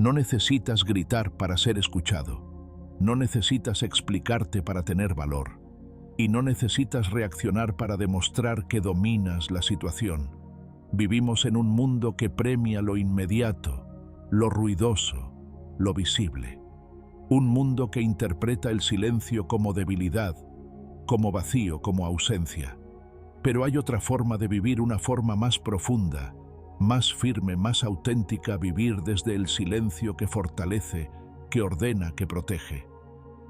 No necesitas gritar para ser escuchado. No necesitas explicarte para tener valor. Y no necesitas reaccionar para demostrar que dominas la situación. Vivimos en un mundo que premia lo inmediato, lo ruidoso, lo visible. Un mundo que interpreta el silencio como debilidad, como vacío, como ausencia. Pero hay otra forma de vivir, una forma más profunda, más firme, más auténtica, vivir desde el silencio que fortalece, que ordena, que protege.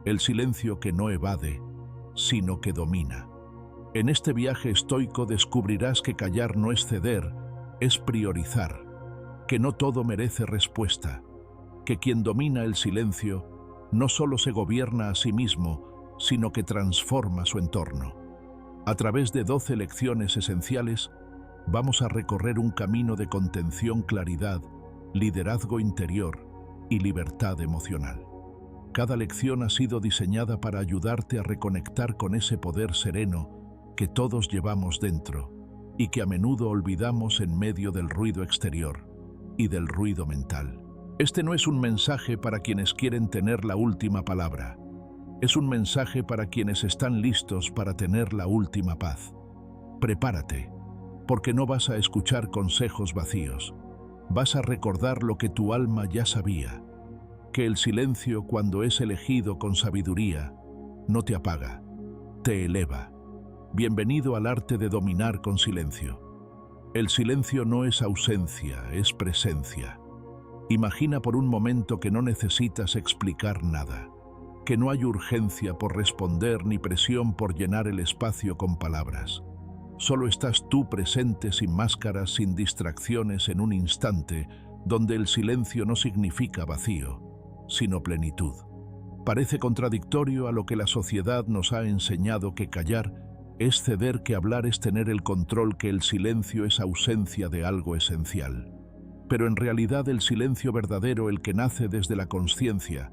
El silencio que no evade, sino que domina. En este viaje estoico descubrirás que callar no es ceder, es priorizar, que no todo merece respuesta, que quien domina el silencio no solo se gobierna a sí mismo, sino que transforma su entorno. A través de 12 lecciones esenciales, vamos a recorrer un camino de contención, claridad, liderazgo interior y libertad emocional. Cada lección ha sido diseñada para ayudarte a reconectar con ese poder sereno que todos llevamos dentro y que a menudo olvidamos en medio del ruido exterior y del ruido mental. Este no es un mensaje para quienes quieren tener la última palabra. Es un mensaje para quienes están listos para tener la última paz. Prepárate, porque no vas a escuchar consejos vacíos. Vas a recordar lo que tu alma ya sabía, que el silencio, cuando es elegido con sabiduría, no te apaga, te eleva. Bienvenido al arte de dominar con silencio. El silencio no es ausencia, es presencia. Imagina por un momento que no necesitas explicar nada, que no hay urgencia por responder ni presión por llenar el espacio con palabras. Solo estás tú presente, sin máscaras, sin distracciones, en un instante donde el silencio no significa vacío, sino plenitud. Parece contradictorio a lo que la sociedad nos ha enseñado, que callar es ceder, que hablar es tener el control, que el silencio es ausencia de algo esencial. Pero en realidad el silencio verdadero, el que nace desde la consciencia,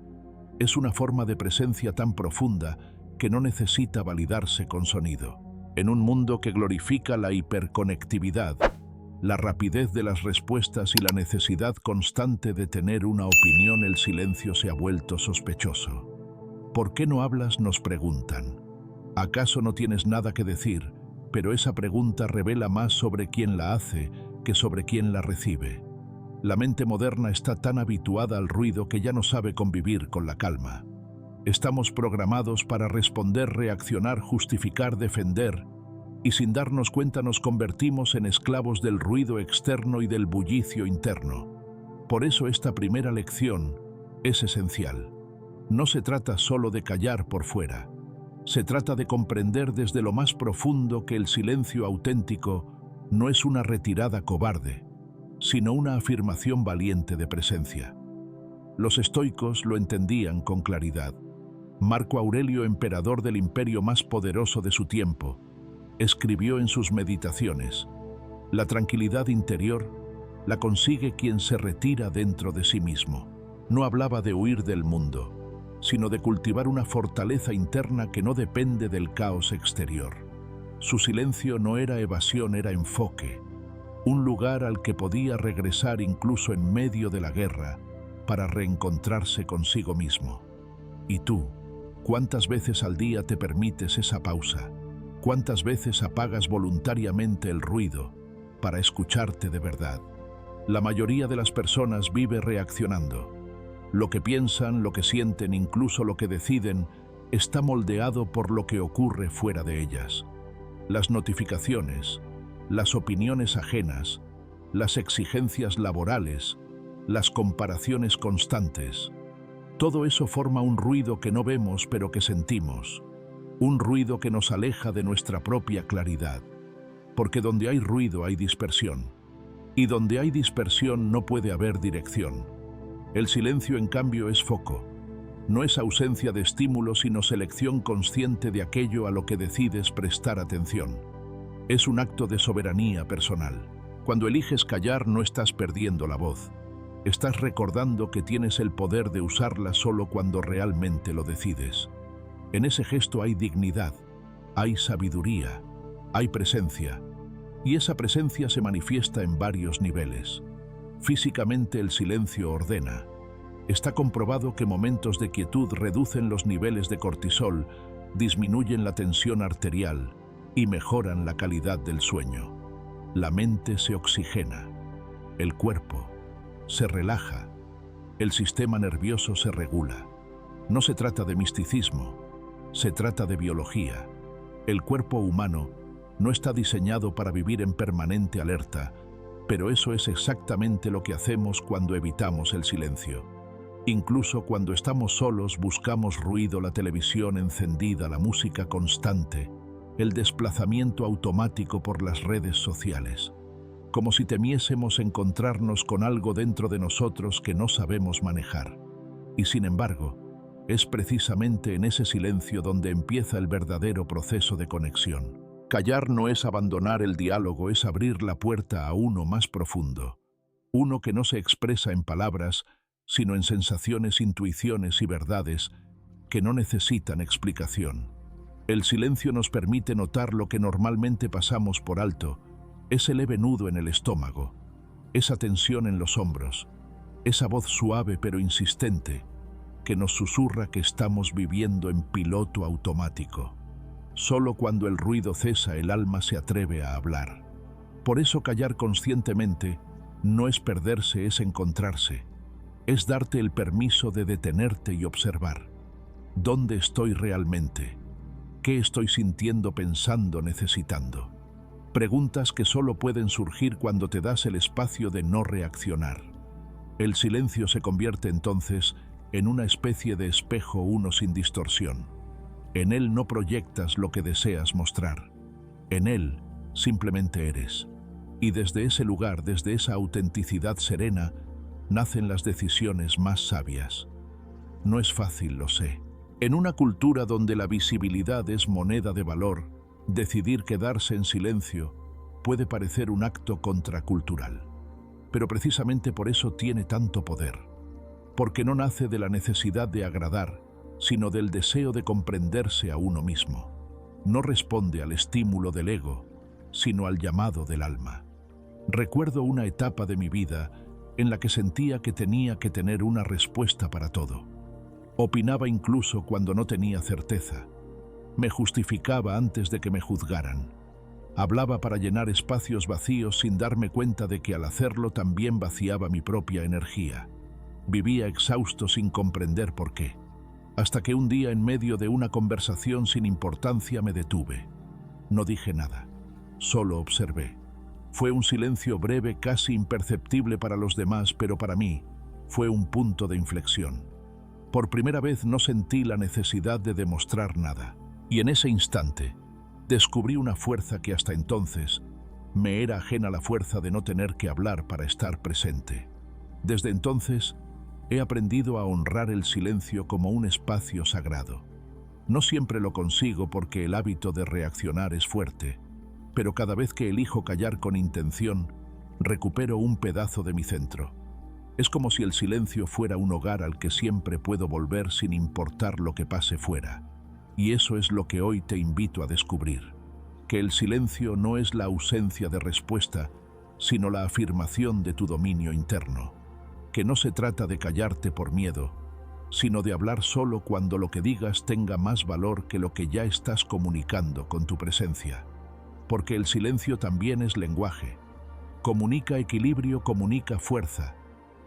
es una forma de presencia tan profunda que no necesita validarse con sonido. En un mundo que glorifica la hiperconectividad, la rapidez de las respuestas y la necesidad constante de tener una opinión, el silencio se ha vuelto sospechoso. ¿Por qué no hablas?, nos preguntan. ¿Acaso no tienes nada que decir? Pero esa pregunta revela más sobre quién la hace que sobre quién la recibe. La mente moderna está tan habituada al ruido que ya no sabe convivir con la calma. Estamos programados para responder, reaccionar, justificar, defender, y sin darnos cuenta nos convertimos en esclavos del ruido externo y del bullicio interno. Por eso esta primera lección es esencial. No se trata solo de callar por fuera. Se trata de comprender desde lo más profundo que el silencio auténtico no es una retirada cobarde, sino una afirmación valiente de presencia. Los estoicos lo entendían con claridad. Marco Aurelio, emperador del imperio más poderoso de su tiempo, escribió en sus meditaciones: la tranquilidad interior la consigue quien se retira dentro de sí mismo. No hablaba de huir del mundo, sino de cultivar una fortaleza interna que no depende del caos exterior. Su silencio no era evasión, era enfoque, un lugar al que podía regresar incluso en medio de la guerra para reencontrarse consigo mismo. ¿Y tú? ¿Cuántas veces al día te permites esa pausa? ¿Cuántas veces apagas voluntariamente el ruido para escucharte de verdad? La mayoría de las personas vive reaccionando. Lo que piensan, lo que sienten, incluso lo que deciden, está moldeado por lo que ocurre fuera de ellas. Las notificaciones, las opiniones ajenas, las exigencias laborales, las comparaciones constantes. Todo eso forma un ruido que no vemos pero que sentimos. Un ruido que nos aleja de nuestra propia claridad. Porque donde hay ruido hay dispersión. Y donde hay dispersión no puede haber dirección. El silencio, en cambio, es foco. No es ausencia de estímulo, sino selección consciente de aquello a lo que decides prestar atención. Es un acto de soberanía personal. Cuando eliges callar, no estás perdiendo la voz. Estás recordando que tienes el poder de usarla solo cuando realmente lo decides. En ese gesto hay dignidad, hay sabiduría, hay presencia. Y esa presencia se manifiesta en varios niveles. Físicamente, el silencio ordena. Está comprobado que momentos de quietud reducen los niveles de cortisol, disminuyen la tensión arterial y mejoran la calidad del sueño. La mente se oxigena, el cuerpo se relaja, el sistema nervioso se regula. No se trata de misticismo, se trata de biología. El cuerpo humano no está diseñado para vivir en permanente alerta, pero eso es exactamente lo que hacemos cuando evitamos el silencio. Incluso cuando estamos solos buscamos ruido, la televisión encendida, la música constante, el desplazamiento automático por las redes sociales, como si temiésemos encontrarnos con algo dentro de nosotros que no sabemos manejar. Y sin embargo, es precisamente en ese silencio donde empieza el verdadero proceso de conexión. Callar no es abandonar el diálogo, es abrir la puerta a uno más profundo, uno que no se expresa en palabras, sino en sensaciones, intuiciones y verdades que no necesitan explicación. El silencio nos permite notar lo que normalmente pasamos por alto, ese leve nudo en el estómago, esa tensión en los hombros, esa voz suave pero insistente que nos susurra que estamos viviendo en piloto automático. Solo cuando el ruido cesa, el alma se atreve a hablar. Por eso callar conscientemente no es perderse, es encontrarse. Es darte el permiso de detenerte y observar. ¿Dónde estoy realmente? ¿Qué estoy sintiendo, pensando, necesitando? Preguntas que solo pueden surgir cuando te das el espacio de no reaccionar. El silencio se convierte entonces en una especie de espejo, uno sin distorsión. En él no proyectas lo que deseas mostrar. En él simplemente eres. Y desde ese lugar, desde esa autenticidad serena, nacen las decisiones más sabias. No es fácil, lo sé. En una cultura donde la visibilidad es moneda de valor, decidir quedarse en silencio puede parecer un acto contracultural. Pero precisamente por eso tiene tanto poder. Porque no nace de la necesidad de agradar, sino del deseo de comprenderse a uno mismo. No responde al estímulo del ego, sino al llamado del alma. Recuerdo una etapa de mi vida en la que sentía que tenía que tener una respuesta para todo. Opinaba incluso cuando no tenía certeza. Me justificaba antes de que me juzgaran. Hablaba para llenar espacios vacíos sin darme cuenta de que al hacerlo también vaciaba mi propia energía. Vivía exhausto sin comprender por qué. Hasta que un día, en medio de una conversación sin importancia, me detuve. No dije nada, solo observé. Fue un silencio breve, casi imperceptible para los demás, pero para mí fue un punto de inflexión. Por primera vez no sentí la necesidad de demostrar nada. Y en ese instante descubrí una fuerza que hasta entonces me era ajena, la fuerza de no tener que hablar para estar presente. Desde entonces he aprendido a honrar el silencio como un espacio sagrado. No siempre lo consigo porque el hábito de reaccionar es fuerte, pero cada vez que elijo callar con intención, recupero un pedazo de mi centro. Es como si el silencio fuera un hogar al que siempre puedo volver sin importar lo que pase fuera. Y eso es lo que hoy te invito a descubrir, que el silencio no es la ausencia de respuesta, sino la afirmación de tu dominio interno, que no se trata de callarte por miedo, sino de hablar solo cuando lo que digas tenga más valor que lo que ya estás comunicando con tu presencia. Porque el silencio también es lenguaje. Comunica equilibrio, comunica fuerza,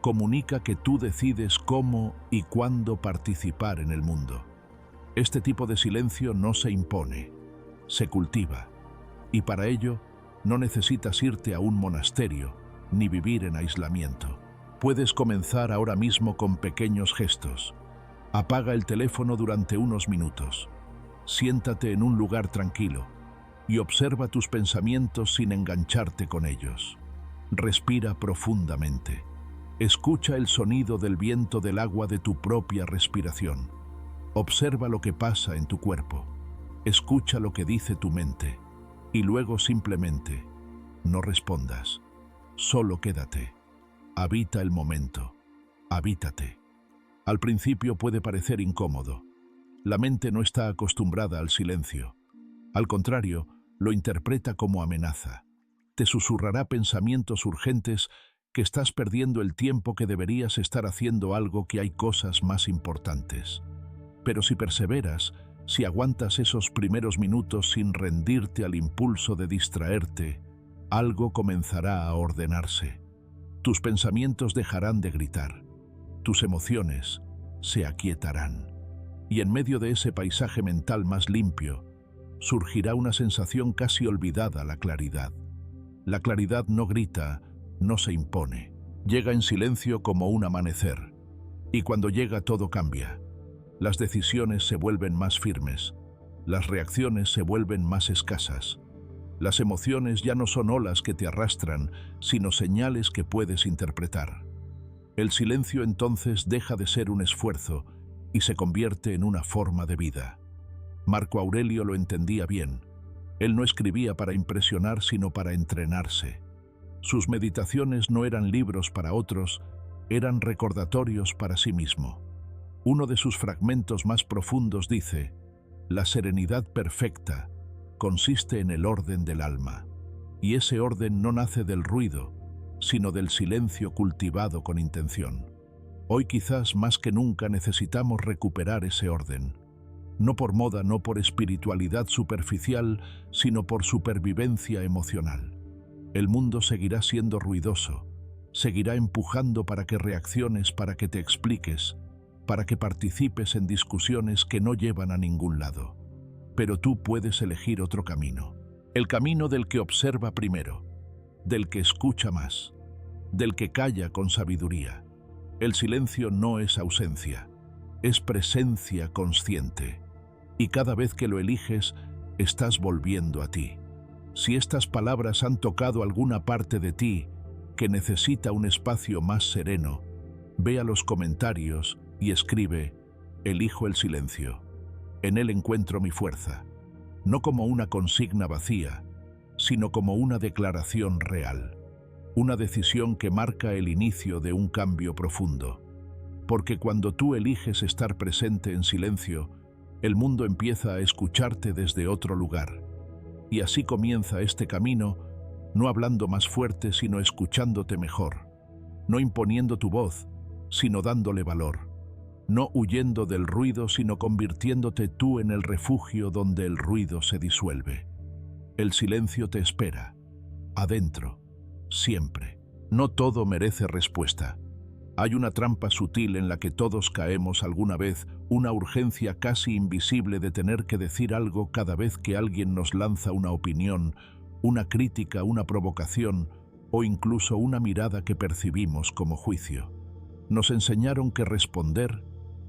comunica que tú decides cómo y cuándo participar en el mundo. Este tipo de silencio no se impone, se cultiva, y para ello no necesitas irte a un monasterio ni vivir en aislamiento. Puedes comenzar ahora mismo con pequeños gestos. Apaga el teléfono durante unos minutos. Siéntate en un lugar tranquilo y observa tus pensamientos sin engancharte con ellos. Respira profundamente. Escucha el sonido del viento, del agua, de tu propia respiración. Observa lo que pasa en tu cuerpo. Escucha lo que dice tu mente. Y luego simplemente no respondas. Solo quédate. Habita el momento. Habítate. Al principio puede parecer incómodo. La mente no está acostumbrada al silencio. Al contrario, lo interpreta como amenaza. Te susurrará pensamientos urgentes que estás perdiendo el tiempo, que deberías estar haciendo algo, que hay cosas más importantes. Pero si perseveras, si aguantas esos primeros minutos sin rendirte al impulso de distraerte, algo comenzará a ordenarse. Tus pensamientos dejarán de gritar, tus emociones se aquietarán. Y en medio de ese paisaje mental más limpio, surgirá una sensación casi olvidada: la claridad. La claridad no grita, no se impone. Llega en silencio como un amanecer. Y cuando llega, todo cambia. Las decisiones se vuelven más firmes. Las reacciones se vuelven más escasas. Las emociones ya no son olas que te arrastran, sino señales que puedes interpretar. El silencio entonces deja de ser un esfuerzo y se convierte en una forma de vida. Marco Aurelio lo entendía bien. Él no escribía para impresionar, sino para entrenarse. Sus meditaciones no eran libros para otros, eran recordatorios para sí mismo. Uno de sus fragmentos más profundos dice: «La serenidad perfecta consiste en el orden del alma, y ese orden no nace del ruido, sino del silencio cultivado con intención». Hoy quizás más que nunca necesitamos recuperar ese orden, no por moda, no por espiritualidad superficial, sino por supervivencia emocional. El mundo seguirá siendo ruidoso, seguirá empujando para que reacciones, para que te expliques, para que participes en discusiones que no llevan a ningún lado. Pero tú puedes elegir otro camino. El camino del que observa primero, del que escucha más, del que calla con sabiduría. El silencio no es ausencia, es presencia consciente. Y cada vez que lo eliges, estás volviendo a ti. Si estas palabras han tocado alguna parte de ti que necesita un espacio más sereno, ve a los comentarios y escribe: «Elijo el silencio. En él encuentro mi fuerza», no como una consigna vacía, sino como una declaración real, una decisión que marca el inicio de un cambio profundo. Porque cuando tú eliges estar presente en silencio, el mundo empieza a escucharte desde otro lugar. Y así comienza este camino, no hablando más fuerte, sino escuchándote mejor, no imponiendo tu voz, sino dándole valor, no huyendo del ruido, sino convirtiéndote tú en el refugio donde el ruido se disuelve. El silencio te espera, adentro, siempre. No todo merece respuesta. Hay una trampa sutil en la que todos caemos alguna vez, una urgencia casi invisible de tener que decir algo cada vez que alguien nos lanza una opinión, una crítica, una provocación o incluso una mirada que percibimos como juicio. Nos enseñaron que responder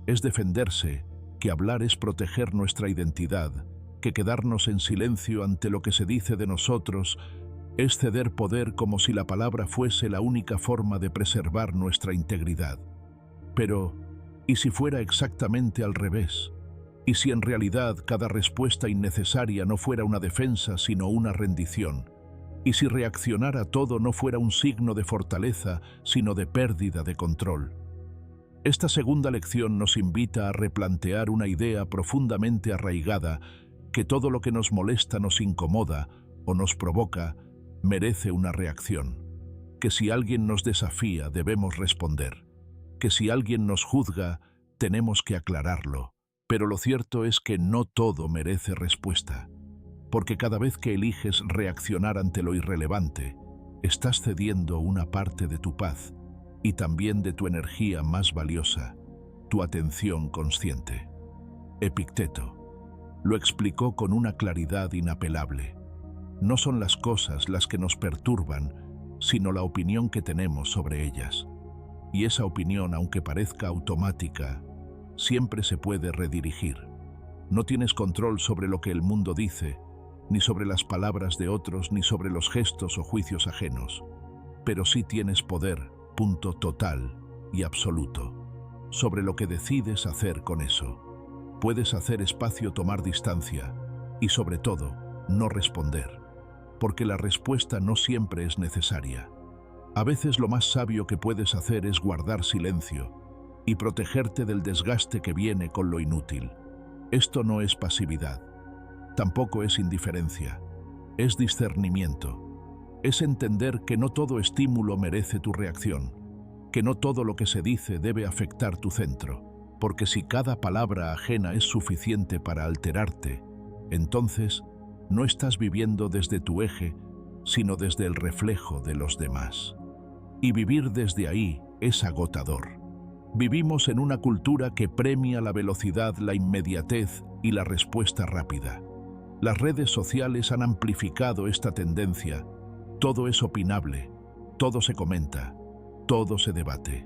es defenderse, que hablar es proteger nuestra identidad, que quedarnos en silencio ante lo que se dice de nosotros es ceder poder, como si la palabra fuese la única forma de preservar nuestra integridad. Pero, ¿y si fuera exactamente al revés? ¿Y si en realidad cada respuesta innecesaria no fuera una defensa, sino una rendición? ¿Y si reaccionar a todo no fuera un signo de fortaleza, sino de pérdida de control? Esta segunda lección nos invita a replantear una idea profundamente arraigada, que todo lo que nos molesta, nos incomoda o nos provoca, merece una reacción, que si alguien nos desafía debemos responder, que si alguien nos juzga tenemos que aclararlo, pero lo cierto es que no todo merece respuesta, porque cada vez que eliges reaccionar ante lo irrelevante, estás cediendo una parte de tu paz y también de tu energía más valiosa, tu atención consciente. Epicteto lo explicó con una claridad inapelable. No son las cosas las que nos perturban, sino la opinión que tenemos sobre ellas. Y esa opinión, aunque parezca automática, siempre se puede redirigir. No tienes control sobre lo que el mundo dice, ni sobre las palabras de otros, ni sobre los gestos o juicios ajenos. Pero sí tienes poder, punto total y absoluto, sobre lo que decides hacer con eso. Puedes hacer espacio, tomar distancia y, sobre todo, no responder. Porque la respuesta no siempre es necesaria. A veces lo más sabio que puedes hacer es guardar silencio y protegerte del desgaste que viene con lo inútil. Esto no es pasividad, tampoco es indiferencia, es discernimiento. Es entender que no todo estímulo merece tu reacción, que no todo lo que se dice debe afectar tu centro, porque si cada palabra ajena es suficiente para alterarte, entonces no estás viviendo desde tu eje, sino desde el reflejo de los demás. Y vivir desde ahí es agotador. Vivimos en una cultura que premia la velocidad, la inmediatez y la respuesta rápida. Las redes sociales han amplificado esta tendencia. Todo es opinable, todo se comenta, todo se debate.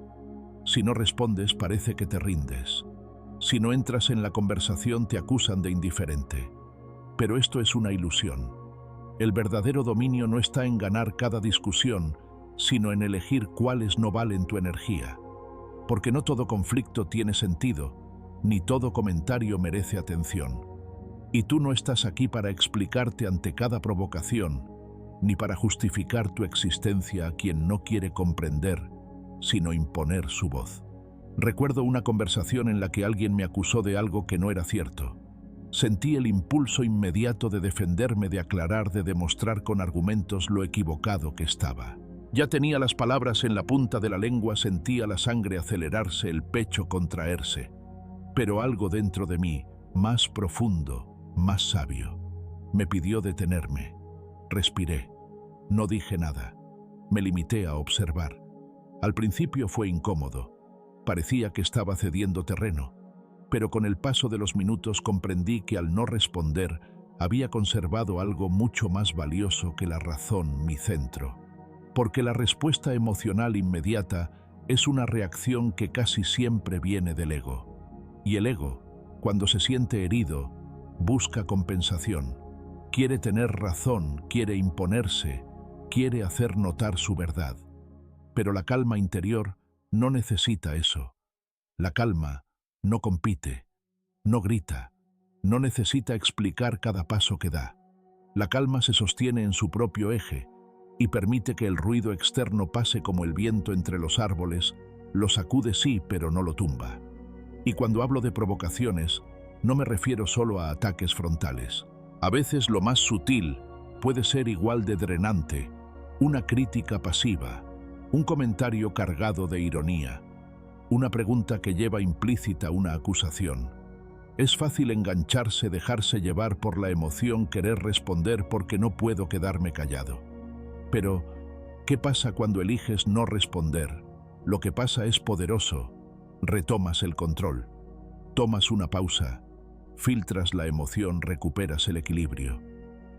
Si no respondes, parece que te rindes. Si no entras en la conversación, te acusan de indiferente. Pero esto es una ilusión. El verdadero dominio no está en ganar cada discusión, sino en elegir cuáles no valen tu energía. Porque no todo conflicto tiene sentido, ni todo comentario merece atención. Y tú no estás aquí para explicarte ante cada provocación, ni para justificar tu existencia a quien no quiere comprender, sino imponer su voz. Recuerdo una conversación en la que alguien me acusó de algo que no era cierto. Sentí el impulso inmediato de defenderme, de aclarar, de demostrar con argumentos lo equivocado que estaba. Ya tenía las palabras en la punta de la lengua, sentía la sangre acelerarse, el pecho contraerse. Pero algo dentro de mí, más profundo, más sabio, me pidió detenerme. Respiré. No dije nada. Me limité a observar. Al principio fue incómodo. Parecía que estaba cediendo terreno. Pero con el paso de los minutos comprendí que al no responder había conservado algo mucho más valioso que la razón, mi centro. Porque la respuesta emocional inmediata es una reacción que casi siempre viene del ego. Y el ego, cuando se siente herido, busca compensación. Quiere tener razón, quiere imponerse, quiere hacer notar su verdad. Pero la calma interior no necesita eso. La calma no compite, no grita, no necesita explicar cada paso que da. La calma se sostiene en su propio eje y permite que el ruido externo pase como el viento entre los árboles, lo sacude sí, pero no lo tumba. Y cuando hablo de provocaciones, no me refiero solo a ataques frontales. A veces lo más sutil puede ser igual de drenante, una crítica pasiva, un comentario cargado de ironía, una pregunta que lleva implícita una acusación. Es fácil engancharse, dejarse llevar por la emoción, querer responder porque no puedo quedarme callado. Pero, ¿qué pasa cuando eliges no responder? Lo que pasa es poderoso. Retomas el control, tomas una pausa, filtras la emoción, recuperas el equilibrio.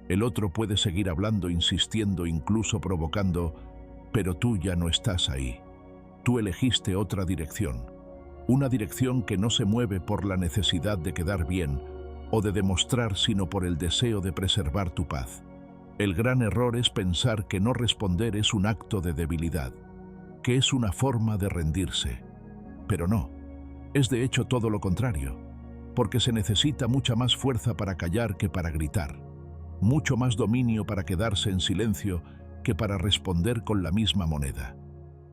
El otro puede seguir hablando, insistiendo, incluso provocando, pero tú ya no estás ahí. Tú elegiste otra dirección. Una dirección que no se mueve por la necesidad de quedar bien o de demostrar, sino por el deseo de preservar tu paz. El gran error es pensar que no responder es un acto de debilidad, que es una forma de rendirse. Pero no, es de hecho todo lo contrario, porque se necesita mucha más fuerza para callar que para gritar, mucho más dominio para quedarse en silencio que para responder con la misma moneda.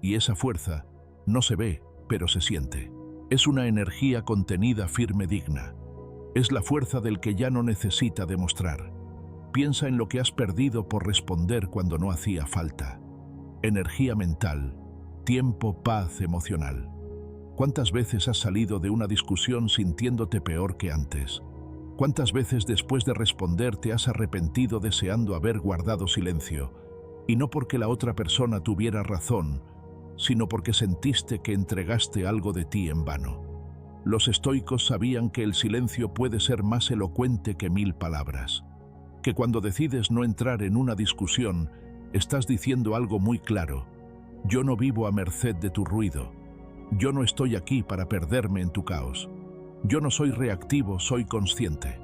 Y esa fuerza no se ve, pero se siente. Es una energía contenida, firme, digna. Es la fuerza del que ya no necesita demostrar. Piensa en lo que has perdido por responder cuando no hacía falta. Energía mental, tiempo, paz emocional. ¿Cuántas veces has salido de una discusión sintiéndote peor que antes? ¿Cuántas veces después de responder te has arrepentido deseando haber guardado silencio? Y no porque la otra persona tuviera razón, sino porque sentiste que entregaste algo de ti en vano. Los estoicos sabían que el silencio puede ser más elocuente que 1000 palabras, que cuando decides no entrar en una discusión, estás diciendo algo muy claro. Yo no vivo a merced de tu ruido. Yo no estoy aquí para perderme en tu caos. Yo no soy reactivo, soy consciente.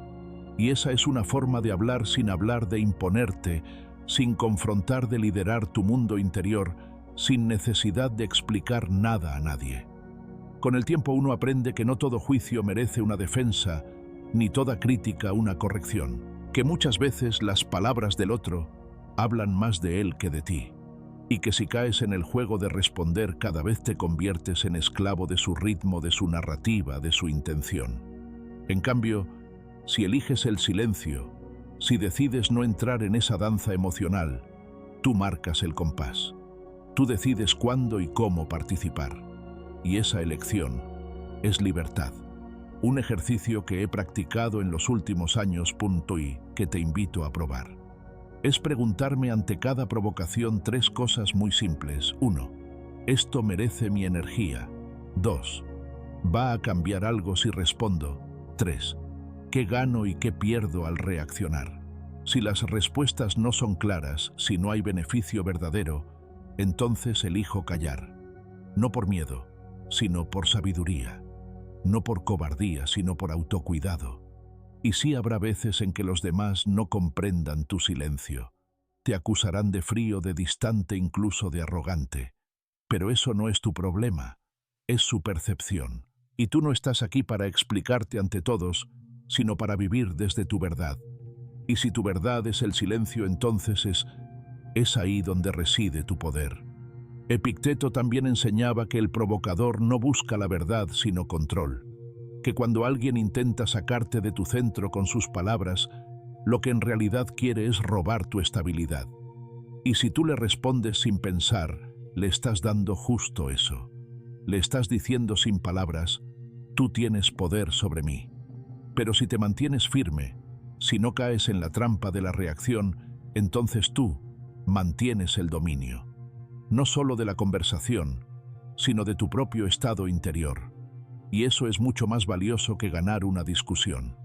Y esa es una forma de hablar sin hablar de imponerte, sin confrontar, de liderar tu mundo interior, sin necesidad de explicar nada a nadie. Con el tiempo uno aprende que no todo juicio merece una defensa, ni toda crítica una corrección, que muchas veces las palabras del otro hablan más de él que de ti, y que si caes en el juego de responder cada vez te conviertes en esclavo de su ritmo, de su narrativa, de su intención. En cambio, si eliges el silencio, si decides no entrar en esa danza emocional, Tú marcas el compás. Tú decides cuándo y cómo participar. Y esa elección es libertad. Un ejercicio que he practicado en los últimos años y que te invito a probar. Es preguntarme ante cada provocación 3 cosas muy simples. 1. ¿Esto merece mi energía? 2. ¿Va a cambiar algo si respondo? 3. ¿Qué gano y qué pierdo al reaccionar? Si las respuestas no son claras, si no hay beneficio verdadero, entonces elijo callar. No por miedo, sino por sabiduría. No por cobardía, sino por autocuidado. Y sí habrá veces en que los demás no comprendan tu silencio. Te acusarán de frío, de distante, incluso de arrogante. Pero eso no es tu problema, es su percepción. Y tú no estás aquí para explicarte ante todos, sino para vivir desde tu verdad. Y si tu verdad es el silencio, entonces es ahí donde reside tu poder. Epicteto también enseñaba que el provocador no busca la verdad, sino control. Que cuando alguien intenta sacarte de tu centro con sus palabras, lo que en realidad quiere es robar tu estabilidad. Y si tú le respondes sin pensar, le estás dando justo eso. Le estás diciendo sin palabras, tú tienes poder sobre mí. Pero si te mantienes firme, si no caes en la trampa de la reacción, entonces tú mantienes el dominio. No solo de la conversación, sino de tu propio estado interior. Y eso es mucho más valioso que ganar una discusión.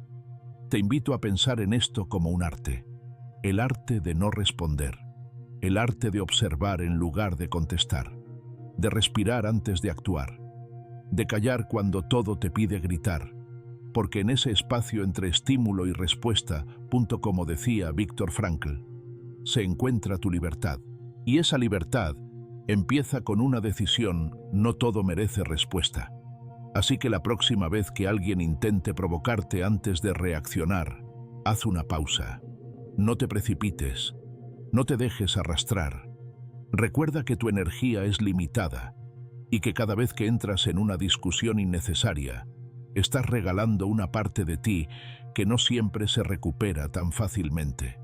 Te invito a pensar en esto como un arte. El arte de no responder. El arte de observar en lugar de contestar. De respirar antes de actuar. De callar cuando todo te pide gritar. Porque en ese espacio entre estímulo y respuesta, como decía Viktor Frankl, se encuentra tu libertad. Y esa libertad empieza con una decisión. No todo merece respuesta. Así que la próxima vez que alguien intente provocarte antes de reaccionar, haz una pausa. No te precipites. No te dejes arrastrar. Recuerda que tu energía es limitada y que cada vez que entras en una discusión innecesaria, estás regalando una parte de ti que no siempre se recupera tan fácilmente.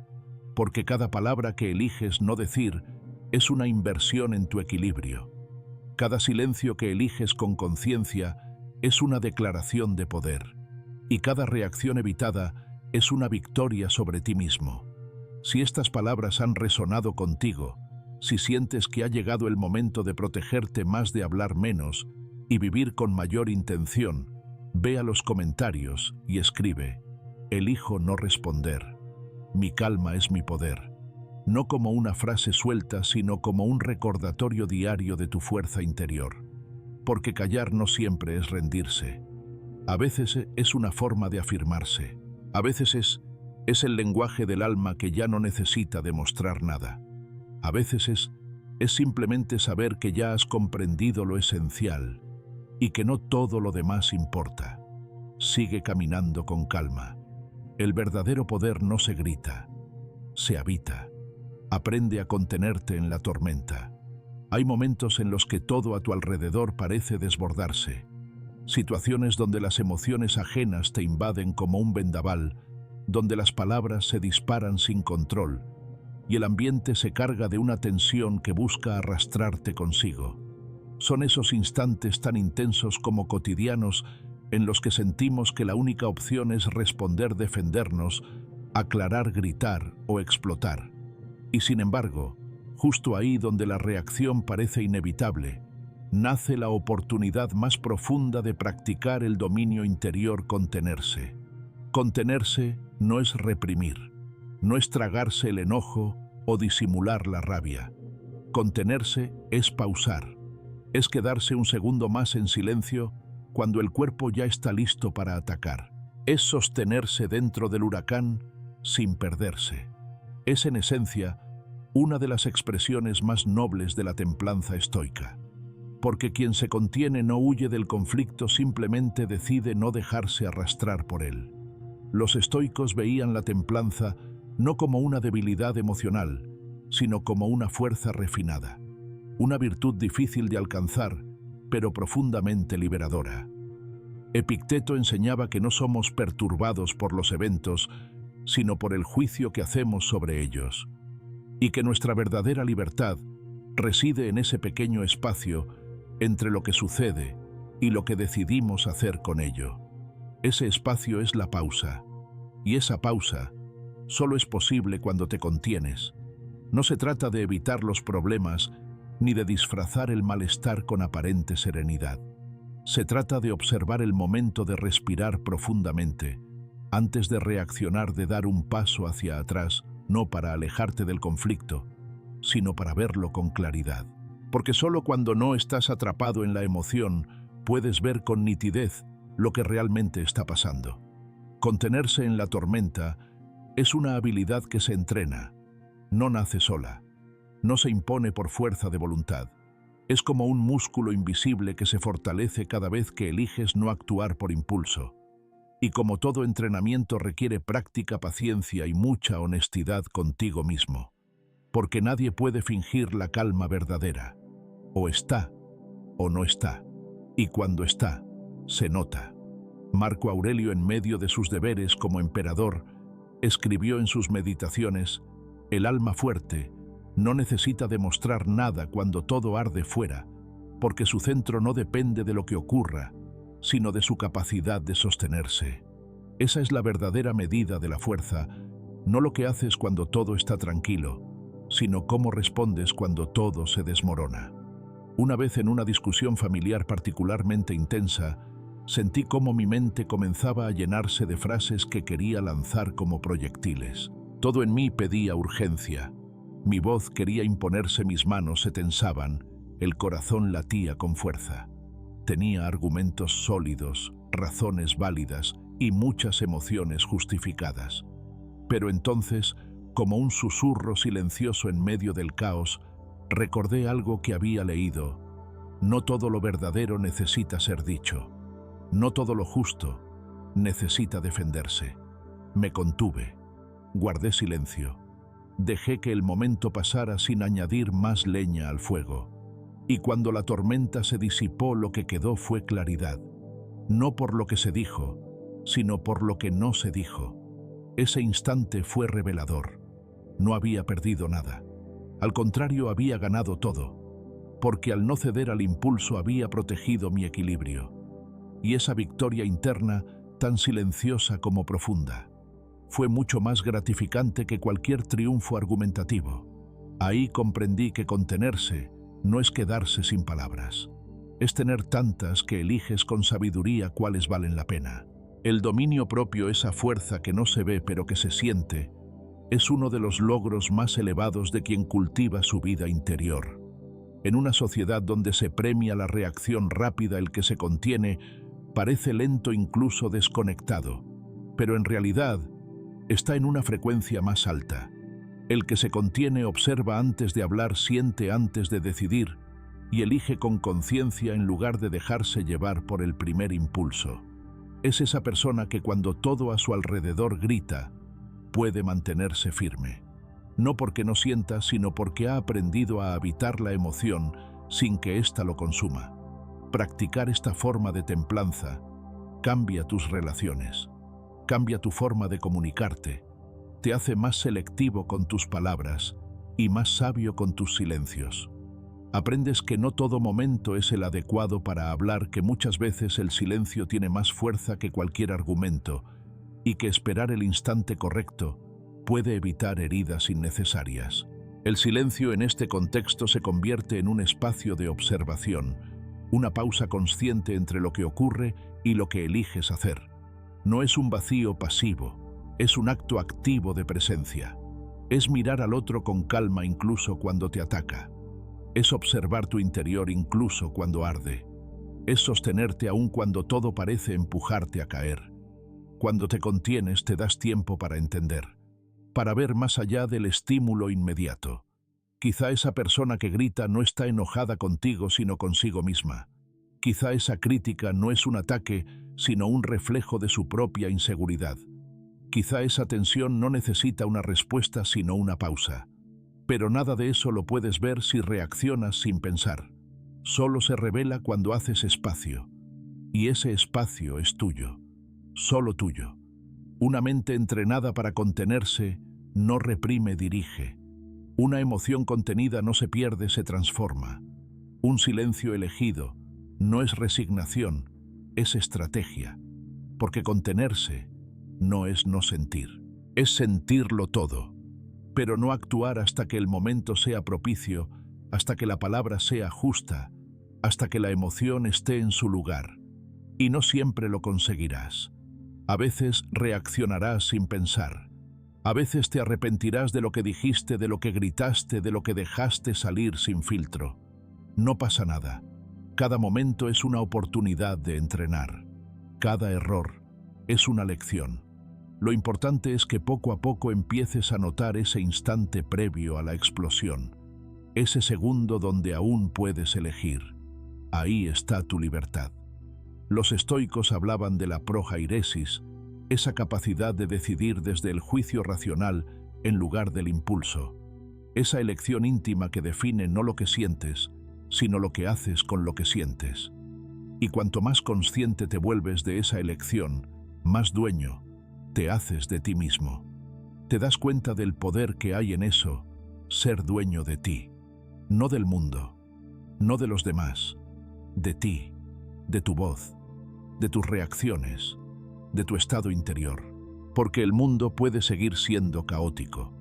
Porque cada palabra que eliges no decir es una inversión en tu equilibrio. Cada silencio que eliges con conciencia es una declaración de poder, y cada reacción evitada es una victoria sobre ti mismo. Si estas palabras han resonado contigo, si sientes que ha llegado el momento de protegerte más, de hablar menos y vivir con mayor intención, ve a los comentarios y escribe: elijo no responder. Mi calma es mi poder. No como una frase suelta, sino como un recordatorio diario de tu fuerza interior. Porque callar no siempre es rendirse. A veces es una forma de afirmarse. A veces es el lenguaje del alma que ya no necesita demostrar nada. A veces es simplemente saber que ya has comprendido lo esencial y que no todo lo demás importa. Sigue caminando con calma. El verdadero poder no se grita, se habita. Aprende a contenerte en la tormenta. Hay momentos en los que todo a tu alrededor parece desbordarse. Situaciones donde las emociones ajenas te invaden como un vendaval, donde las palabras se disparan sin control y el ambiente se carga de una tensión que busca arrastrarte consigo. Son esos instantes tan intensos como cotidianos en los que sentimos que la única opción es responder, defendernos, aclarar, gritar o explotar. Y sin embargo, justo ahí donde la reacción parece inevitable, nace la oportunidad más profunda de practicar el dominio interior: contenerse. Contenerse no es reprimir, no es tragarse el enojo o disimular la rabia. Contenerse es pausar, es quedarse un segundo más en silencio cuando el cuerpo ya está listo para atacar. Es sostenerse dentro del huracán sin perderse. Es en esencia una de las expresiones más nobles de la templanza estoica. Porque quien se contiene no huye del conflicto, simplemente decide no dejarse arrastrar por él. Los estoicos veían la templanza no como una debilidad emocional, sino como una fuerza refinada, una virtud difícil de alcanzar, pero profundamente liberadora. Epicteto enseñaba que no somos perturbados por los eventos, sino por el juicio que hacemos sobre ellos. y que nuestra verdadera libertad reside en ese pequeño espacio entre lo que sucede y lo que decidimos hacer con ello. Ese espacio es la pausa, y esa pausa solo es posible cuando te contienes. No se trata de evitar los problemas ni de disfrazar el malestar con aparente serenidad. Se trata de observar el momento de respirar profundamente, antes de reaccionar, de dar un paso hacia atrás, no para alejarte del conflicto, sino para verlo con claridad. Porque solo cuando no estás atrapado en la emoción, puedes ver con nitidez lo que realmente está pasando. Contenerse en la tormenta es una habilidad que se entrena, no nace sola, no se impone por fuerza de voluntad. Es como un músculo invisible que se fortalece cada vez que eliges no actuar por impulso. Y como todo entrenamiento requiere práctica, paciencia y mucha honestidad contigo mismo. Porque nadie puede fingir la calma verdadera. O está, o no está. Y cuando está, se nota. Marco Aurelio, en medio de sus deberes como emperador, escribió en sus meditaciones: el alma fuerte no necesita demostrar nada cuando todo arde fuera, porque su centro no depende de lo que ocurra, sino de su capacidad de sostenerse. Esa es la verdadera medida de la fuerza, no lo que haces cuando todo está tranquilo, sino cómo respondes cuando todo se desmorona. Una vez, en una discusión familiar particularmente intensa, sentí cómo mi mente comenzaba a llenarse de frases que quería lanzar como proyectiles. Todo en mí pedía urgencia. Mi voz quería imponerse, mis manos se tensaban, el corazón latía con fuerza. Tenía argumentos sólidos, razones válidas y muchas emociones justificadas. Pero entonces, como un susurro silencioso en medio del caos, recordé algo que había leído: no todo lo verdadero necesita ser dicho. No todo lo justo necesita defenderse. Me contuve, guardé silencio. Dejé que el momento pasara sin añadir más leña al fuego. Y cuando la tormenta se disipó, lo que quedó fue claridad. No por lo que se dijo, sino por lo que no se dijo. Ese instante fue revelador. No había perdido nada. Al contrario, había ganado todo. Porque al no ceder al impulso había protegido mi equilibrio. Y esa victoria interna, tan silenciosa como profunda, fue mucho más gratificante que cualquier triunfo argumentativo. Ahí comprendí que contenerse no es quedarse sin palabras. Es tener tantas que eliges con sabiduría cuáles valen la pena. El dominio propio, esa fuerza que no se ve pero que se siente, es uno de los logros más elevados de quien cultiva su vida interior. En una sociedad donde se premia la reacción rápida, el que se contiene parece lento, incluso desconectado, pero en realidad está en una frecuencia más alta. El que se contiene observa antes de hablar, siente antes de decidir y elige con conciencia en lugar de dejarse llevar por el primer impulso. Es esa persona que cuando todo a su alrededor grita, puede mantenerse firme. No porque no sienta, sino porque ha aprendido a habitar la emoción sin que ésta lo consuma. Practicar esta forma de templanza cambia tus relaciones, cambia tu forma de comunicarte, te hace más selectivo con tus palabras y más sabio con tus silencios. Aprendes que no todo momento es el adecuado para hablar, que muchas veces el silencio tiene más fuerza que cualquier argumento y que esperar el instante correcto puede evitar heridas innecesarias. El silencio en este contexto se convierte en un espacio de observación, una pausa consciente entre lo que ocurre y lo que eliges hacer. No es un vacío pasivo, es un acto activo de presencia. Es mirar al otro con calma incluso cuando te ataca. Es observar tu interior incluso cuando arde. Es sostenerte aun cuando todo parece empujarte a caer. Cuando te contienes, te das tiempo para entender, para ver más allá del estímulo inmediato. Quizá esa persona que grita no está enojada contigo, sino consigo misma. Quizá esa crítica no es un ataque, sino un reflejo de su propia inseguridad. Quizá esa tensión no necesita una respuesta, sino una pausa. Pero nada de eso lo puedes ver si reaccionas sin pensar. Solo se revela cuando haces espacio. Y ese espacio es tuyo, solo tuyo. Una mente entrenada para contenerse no reprime, dirige. Una emoción contenida no se pierde, se transforma. Un silencio elegido no es resignación, es estrategia. Porque contenerse no es no sentir, es sentirlo todo, pero no actuar hasta que el momento sea propicio, hasta que la palabra sea justa, hasta que la emoción esté en su lugar. Y no siempre lo conseguirás. A veces reaccionarás sin pensar. A veces te arrepentirás de lo que dijiste, de lo que gritaste, de lo que dejaste salir sin filtro. No pasa nada. Cada momento es una oportunidad de entrenar. Cada error es una lección. Lo importante es que poco a poco empieces a notar ese instante previo a la explosión, ese segundo donde aún puedes elegir. Ahí está tu libertad. Los estoicos hablaban de la prohairesis, esa capacidad de decidir desde el juicio racional en lugar del impulso, esa elección íntima que define no lo que sientes, sino lo que haces con lo que sientes. Y cuanto más consciente te vuelves de esa elección, más dueño te haces de ti mismo. Te das cuenta del poder que hay en eso, ser dueño de ti, no del mundo, no de los demás, de ti, de tu voz, de tus reacciones, de tu estado interior. Porque el mundo puede seguir siendo caótico.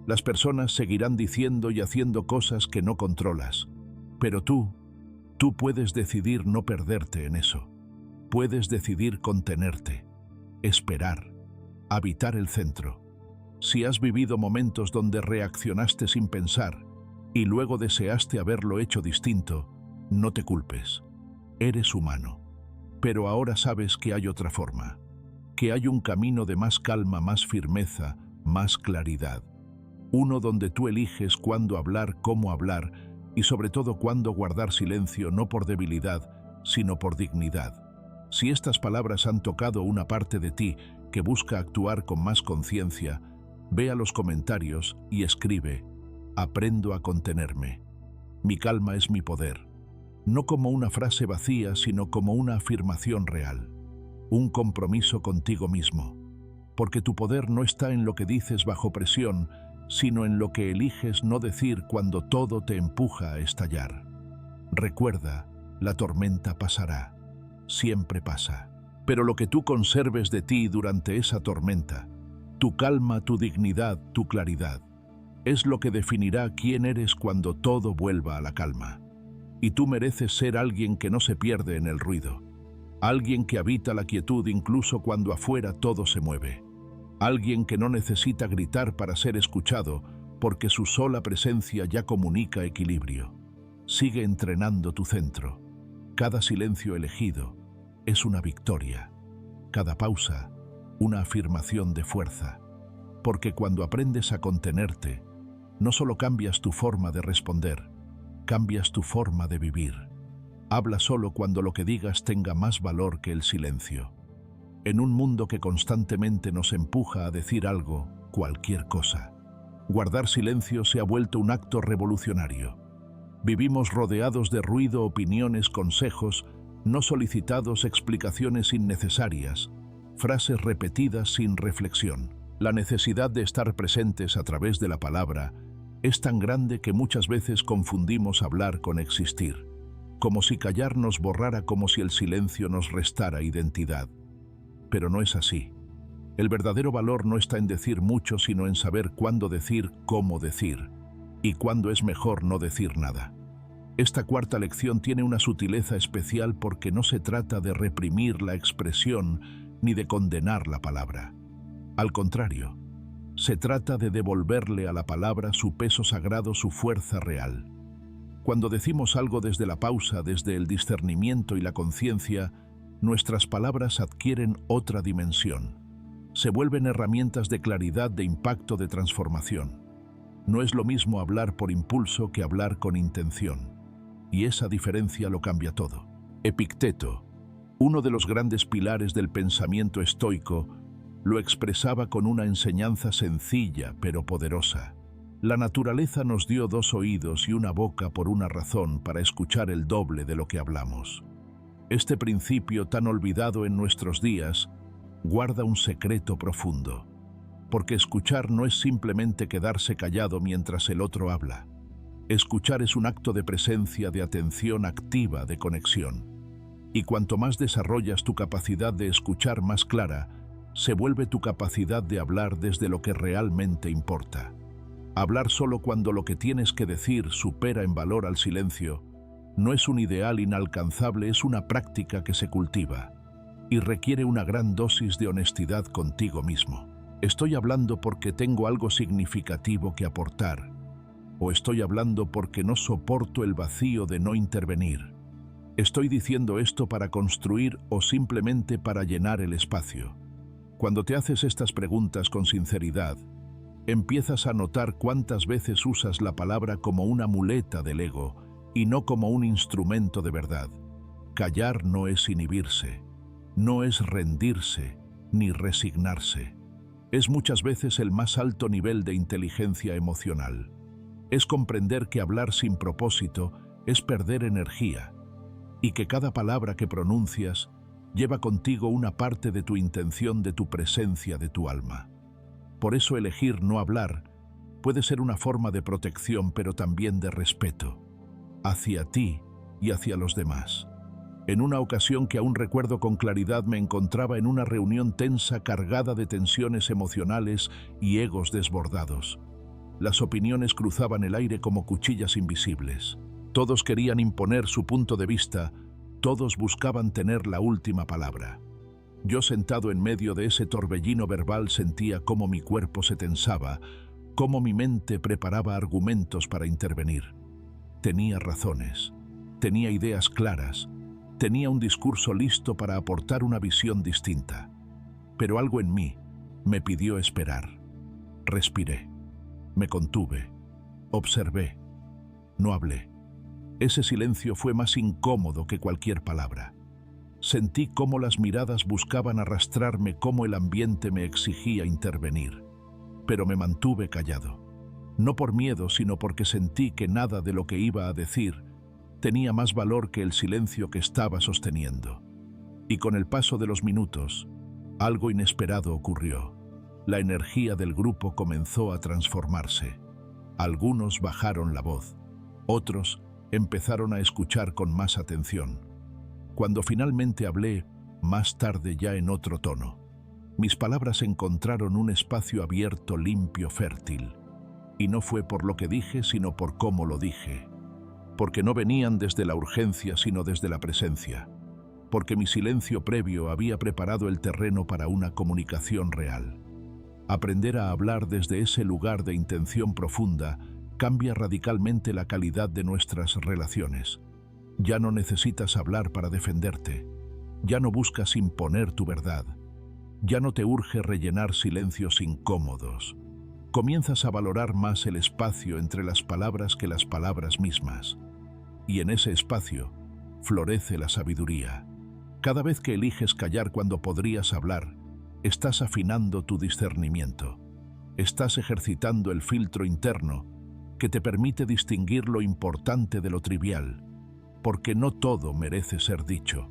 Las personas seguirán diciendo y haciendo cosas que no controlas, pero tú puedes decidir no perderte en eso. Puedes decidir contenerte, esperar, habitar el centro. Si has vivido momentos donde reaccionaste sin pensar y luego deseaste haberlo hecho distinto, no te culpes. Eres humano. Pero ahora sabes que hay otra forma, que hay un camino de más calma, más firmeza, más claridad. Uno donde tú eliges cuándo hablar, cómo hablar y sobre todo cuándo guardar silencio, no por debilidad, sino por dignidad. Si estas palabras han tocado una parte de ti que busca actuar con más conciencia, ve a los comentarios y escribe: aprendo a contenerme. Mi calma es mi poder. No como una frase vacía, sino como una afirmación real. Un compromiso contigo mismo. Porque tu poder no está en lo que dices bajo presión, sino en lo que eliges no decir cuando todo te empuja a estallar. Recuerda, la tormenta pasará. Siempre pasa. Pero lo que tú conserves de ti durante esa tormenta, tu calma, tu dignidad, tu claridad, es lo que definirá quién eres cuando todo vuelva a la calma. Y tú mereces ser alguien que no se pierde en el ruido. Alguien que habita la quietud incluso cuando afuera todo se mueve. Alguien que no necesita gritar para ser escuchado, porque su sola presencia ya comunica equilibrio. Sigue entrenando tu centro. Cada silencio elegido es una victoria. Cada pausa, una afirmación de fuerza. Porque cuando aprendes a contenerte, no solo cambias tu forma de responder, cambias tu forma de vivir. Habla solo cuando lo que digas tenga más valor que el silencio. En un mundo que constantemente nos empuja a decir algo, cualquier cosa, guardar silencio se ha vuelto un acto revolucionario. Vivimos rodeados de ruido, opiniones, consejos, no solicitados, explicaciones innecesarias, frases repetidas sin reflexión. La necesidad de estar presentes a través de la palabra es tan grande que muchas veces confundimos hablar con existir, como si callar nos borrara, como si el silencio nos restara identidad. Pero no es así. El verdadero valor no está en decir mucho, sino en saber cuándo decir, cómo decir, y cuándo es mejor no decir nada. Esta cuarta lección tiene una sutileza especial porque no se trata de reprimir la expresión ni de condenar la palabra. Al contrario, se trata de devolverle a la palabra su peso sagrado, su fuerza real. Cuando decimos algo desde la pausa, desde el discernimiento y la conciencia, nuestras palabras adquieren otra dimensión. Se vuelven herramientas de claridad, de impacto, de transformación. No es lo mismo hablar por impulso que hablar con intención. Y esa diferencia lo cambia todo. Epicteto, uno de los grandes pilares del pensamiento estoico, lo expresaba con una enseñanza sencilla pero poderosa. La naturaleza nos dio dos oídos y una boca por una razón, para escuchar el doble de lo que hablamos. Este principio tan olvidado en nuestros días guarda un secreto profundo. porque escuchar no es simplemente quedarse callado mientras el otro habla. Escuchar es un acto de presencia, de atención activa, de conexión. Y cuanto más desarrollas tu capacidad de escuchar más clara, se vuelve tu capacidad de hablar desde lo que realmente importa. Hablar solo cuando lo que tienes que decir supera en valor al silencio no es un ideal inalcanzable, es una práctica que se cultiva y requiere una gran dosis de honestidad contigo mismo. ¿Estoy hablando porque tengo algo significativo que aportar? ¿O estoy hablando porque no soporto el vacío de no intervenir? ¿Estoy diciendo esto para construir o simplemente para llenar el espacio? Cuando te haces estas preguntas con sinceridad, empiezas a notar cuántas veces usas la palabra como una muleta del ego y no como un instrumento de verdad. Callar no es inhibirse, no es rendirse ni resignarse. Es muchas veces el más alto nivel de inteligencia emocional. Es comprender que hablar sin propósito es perder energía y que cada palabra que pronuncias lleva contigo una parte de tu intención, de tu presencia, de tu alma. Por eso elegir no hablar puede ser una forma de protección, pero también de respeto hacia ti y hacia los demás. En una ocasión que aún recuerdo con claridad, me encontraba en una reunión tensa, cargada de tensiones emocionales y egos desbordados. Las opiniones cruzaban el aire como cuchillas invisibles. Todos querían imponer su punto de vista, todos buscaban tener la última palabra. Yo, sentado en medio de ese torbellino verbal, sentía cómo mi cuerpo se tensaba, cómo mi mente preparaba argumentos para intervenir. Tenía razones, tenía ideas claras, tenía un discurso listo para aportar una visión distinta. Pero algo en mí me pidió esperar. Respiré, me contuve, observé, no hablé. Ese silencio fue más incómodo que cualquier palabra. Sentí cómo las miradas buscaban arrastrarme, cómo el ambiente me exigía intervenir. Pero me mantuve callado. No por miedo, sino porque sentí que nada de lo que iba a decir tenía más valor que el silencio que estaba sosteniendo. Y con el paso de los minutos, algo inesperado ocurrió. La energía del grupo comenzó a transformarse. Algunos bajaron la voz, otros empezaron a escuchar con más atención. Cuando finalmente hablé, más tarde ya en otro tono, mis palabras encontraron un espacio abierto, limpio, fértil. Y no fue por lo que dije, sino por cómo lo dije. Porque no venían desde la urgencia, sino desde la presencia. Porque mi silencio previo había preparado el terreno para una comunicación real. Aprender a hablar desde ese lugar de intención profunda cambia radicalmente la calidad de nuestras relaciones. Ya no necesitas hablar para defenderte. Ya no buscas imponer tu verdad. Ya no te urge rellenar silencios incómodos. Comienzas a valorar más el espacio entre las palabras que las palabras mismas. Y en ese espacio florece la sabiduría. Cada vez que eliges callar cuando podrías hablar, estás afinando tu discernimiento. Estás ejercitando el filtro interno que te permite distinguir lo importante de lo trivial, porque no todo merece ser dicho.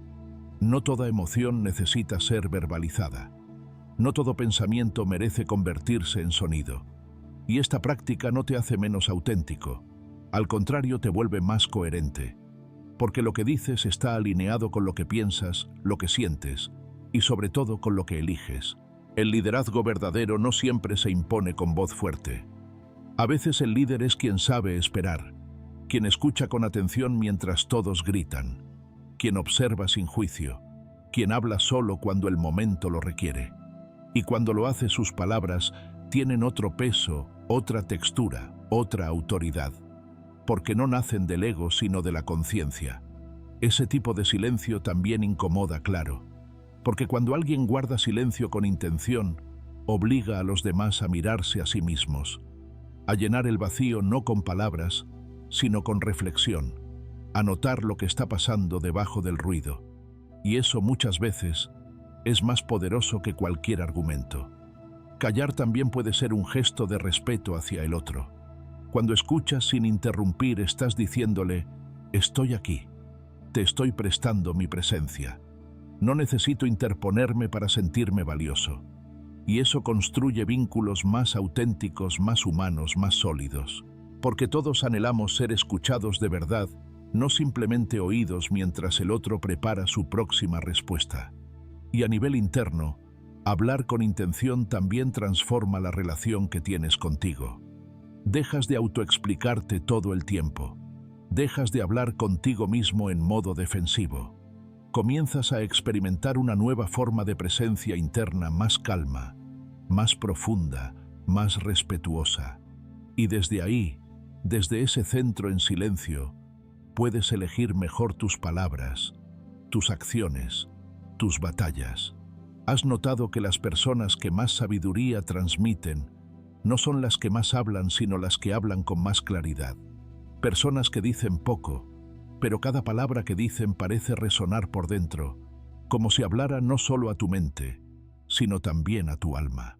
No toda emoción necesita ser verbalizada. No todo pensamiento merece convertirse en sonido. Y esta práctica no te hace menos auténtico. Al contrario, te vuelve más coherente. Porque lo que dices está alineado con lo que piensas, lo que sientes y sobre todo con lo que eliges. El liderazgo verdadero no siempre se impone con voz fuerte. A veces el líder es quien sabe esperar, quien escucha con atención mientras todos gritan, quien observa sin juicio, quien habla solo cuando el momento lo requiere. Y cuando lo hace, sus palabras tienen otro peso, otra textura, otra autoridad, porque no nacen del ego sino de la conciencia. Ese tipo de silencio también incomoda, claro, porque cuando alguien guarda silencio con intención, obliga a los demás a mirarse a sí mismos, a llenar el vacío no con palabras, sino con reflexión, a notar lo que está pasando debajo del ruido. Y eso muchas veces es más poderoso que cualquier argumento. Callar también puede ser un gesto de respeto hacia el otro. Cuando escuchas sin interrumpir, estás diciéndole: estoy aquí, te estoy prestando mi presencia. No necesito interponerme para sentirme valioso. Y eso construye vínculos más auténticos, más humanos, más sólidos. Porque todos anhelamos ser escuchados de verdad, no simplemente oídos mientras el otro prepara su próxima respuesta. Y a nivel interno, hablar con intención también transforma la relación que tienes contigo. Dejas de autoexplicarte todo el tiempo. Dejas de hablar contigo mismo en modo defensivo. Comienzas a experimentar una nueva forma de presencia interna más calma, más profunda, más respetuosa. Y desde ahí, desde ese centro en silencio, puedes elegir mejor tus palabras, tus acciones, tus batallas. ¿Has notado que las personas que más sabiduría transmiten no son las que más hablan, sino las que hablan con más claridad? Personas que dicen poco, pero cada palabra que dicen parece resonar por dentro, como si hablara no solo a tu mente, sino también a tu alma.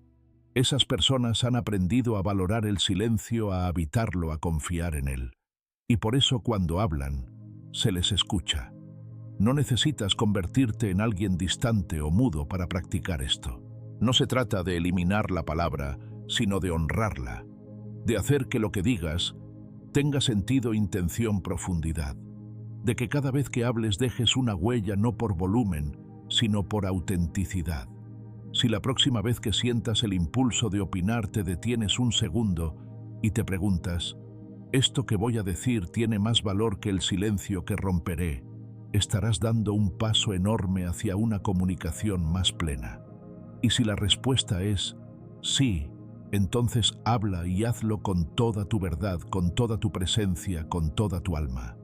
Esas personas han aprendido a valorar el silencio, a habitarlo, a confiar en él. Y por eso cuando hablan, se les escucha. No necesitas convertirte en alguien distante o mudo para practicar esto. No se trata de eliminar la palabra, sino de honrarla, de hacer que lo que digas tenga sentido, intención, profundidad, de que cada vez que hables dejes una huella no por volumen, sino por autenticidad. Si la próxima vez que sientas el impulso de opinar te detienes un segundo y te preguntas, ¿esto que voy a decir tiene más valor que el silencio que romperé?, estarás dando un paso enorme hacia una comunicación más plena. Y si la respuesta es sí, entonces habla y hazlo con toda tu verdad, con toda tu presencia, con toda tu alma.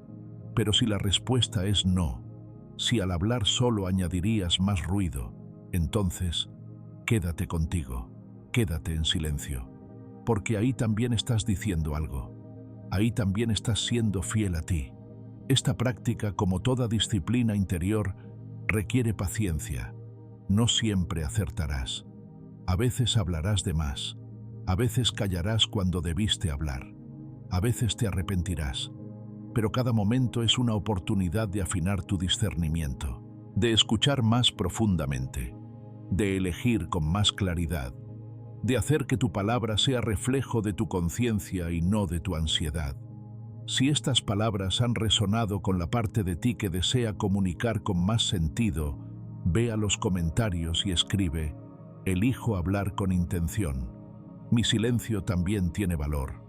Pero si la respuesta es no, si al hablar solo añadirías más ruido, entonces quédate contigo, quédate en silencio, porque ahí también estás diciendo algo, ahí también estás siendo fiel a ti. Esta práctica, como toda disciplina interior, requiere paciencia. No siempre acertarás. A veces hablarás de más. A veces callarás cuando debiste hablar. A veces te arrepentirás. Pero cada momento es una oportunidad de afinar tu discernimiento, de escuchar más profundamente, de elegir con más claridad, de hacer que tu palabra sea reflejo de tu conciencia y no de tu ansiedad. Si estas palabras han resonado con la parte de ti que desea comunicar con más sentido, ve a los comentarios y escribe: elijo hablar con intención. Mi silencio también tiene valor,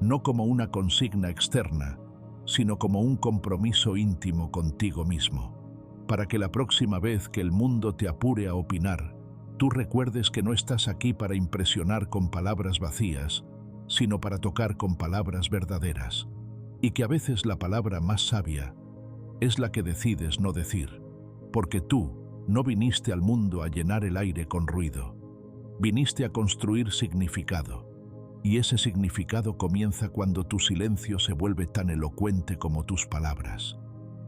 no como una consigna externa, sino como un compromiso íntimo contigo mismo, para que la próxima vez que el mundo te apure a opinar, tú recuerdes que no estás aquí para impresionar con palabras vacías, sino para tocar con palabras verdaderas. Y que a veces la palabra más sabia es la que decides no decir, porque tú no viniste al mundo a llenar el aire con ruido, viniste a construir significado, y ese significado comienza cuando tu silencio se vuelve tan elocuente como tus palabras.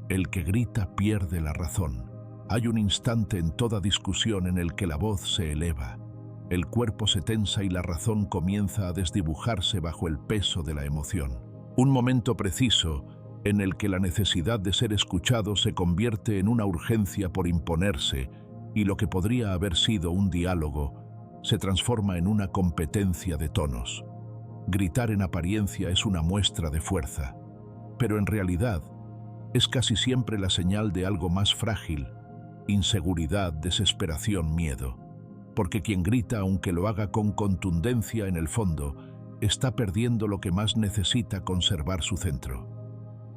El que grita pierde la razón. Hay un instante en toda discusión en el que la voz se eleva, el cuerpo se tensa y la razón comienza a desdibujarse bajo el peso de la emoción. Un momento preciso en el que la necesidad de ser escuchado se convierte en una urgencia por imponerse y lo que podría haber sido un diálogo se transforma en una competencia de tonos. Gritar en apariencia es una muestra de fuerza, pero en realidad es casi siempre la señal de algo más frágil: inseguridad, desesperación, miedo. Porque quien grita, aunque lo haga con contundencia, en el fondo está perdiendo lo que más necesita: conservar su centro.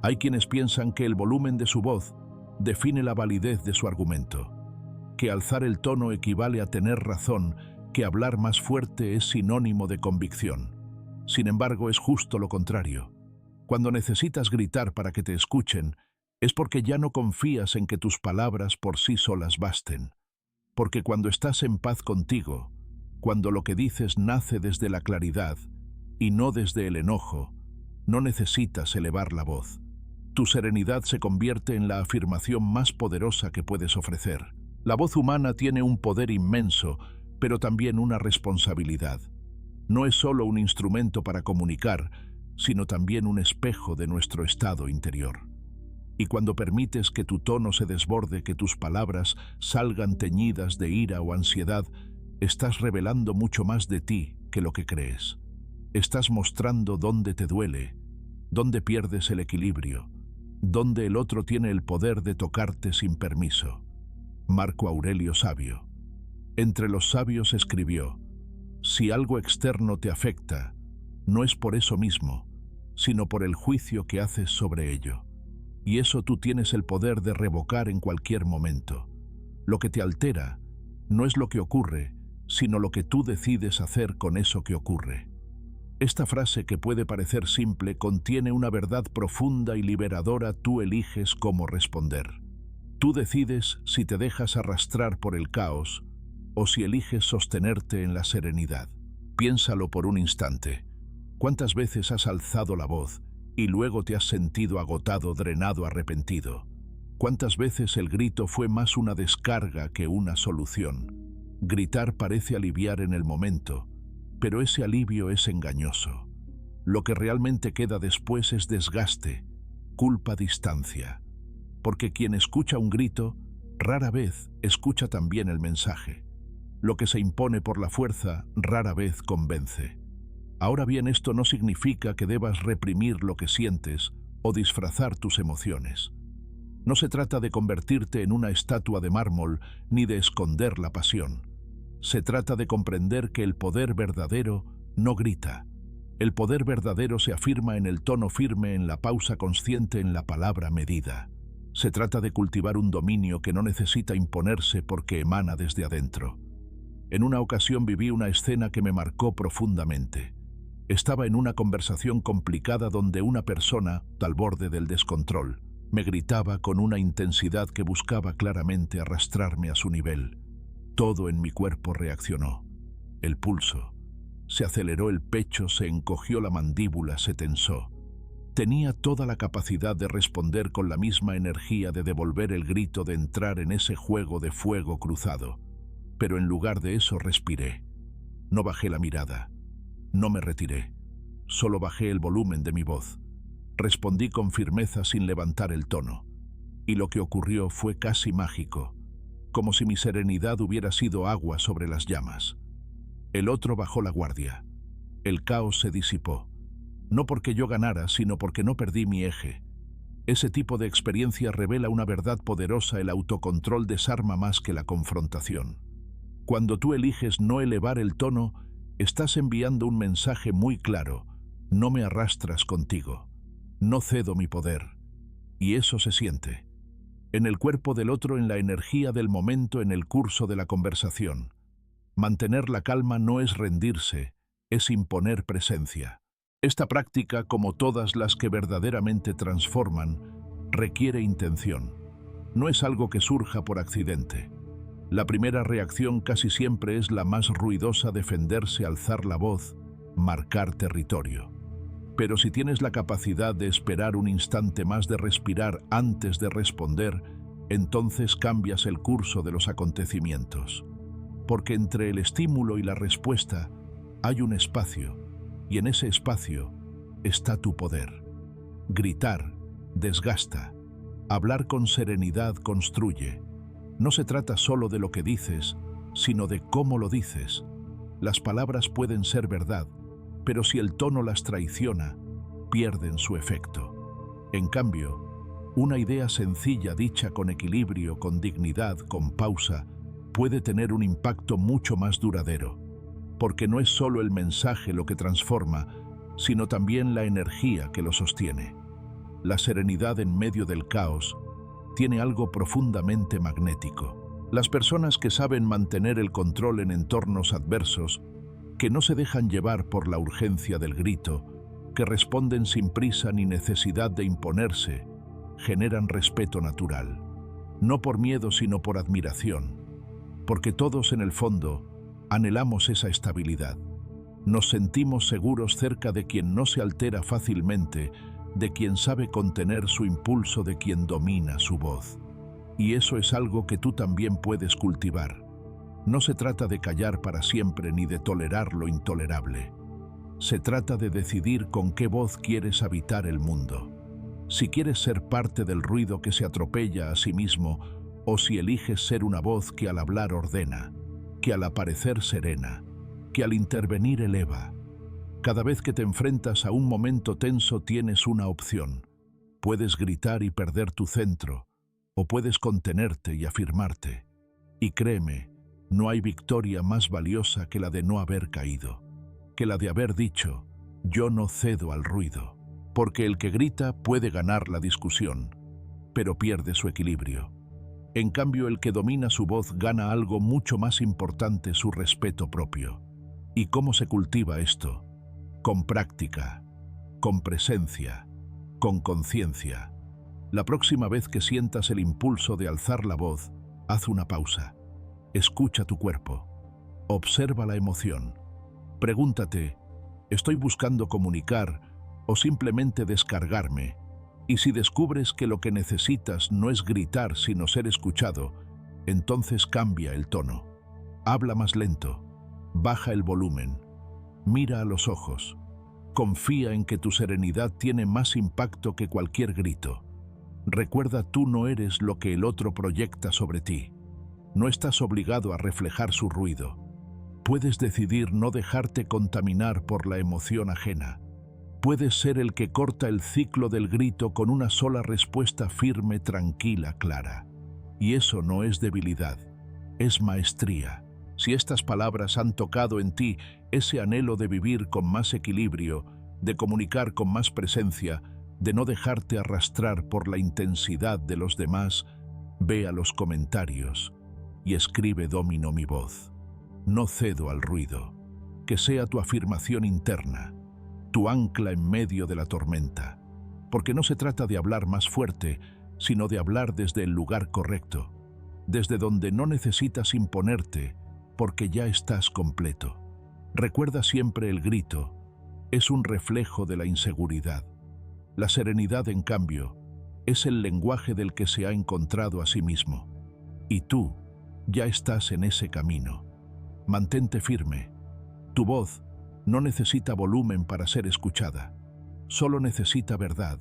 Hay quienes piensan que el volumen de su voz define la validez de su argumento, que alzar el tono equivale a tener razón, que hablar más fuerte es sinónimo de convicción. Sin embargo, es justo lo contrario. Cuando necesitas gritar para que te escuchen, es porque ya no confías en que tus palabras por sí solas basten. Porque cuando estás en paz contigo, cuando lo que dices nace desde la claridad y no desde el enojo, no necesitas elevar la voz. Tu serenidad se convierte en la afirmación más poderosa que puedes ofrecer. La voz humana tiene un poder inmenso, pero también una responsabilidad. No es solo un instrumento para comunicar, sino también un espejo de nuestro estado interior. Y cuando permites que tu tono se desborde, que tus palabras salgan teñidas de ira o ansiedad, Estás revelando mucho más de ti que lo que crees. Estás mostrando dónde te duele, dónde pierdes el equilibrio, dónde el otro tiene el poder de tocarte sin permiso. Marco Aurelio Sabio. Entre los sabios escribió: si algo externo te afecta, no es por eso mismo, sino por el juicio que haces sobre ello. Y eso tú tienes el poder de revocar en cualquier momento. Lo que te altera no es lo que ocurre, sino lo que tú decides hacer con eso que ocurre. Esta frase, que puede parecer simple, contiene una verdad profunda y liberadora. Tú eliges cómo responder. Tú decides si te dejas arrastrar por el caos o si eliges sostenerte en la serenidad. Piénsalo por un instante. ¿Cuántas veces has alzado la voz y luego te has sentido agotado, drenado, arrepentido? ¿Cuántas veces el grito fue más una descarga que una solución? Gritar parece aliviar en el momento, pero ese alivio es engañoso. Lo que realmente queda después es desgaste, culpa, distancia. Porque quien escucha un grito, rara vez escucha también el mensaje. Lo que se impone por la fuerza, rara vez convence. Ahora bien, esto no significa que debas reprimir lo que sientes o disfrazar tus emociones. No se trata de convertirte en una estatua de mármol ni de esconder la pasión. Se trata de comprender que el poder verdadero no grita. El poder verdadero se afirma en el tono firme, en la pausa consciente, en la palabra medida. Se trata de cultivar un dominio que no necesita imponerse porque emana desde adentro. En una ocasión viví una escena que me marcó profundamente. Estaba en una conversación complicada donde una persona, al borde del descontrol, me gritaba con una intensidad que buscaba claramente arrastrarme a su nivel. Todo en mi cuerpo reaccionó. El pulso se aceleró, el pecho se encogió, la mandíbula se tensó. Tenía toda la capacidad de responder con la misma energía, de devolver el grito, de entrar en ese juego de fuego cruzado. Pero en lugar de eso respiré. No bajé la mirada. No me retiré. Solo bajé el volumen de mi voz. Respondí con firmeza sin levantar el tono. Y lo que ocurrió fue casi mágico, como si mi serenidad hubiera sido agua sobre las llamas. El otro bajó la guardia. El caos se disipó. No porque yo ganara, sino porque no perdí mi eje. Ese tipo de experiencia revela una verdad poderosa: el autocontrol desarma más que la confrontación. Cuando tú eliges no elevar el tono, estás enviando un mensaje muy claro: no me arrastras contigo. No cedo mi poder. Y eso se siente en el cuerpo del otro, en la energía del momento, en el curso de la conversación. Mantener la calma no es rendirse, es imponer presencia. Esta práctica, como todas las que verdaderamente transforman, requiere intención. No es algo que surja por accidente. La primera reacción casi siempre es la más ruidosa: defenderse, alzar la voz, marcar territorio. Pero si tienes la capacidad de esperar un instante más, de respirar antes de responder, entonces cambias el curso de los acontecimientos. Porque entre el estímulo y la respuesta hay un espacio, y en ese espacio está tu poder. Gritar desgasta. Hablar con serenidad construye. No se trata solo de lo que dices, sino de cómo lo dices. Las palabras pueden ser verdad, pero si el tono las traiciona, pierden su efecto. En cambio, una idea sencilla, dicha con equilibrio, con dignidad, con pausa, puede tener un impacto mucho más duradero, porque no es solo el mensaje lo que transforma, sino también la energía que lo sostiene. La serenidad en medio del caos tiene algo profundamente magnético. Las personas que saben mantener el control en entornos adversos, que no se dejan llevar por la urgencia del grito, que responden sin prisa ni necesidad de imponerse, generan respeto natural. No por miedo, sino por admiración. Porque todos en el fondo anhelamos esa estabilidad. Nos sentimos seguros cerca de quien no se altera fácilmente, de quien sabe contener su impulso, de quien domina su voz. Y eso es algo que tú también puedes cultivar. No se trata de callar para siempre ni de tolerar lo intolerable. Se trata de decidir con qué voz quieres habitar el mundo. Si quieres ser parte del ruido que se atropella a sí mismo, o si eliges ser una voz que al hablar ordena, que al aparecer serena, que al intervenir eleva. Cada vez que te enfrentas a un momento tenso tienes una opción. Puedes gritar y perder tu centro, o puedes contenerte y afirmarte. Y créeme, no hay victoria más valiosa que la de no haber caído, que la de haber dicho, yo no cedo al ruido. Porque el que grita puede ganar la discusión, pero pierde su equilibrio. En cambio, el que domina su voz gana algo mucho más importante, su respeto propio. ¿Y cómo se cultiva esto? Con práctica, con presencia, con conciencia. La próxima vez que sientas el impulso de alzar la voz, haz una pausa. Escucha tu cuerpo. Observa la emoción. Pregúntate, ¿estoy buscando comunicar o simplemente descargarme? Y si descubres que lo que necesitas no es gritar sino ser escuchado, entonces cambia el tono. Habla más lento, baja el volumen, mira a los ojos. Confía en que tu serenidad tiene más impacto que cualquier grito. Recuerda, tú no eres lo que el otro proyecta sobre ti. No estás obligado a reflejar su ruido. Puedes decidir no dejarte contaminar por la emoción ajena. Puedes ser el que corta el ciclo del grito con una sola respuesta firme, tranquila, clara. Y eso no es debilidad, es maestría. Si estas palabras han tocado en ti ese anhelo de vivir con más equilibrio, de comunicar con más presencia, de no dejarte arrastrar por la intensidad de los demás, ve a los comentarios y escribe: domino mi voz. No cedo al ruido. Que sea tu afirmación interna, tu ancla en medio de la tormenta. Porque no se trata de hablar más fuerte, sino de hablar desde el lugar correcto, desde donde no necesitas imponerte, porque ya estás completo. Recuerda siempre, el grito es un reflejo de la inseguridad. La serenidad, en cambio, es el lenguaje del que se ha encontrado a sí mismo. Y tú ya estás en ese camino. Mantente firme. Tu voz no necesita volumen para ser escuchada. Solo necesita verdad.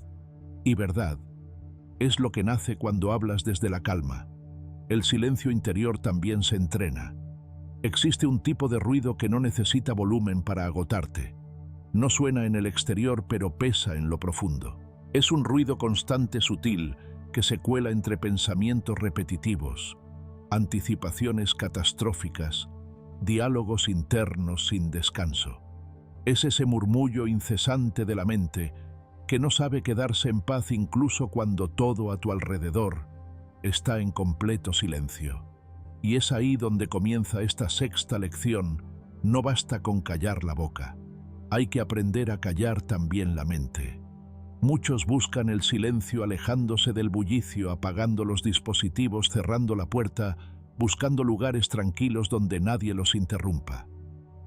Y verdad es lo que nace cuando hablas desde la calma. El silencio interior también se entrena. Existe un tipo de ruido que no necesita volumen para agotarte. No suena en el exterior, pero pesa en lo profundo. Es un ruido constante, sutil, que se cuela entre pensamientos repetitivos, anticipaciones catastróficas, diálogos internos sin descanso. Es ese murmullo incesante de la mente que no sabe quedarse en paz incluso cuando todo a tu alrededor está en completo silencio. Y es ahí donde comienza esta sexta lección. No basta con callar la boca. Hay que aprender a callar también la mente. Muchos buscan el silencio alejándose del bullicio, apagando los dispositivos, cerrando la puerta, buscando lugares tranquilos donde nadie los interrumpa.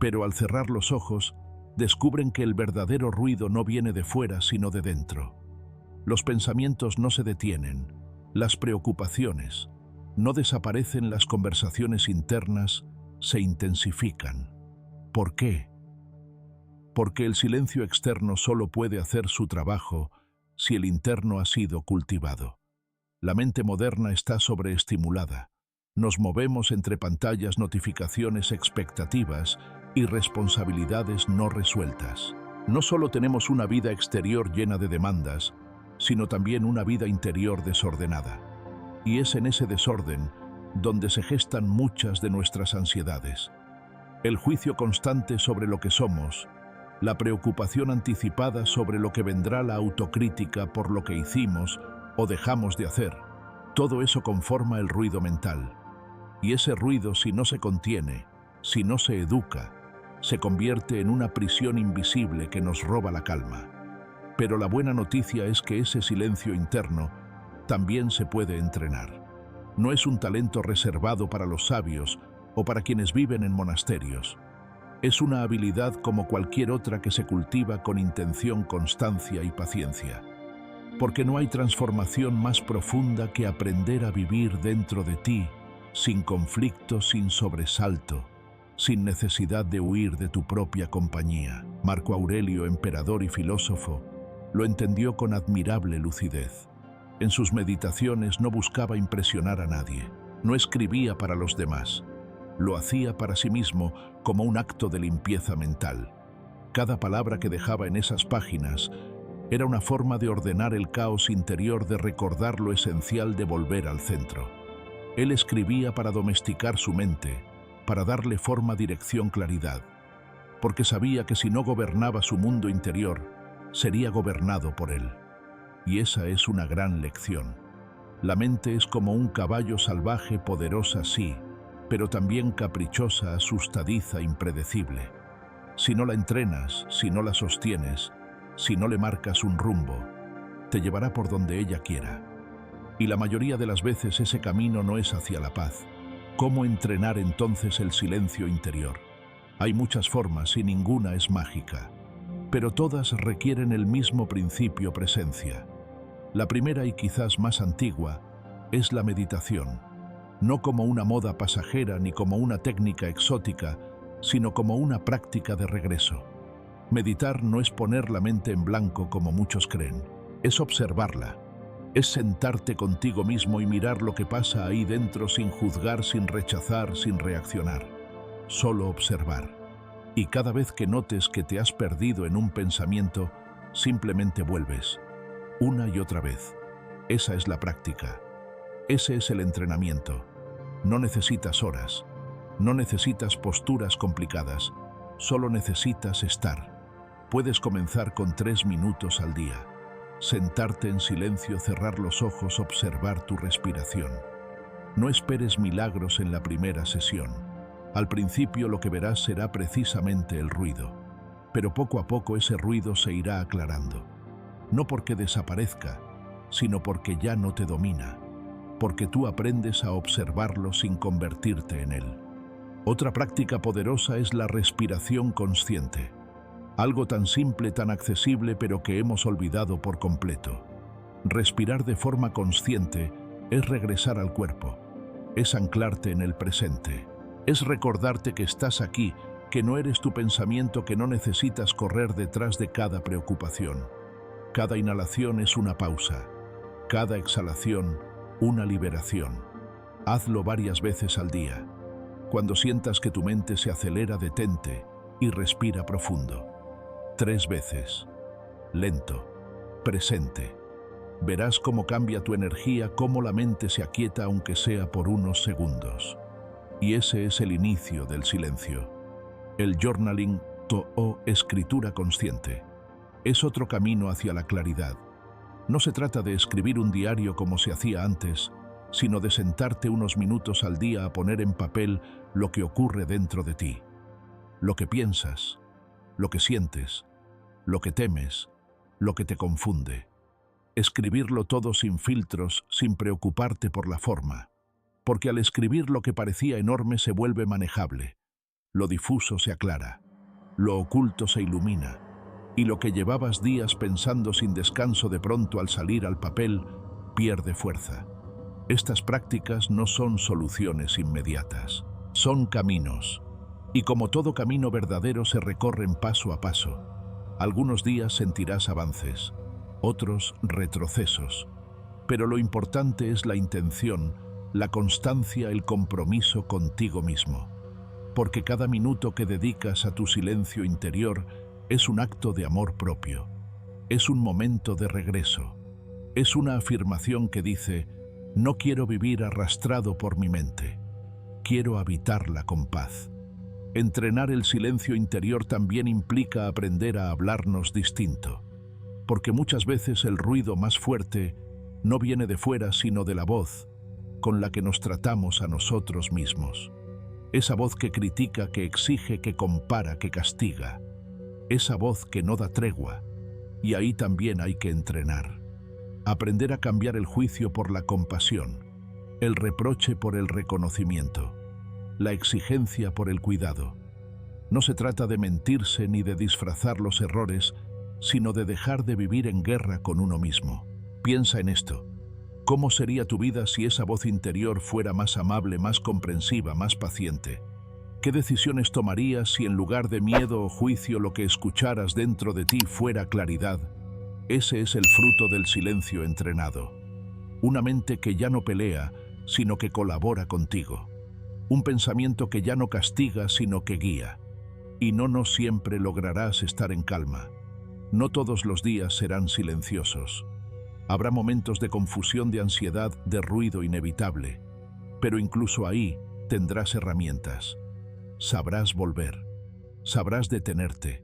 Pero al cerrar los ojos, descubren que el verdadero ruido no viene de fuera, sino de dentro. Los pensamientos no se detienen, las preocupaciones no desaparecen, las conversaciones internas se intensifican. ¿Por qué? Porque el silencio externo solo puede hacer su trabajo si el interno ha sido cultivado. La mente moderna está sobreestimulada. Nos movemos entre pantallas, notificaciones, expectativas y responsabilidades no resueltas. No solo tenemos una vida exterior llena de demandas, sino también una vida interior desordenada. Y es en ese desorden donde se gestan muchas de nuestras ansiedades. El juicio constante sobre lo que somos, la preocupación anticipada sobre lo que vendrá, la autocrítica por lo que hicimos o dejamos de hacer. Todo eso conforma el ruido mental. Y ese ruido, si no se contiene, si no se educa, se convierte en una prisión invisible que nos roba la calma. Pero la buena noticia es que ese silencio interno también se puede entrenar. No es un talento reservado para los sabios o para quienes viven en monasterios. Es una habilidad como cualquier otra que se cultiva con intención, constancia y paciencia. Porque no hay transformación más profunda que aprender a vivir dentro de ti, sin conflicto, sin sobresalto, sin necesidad de huir de tu propia compañía. Marco Aurelio, emperador y filósofo, lo entendió con admirable lucidez. En sus meditaciones no buscaba impresionar a nadie, no escribía para los demás. Lo hacía para sí mismo como un acto de limpieza mental. Cada palabra que dejaba en esas páginas era una forma de ordenar el caos interior, de recordar lo esencial, de volver al centro. Él escribía para domesticar su mente, para darle forma, dirección, claridad, porque sabía que si no gobernaba su mundo interior, sería gobernado por él. Y esa es una gran lección. La mente es como un caballo salvaje, poderosa sí, pero también caprichosa, asustadiza, impredecible. Si no la entrenas, si no la sostienes, si no le marcas un rumbo, te llevará por donde ella quiera. Y la mayoría de las veces ese camino no es hacia la paz. ¿Cómo entrenar entonces el silencio interior? Hay muchas formas y ninguna es mágica, pero todas requieren el mismo principio: presencia. La primera, y quizás más antigua, es la meditación, no como una moda pasajera ni como una técnica exótica, sino como una práctica de regreso. Meditar no es poner la mente en blanco como muchos creen, es observarla. Es sentarte contigo mismo y mirar lo que pasa ahí dentro sin juzgar, sin rechazar, sin reaccionar. Solo observar. Y cada vez que notes que te has perdido en un pensamiento, simplemente vuelves, una y otra vez. Esa es la práctica. Ese es el entrenamiento. No necesitas horas, no necesitas posturas complicadas, solo necesitas estar. Puedes comenzar con 3 minutos al día. Sentarte en silencio, cerrar los ojos, observar tu respiración. No esperes milagros en la primera sesión. Al principio lo que verás será precisamente el ruido, pero poco a poco ese ruido se irá aclarando. No porque desaparezca, sino porque ya no te domina, porque tú aprendes a observarlo sin convertirte en él. Otra práctica poderosa es la respiración consciente. Algo tan simple, tan accesible, pero que hemos olvidado por completo. Respirar de forma consciente es regresar al cuerpo, es anclarte en el presente, es recordarte que estás aquí, que no eres tu pensamiento, que no necesitas correr detrás de cada preocupación. Cada inhalación es una pausa, cada exhalación una liberación. Hazlo varias veces al día. Cuando sientas que tu mente se acelera, detente y respira profundo. 3 veces. Lento, presente. Verás cómo cambia tu energía, cómo la mente se aquieta aunque sea por unos segundos. Y ese es el inicio del silencio. El journaling o escritura consciente es otro camino hacia la claridad. No se trata de escribir un diario como se hacía antes, sino de sentarte unos minutos al día a poner en papel lo que ocurre dentro de ti, lo que piensas, lo que sientes, lo que temes, lo que te confunde. Escribirlo todo sin filtros, sin preocuparte por la forma, porque al escribir lo que parecía enorme se vuelve manejable, lo difuso se aclara, lo oculto se ilumina, y lo que llevabas días pensando sin descanso de pronto al salir al papel pierde fuerza. Estas prácticas no son soluciones inmediatas, son caminos, y como todo camino verdadero se recorren paso a paso. Algunos días sentirás avances, otros retrocesos, pero lo importante es la intención, la constancia, el compromiso contigo mismo, porque cada minuto que dedicas a tu silencio interior es un acto de amor propio, es un momento de regreso, es una afirmación que dice: no quiero vivir arrastrado por mi mente, quiero habitarla con paz. Entrenar el silencio interior también implica aprender a hablarnos distinto, porque muchas veces el ruido más fuerte no viene de fuera sino de la voz con la que nos tratamos a nosotros mismos. Esa voz que critica, que exige, que compara, que castiga. Esa voz que no da tregua. Y ahí también hay que entrenar. Aprender a cambiar el juicio por la compasión, el reproche por el reconocimiento, la exigencia por el cuidado. No se trata de mentirse ni de disfrazar los errores, sino de dejar de vivir en guerra con uno mismo. Piensa en esto. ¿Cómo sería tu vida si esa voz interior fuera más amable, más comprensiva, más paciente? ¿Qué decisiones tomarías si en lugar de miedo o juicio lo que escucharas dentro de ti fuera claridad? Ese es el fruto del silencio entrenado. Una mente que ya no pelea, sino que colabora contigo. un pensamiento que ya no castiga sino que guía. Y no siempre lograrás estar en calma. No todos los días serán silenciosos. Habrá momentos de confusión, de ansiedad, de ruido inevitable. Pero incluso ahí tendrás herramientas. Sabrás volver. Sabrás detenerte.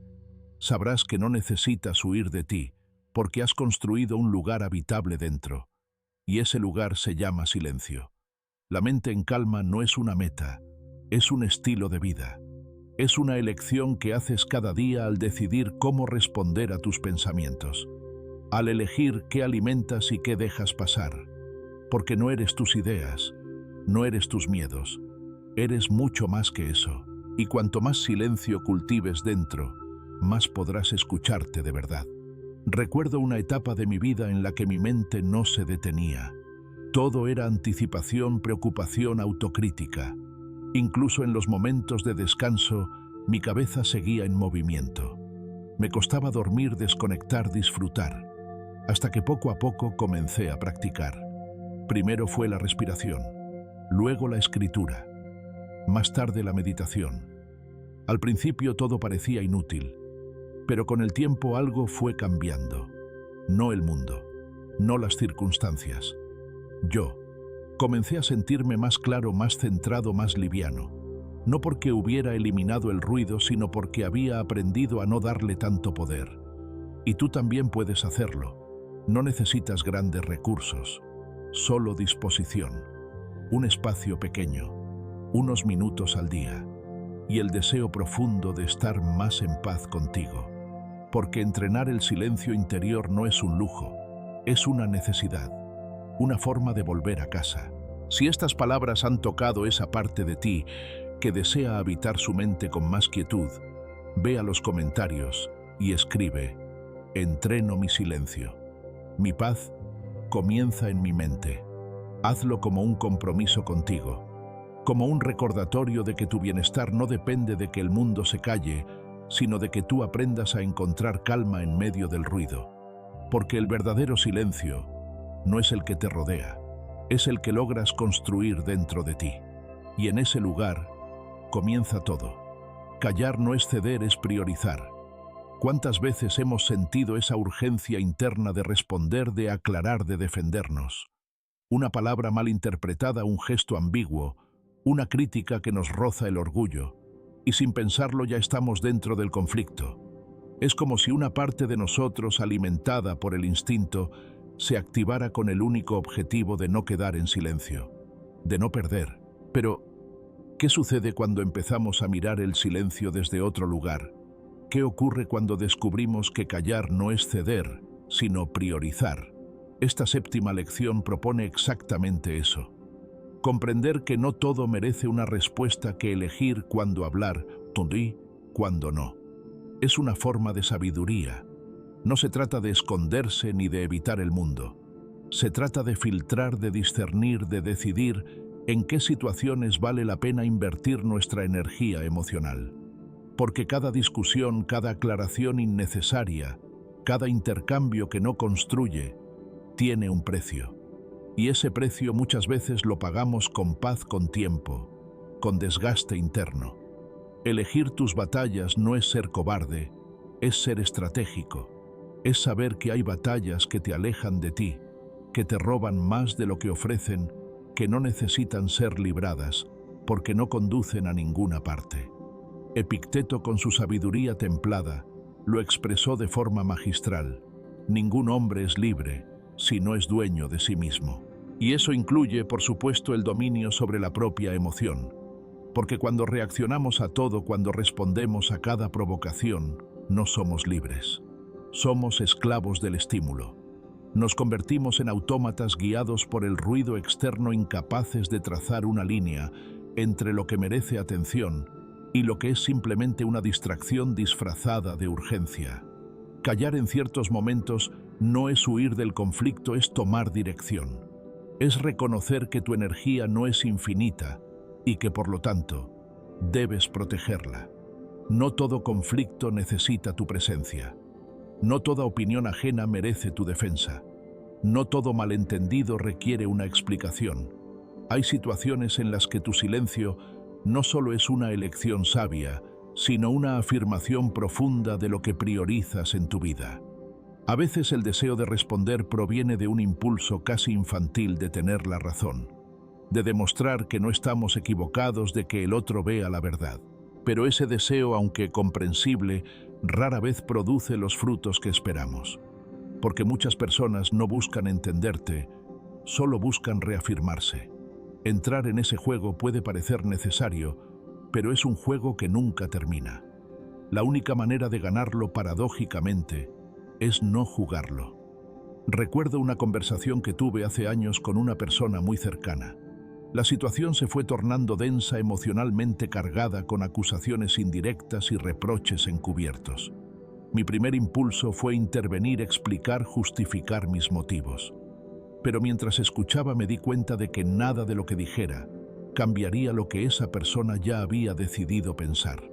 Sabrás que no necesitas huir de ti, porque has construido un lugar habitable dentro. Y ese lugar se llama silencio. La mente en calma no es una meta, es un estilo de vida. Es una elección que haces cada día al decidir cómo responder a tus pensamientos, al elegir qué alimentas y qué dejas pasar. Porque no eres tus ideas, no eres tus miedos, eres mucho más que eso. Y cuanto más silencio cultives dentro, más podrás escucharte de verdad. Recuerdo una etapa de mi vida en la que mi mente no se detenía. Todo era anticipación, preocupación, autocrítica. Incluso en los momentos de descanso, mi cabeza seguía en movimiento. Me costaba dormir, desconectar, disfrutar, hasta que poco a poco comencé a practicar. Primero fue la respiración, luego la escritura, más tarde la meditación. Al principio todo parecía inútil, pero con el tiempo algo fue cambiando. No el mundo, no las circunstancias. Yo comencé a sentirme más claro, más centrado, más liviano. No porque hubiera eliminado el ruido, sino porque había aprendido a no darle tanto poder. Y tú también puedes hacerlo. No necesitas grandes recursos, solo disposición, un espacio pequeño, unos minutos al día, y el deseo profundo de estar más en paz contigo. Porque entrenar el silencio interior no es un lujo, es una necesidad, una forma de volver a casa. Si estas palabras han tocado esa parte de ti que desea habitar su mente con más quietud, ve a los comentarios y escribe: entreno mi silencio. Mi paz comienza en mi mente. Hazlo como un compromiso contigo, como un recordatorio de que tu bienestar no depende de que el mundo se calle, sino de que tú aprendas a encontrar calma en medio del ruido. Porque el verdadero silencio no es el que te rodea, es el que logras construir dentro de ti. Y en ese lugar comienza todo. Callar no es ceder, es priorizar. ¿Cuántas veces hemos sentido esa urgencia interna de responder, de aclarar, de defendernos? Una palabra mal interpretada, un gesto ambiguo, una crítica que nos roza el orgullo, y sin pensarlo ya estamos dentro del conflicto. Es como si una parte de nosotros, alimentada por el instinto, se activara con el único objetivo de no quedar en silencio, de no perder. Pero, ¿qué sucede cuando empezamos a mirar el silencio desde otro lugar? ¿Qué ocurre cuando descubrimos que callar no es ceder, sino priorizar? Esta séptima lección propone exactamente eso. Comprender que no todo merece una respuesta, que elegir cuándo hablar, y cuándo no. Es una forma de sabiduría. No se trata de esconderse ni de evitar el mundo. Se trata de filtrar, de discernir, de decidir en qué situaciones vale la pena invertir nuestra energía emocional. Porque cada discusión, cada aclaración innecesaria, cada intercambio que no construye, tiene un precio. Y ese precio muchas veces lo pagamos con paz, con tiempo, con desgaste interno. Elegir tus batallas no es ser cobarde, es ser estratégico. Es saber que hay batallas que te alejan de ti, que te roban más de lo que ofrecen, que no necesitan ser libradas, porque no conducen a ninguna parte. Epicteto, con su sabiduría templada, lo expresó de forma magistral: ningún hombre es libre si no es dueño de sí mismo. Y eso incluye, por supuesto, el dominio sobre la propia emoción. Porque cuando reaccionamos a todo, cuando respondemos a cada provocación, no somos libres. Somos esclavos del estímulo. Nos convertimos en autómatas guiados por el ruido externo, incapaces de trazar una línea entre lo que merece atención y lo que es simplemente una distracción disfrazada de urgencia. Callar en ciertos momentos no es huir del conflicto, es tomar dirección. Es reconocer que tu energía no es infinita y que, por lo tanto, debes protegerla. No todo conflicto necesita tu presencia. No toda opinión ajena merece tu defensa. No todo malentendido requiere una explicación. Hay situaciones en las que tu silencio no solo es una elección sabia, sino una afirmación profunda de lo que priorizas en tu vida. A veces el deseo de responder proviene de un impulso casi infantil de tener la razón, de demostrar que no estamos equivocados, de que el otro vea la verdad. Pero ese deseo, aunque comprensible, rara vez produce los frutos que esperamos. Porque muchas personas no buscan entenderte, solo buscan reafirmarse. Entrar en ese juego puede parecer necesario, pero es un juego que nunca termina. La única manera de ganarlo, paradójicamente, es no jugarlo. Recuerdo una conversación que tuve hace años con una persona muy cercana. La situación se fue tornando densa, emocionalmente cargada, con acusaciones indirectas y reproches encubiertos. Mi primer impulso fue intervenir, explicar, justificar mis motivos. Pero mientras escuchaba me di cuenta de que nada de lo que dijera cambiaría lo que esa persona ya había decidido pensar.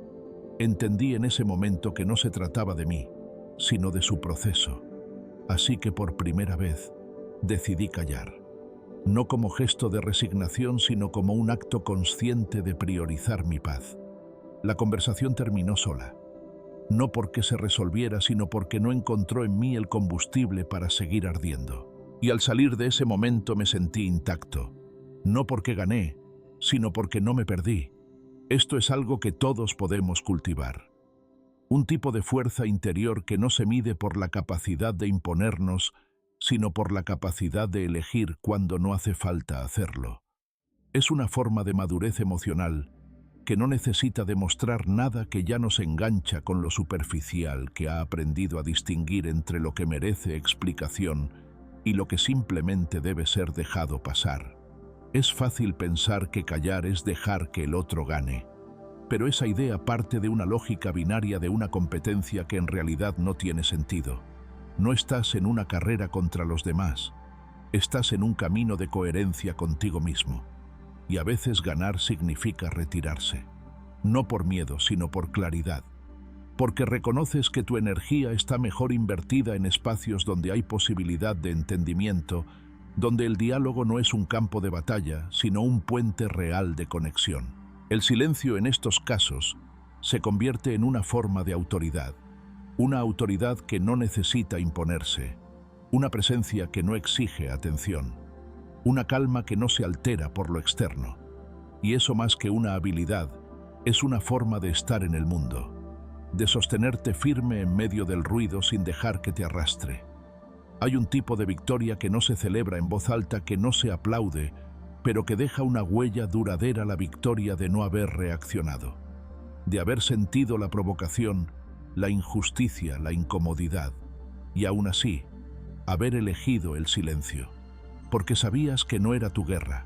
Entendí en ese momento que no se trataba de mí, sino de su proceso. Así que por primera vez decidí callar. No como gesto de resignación, sino como un acto consciente de priorizar mi paz. La conversación terminó sola. No porque se resolviera, sino porque no encontró en mí el combustible para seguir ardiendo. Y al salir de ese momento me sentí intacto. No porque gané, sino porque no me perdí. Esto es algo que todos podemos cultivar. Un tipo de fuerza interior que no se mide por la capacidad de imponernos, sino por la capacidad de elegir cuando no hace falta hacerlo. Es una forma de madurez emocional que no necesita demostrar nada, que ya no se engancha con lo superficial, que ha aprendido a distinguir entre lo que merece explicación y lo que simplemente debe ser dejado pasar. Es fácil pensar que callar es dejar que el otro gane, pero esa idea parte de una lógica binaria, de una competencia que en realidad no tiene sentido. No estás en una carrera contra los demás, estás en un camino de coherencia contigo mismo. Y a veces ganar significa retirarse, no por miedo, sino por claridad. Porque reconoces que tu energía está mejor invertida en espacios donde hay posibilidad de entendimiento, donde el diálogo no es un campo de batalla, sino un puente real de conexión. El silencio en estos casos se convierte en una forma de autoridad, una autoridad que no necesita imponerse, una presencia que no exige atención, una calma que no se altera por lo externo. Y eso, más que una habilidad, es una forma de estar en el mundo, de sostenerte firme en medio del ruido sin dejar que te arrastre. Hay un tipo de victoria que no se celebra en voz alta, que no se aplaude, pero que deja una huella duradera: la victoria de no haber reaccionado, de haber sentido la provocación, la injusticia, la incomodidad, y aún así, haber elegido el silencio, porque sabías que no era tu guerra,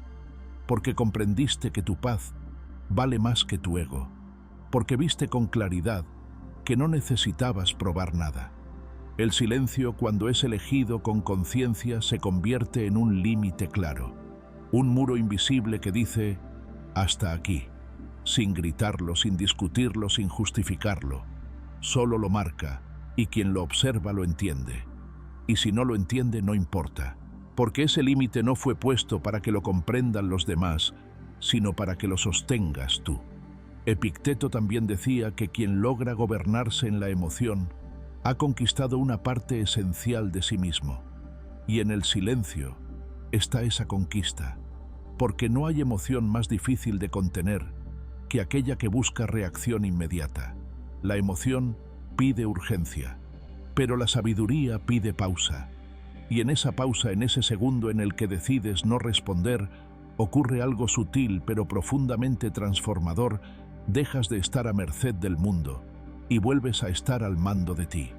porque comprendiste que tu paz vale más que tu ego, porque viste con claridad que no necesitabas probar nada. El silencio, cuando es elegido con conciencia, se convierte en un límite claro, un muro invisible que dice «hasta aquí», sin gritarlo, sin discutirlo, sin justificarlo. Solo lo marca, y quien lo observa lo entiende. Y si no lo entiende, no importa, porque ese límite no fue puesto para que lo comprendan los demás, sino para que lo sostengas tú. Epicteto también decía que quien logra gobernarse en la emoción ha conquistado una parte esencial de sí mismo. Y en el silencio está esa conquista, porque no hay emoción más difícil de contener que aquella que busca reacción inmediata. La emoción pide urgencia, pero la sabiduría pide pausa. Y en esa pausa, en ese segundo en el que decides no responder, ocurre algo sutil pero profundamente transformador. Dejas de estar a merced del mundo y vuelves a estar al mando de ti.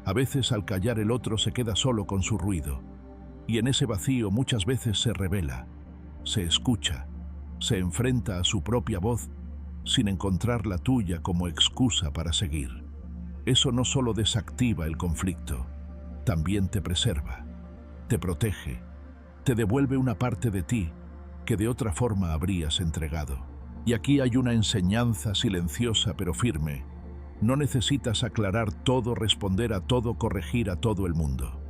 A veces, al callar, el otro se queda solo con su ruido, y en ese vacío muchas veces se revela, se escucha, se enfrenta a su propia voz sin encontrar la tuya como excusa para seguir. Eso no solo desactiva el conflicto, también te preserva, te protege, te devuelve una parte de ti que de otra forma habrías entregado. Y aquí hay una enseñanza silenciosa pero firme. No necesitas aclarar todo, responder a todo, corregir a todo el mundo.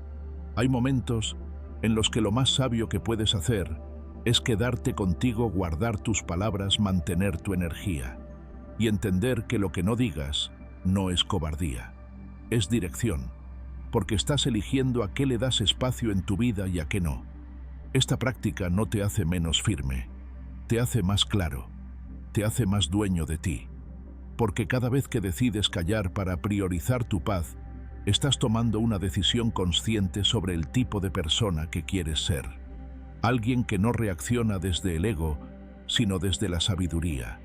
Hay momentos en los que lo más sabio que puedes hacer Es quedarte contigo, guardar tus palabras, mantener tu energía y entender que lo que no digas no es cobardía, es dirección, porque estás eligiendo a qué le das espacio en tu vida y a qué no. Esta práctica no te hace menos firme, te hace más claro, te hace más dueño de ti, porque cada vez que decides callar para priorizar tu paz, estás tomando una decisión consciente sobre el tipo de persona que quieres ser. Alguien que no reacciona desde el ego, sino desde la sabiduría.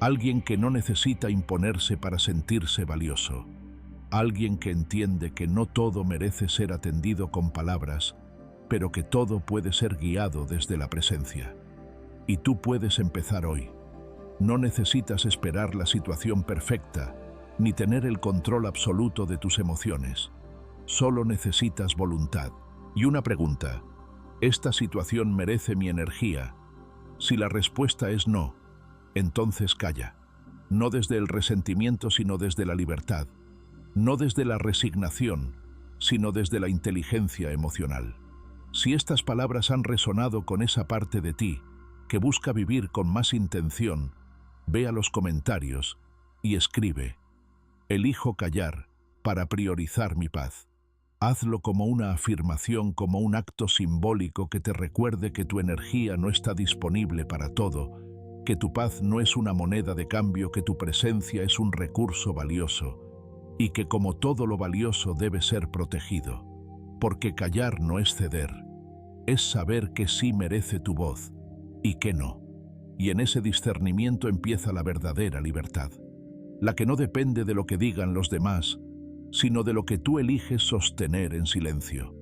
Alguien que no necesita imponerse para sentirse valioso. Alguien que entiende que no todo merece ser atendido con palabras, pero que todo puede ser guiado desde la presencia. Y tú puedes empezar hoy. No necesitas esperar la situación perfecta, ni tener el control absoluto de tus emociones. Solo necesitas voluntad. Y una pregunta: ¿esta situación merece mi energía? Si la respuesta es no, entonces calla. No desde el resentimiento, sino desde la libertad. No desde la resignación, sino desde la inteligencia emocional. Si estas palabras han resonado con esa parte de ti que busca vivir con más intención, ve a los comentarios y escribe: elijo callar para priorizar mi paz. Hazlo como una afirmación, como un acto simbólico que te recuerde que tu energía no está disponible para todo, que tu paz no es una moneda de cambio, que tu presencia es un recurso valioso y que como todo lo valioso debe ser protegido. Porque callar no es ceder, es saber que sí merece tu voz y que no. Y en ese discernimiento empieza la verdadera libertad, la que no depende de lo que digan los demás, sino de lo que tú eliges sostener en silencio.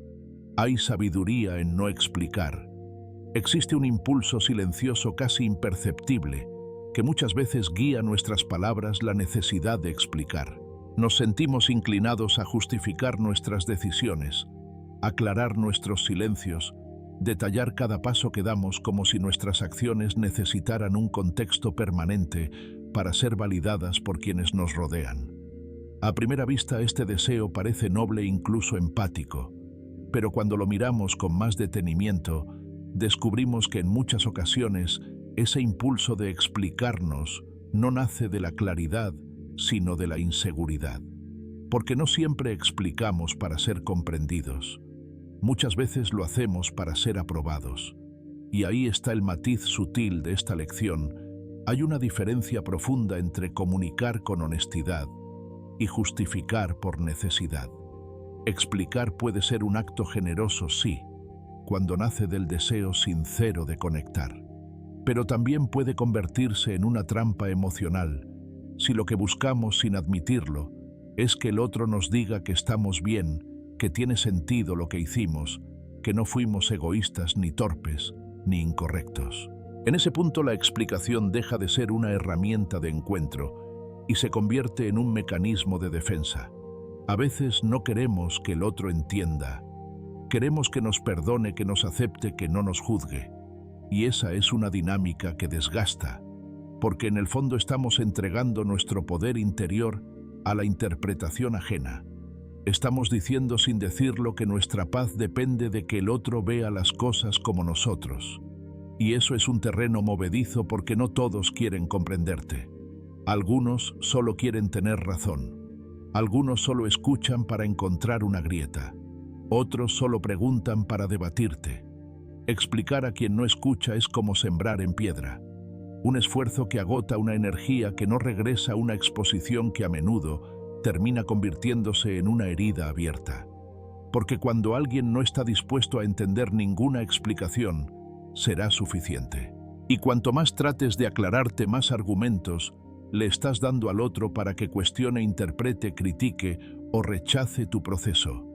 Hay sabiduría en no explicar. Existe un impulso silencioso casi imperceptible que muchas veces guía nuestras palabras, la necesidad de explicar. Nos sentimos inclinados a justificar nuestras decisiones, aclarar nuestros silencios, detallar cada paso que damos como si nuestras acciones necesitaran un contexto permanente para ser validadas por quienes nos rodean. A primera vista este deseo parece noble e incluso empático, pero cuando lo miramos con más detenimiento, descubrimos que en muchas ocasiones ese impulso de explicarnos no nace de la claridad, sino de la inseguridad. Porque no siempre explicamos para ser comprendidos. Muchas veces lo hacemos para ser aprobados. Y ahí está el matiz sutil de esta lección. Hay una diferencia profunda entre comunicar con honestidad y justificar por necesidad. Explicar puede ser un acto generoso, sí, cuando nace del deseo sincero de conectar. Pero también puede convertirse en una trampa emocional, si lo que buscamos sin admitirlo es que el otro nos diga que estamos bien, que tiene sentido lo que hicimos, que no fuimos egoístas, ni torpes, ni incorrectos. En ese punto la explicación deja de ser una herramienta de encuentro y se convierte en un mecanismo de defensa. A veces no queremos que el otro entienda. Queremos que nos perdone, que nos acepte, que no nos juzgue. Y esa es una dinámica que desgasta, porque en el fondo estamos entregando nuestro poder interior a la interpretación ajena. Estamos diciendo sin decirlo que nuestra paz depende de que el otro vea las cosas como nosotros. Y eso es un terreno movedizo porque no todos quieren comprenderte. Algunos solo quieren tener razón. Algunos solo escuchan para encontrar una grieta. Otros solo preguntan para debatirte. Explicar a quien no escucha es como sembrar en piedra. Un esfuerzo que agota una energía que no regresa a una exposición que a menudo termina convirtiéndose en una herida abierta. Porque cuando alguien no está dispuesto a entender ninguna explicación, será suficiente. Y cuanto más trates de aclararte, más argumentos le estás dando al otro para que cuestione, interprete, critique o rechace tu proceso.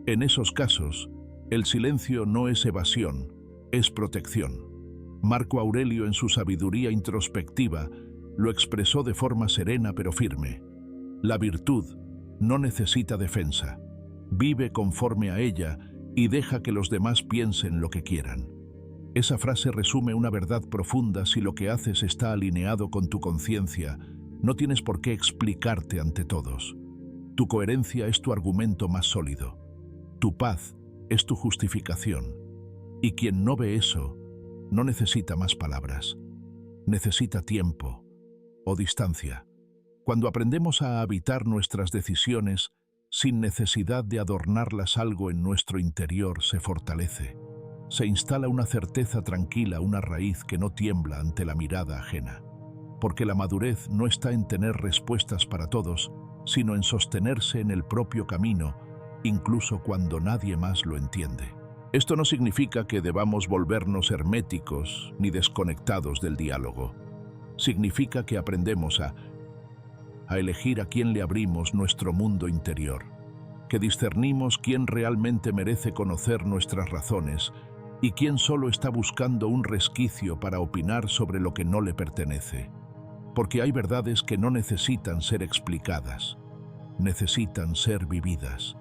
En esos casos, el silencio no es evasión, es protección. Marco Aurelio, en su sabiduría introspectiva, lo expresó de forma serena pero firme. La virtud no necesita defensa. Vive conforme a ella y deja que los demás piensen lo que quieran. Esa frase resume una verdad profunda: si lo que haces está alineado con tu conciencia, no tienes por qué explicarte ante todos. Tu coherencia es tu argumento más sólido. Tu paz es tu justificación. Y quien no ve eso, no necesita más palabras. Necesita tiempo o distancia. Cuando aprendemos a habitar nuestras decisiones sin necesidad de adornarlas, algo en nuestro interior se fortalece. Se instala una certeza tranquila, una raíz que no tiembla ante la mirada ajena. Porque la madurez no está en tener respuestas para todos, sino en sostenerse en el propio camino, incluso cuando nadie más lo entiende. Esto no significa que debamos volvernos herméticos ni desconectados del diálogo. Significa que aprendemos a elegir a quién le abrimos nuestro mundo interior, que discernimos quién realmente merece conocer nuestras razones y quién solo está buscando un resquicio para opinar sobre lo que no le pertenece. Porque hay verdades que no necesitan ser explicadas, necesitan ser vividas.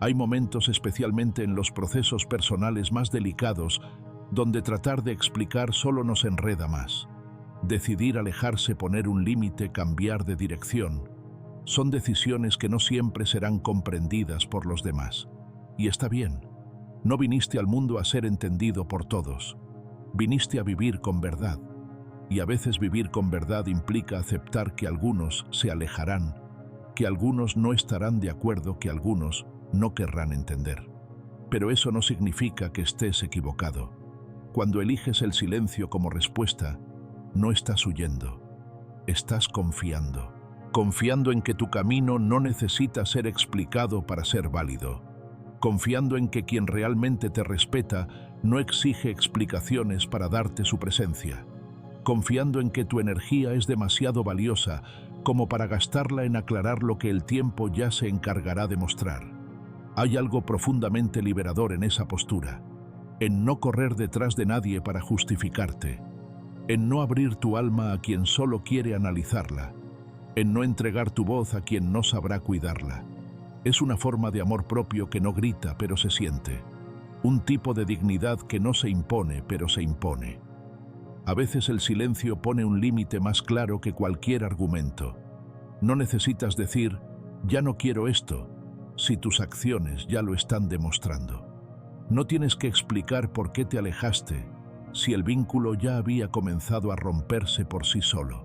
Hay momentos, especialmente en los procesos personales más delicados, donde tratar de explicar solo nos enreda más. Decidir alejarse, poner un límite, cambiar de dirección, son decisiones que no siempre serán comprendidas por los demás. Y está bien. No viniste al mundo a ser entendido por todos. Viniste a vivir con verdad. Y a veces vivir con verdad implica aceptar que algunos se alejarán, que algunos no estarán de acuerdo, que algunos no querrán entender. Pero eso no significa que estés equivocado. Cuando eliges el silencio como respuesta, no estás huyendo, estás confiando. Confiando en que tu camino no necesita ser explicado para ser válido. Confiando en que quien realmente te respeta no exige explicaciones para darte su presencia. Confiando en que tu energía es demasiado valiosa como para gastarla en aclarar lo que el tiempo ya se encargará de mostrar. Hay algo profundamente liberador en esa postura, en no correr detrás de nadie para justificarte, en no abrir tu alma a quien solo quiere analizarla, en no entregar tu voz a quien no sabrá cuidarla. Es una forma de amor propio que no grita pero se siente, un tipo de dignidad que no se impone pero se impone. A veces el silencio pone un límite más claro que cualquier argumento. No necesitas decir, ya no quiero esto, si tus acciones ya lo están demostrando. No tienes que explicar por qué te alejaste, si el vínculo ya había comenzado a romperse por sí solo.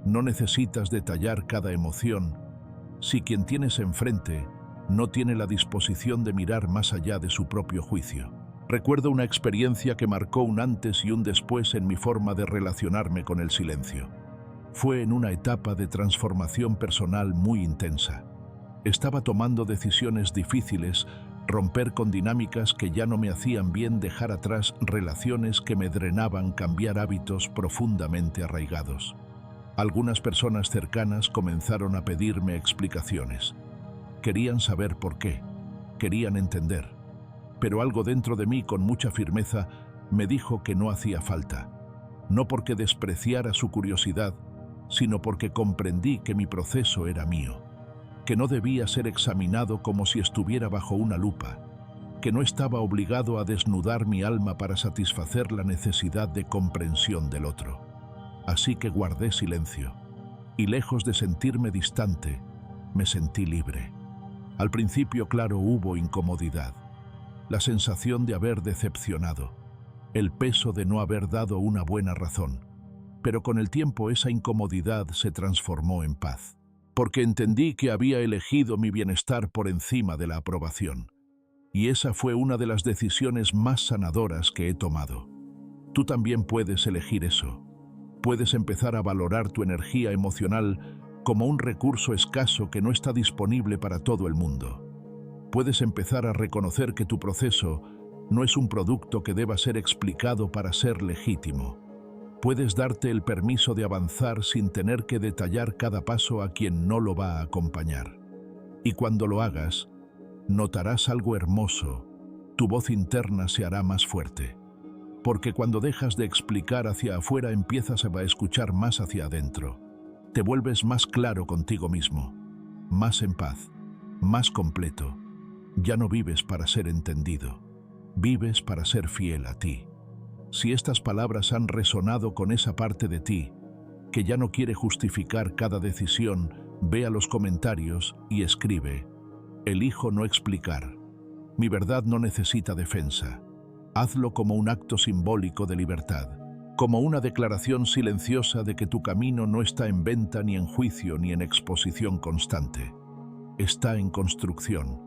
No necesitas detallar cada emoción, si quien tienes enfrente no tiene la disposición de mirar más allá de su propio juicio. Recuerdo una experiencia que marcó un antes y un después en mi forma de relacionarme con el silencio. Fue en una etapa de transformación personal muy intensa. Estaba tomando decisiones difíciles, romper con dinámicas que ya no me hacían bien, dejar atrás relaciones que me drenaban, cambiar hábitos profundamente arraigados. Algunas personas cercanas comenzaron a pedirme explicaciones. Querían saber por qué, querían entender. Pero algo dentro de mí, con mucha firmeza, me dijo que no hacía falta. No porque despreciara su curiosidad, sino porque comprendí que mi proceso era mío, que no debía ser examinado como si estuviera bajo una lupa, que no estaba obligado a desnudar mi alma para satisfacer la necesidad de comprensión del otro. Así que guardé silencio, y lejos de sentirme distante, me sentí libre. Al principio, claro, hubo incomodidad, la sensación de haber decepcionado, el peso de no haber dado una buena razón. Pero con el tiempo esa incomodidad se transformó en paz, porque entendí que había elegido mi bienestar por encima de la aprobación. Y esa fue una de las decisiones más sanadoras que he tomado. Tú también puedes elegir eso. Puedes empezar a valorar tu energía emocional como un recurso escaso que no está disponible para todo el mundo. Puedes empezar a reconocer que tu proceso no es un producto que deba ser explicado para ser legítimo. Puedes darte el permiso de avanzar sin tener que detallar cada paso a quien no lo va a acompañar. Y cuando lo hagas, notarás algo hermoso. Tu voz interna se hará más fuerte. Porque cuando dejas de explicar hacia afuera, empiezas a escuchar más hacia adentro. Te vuelves más claro contigo mismo, más en paz, más completo. Ya no vives para ser entendido, vives para ser fiel a ti. Si estas palabras han resonado con esa parte de ti, que ya no quiere justificar cada decisión, ve a los comentarios y escribe: elijo no explicar. Mi verdad no necesita defensa. Hazlo como un acto simbólico de libertad, como una declaración silenciosa de que tu camino no está en venta, ni en juicio, ni en exposición constante. Está en construcción,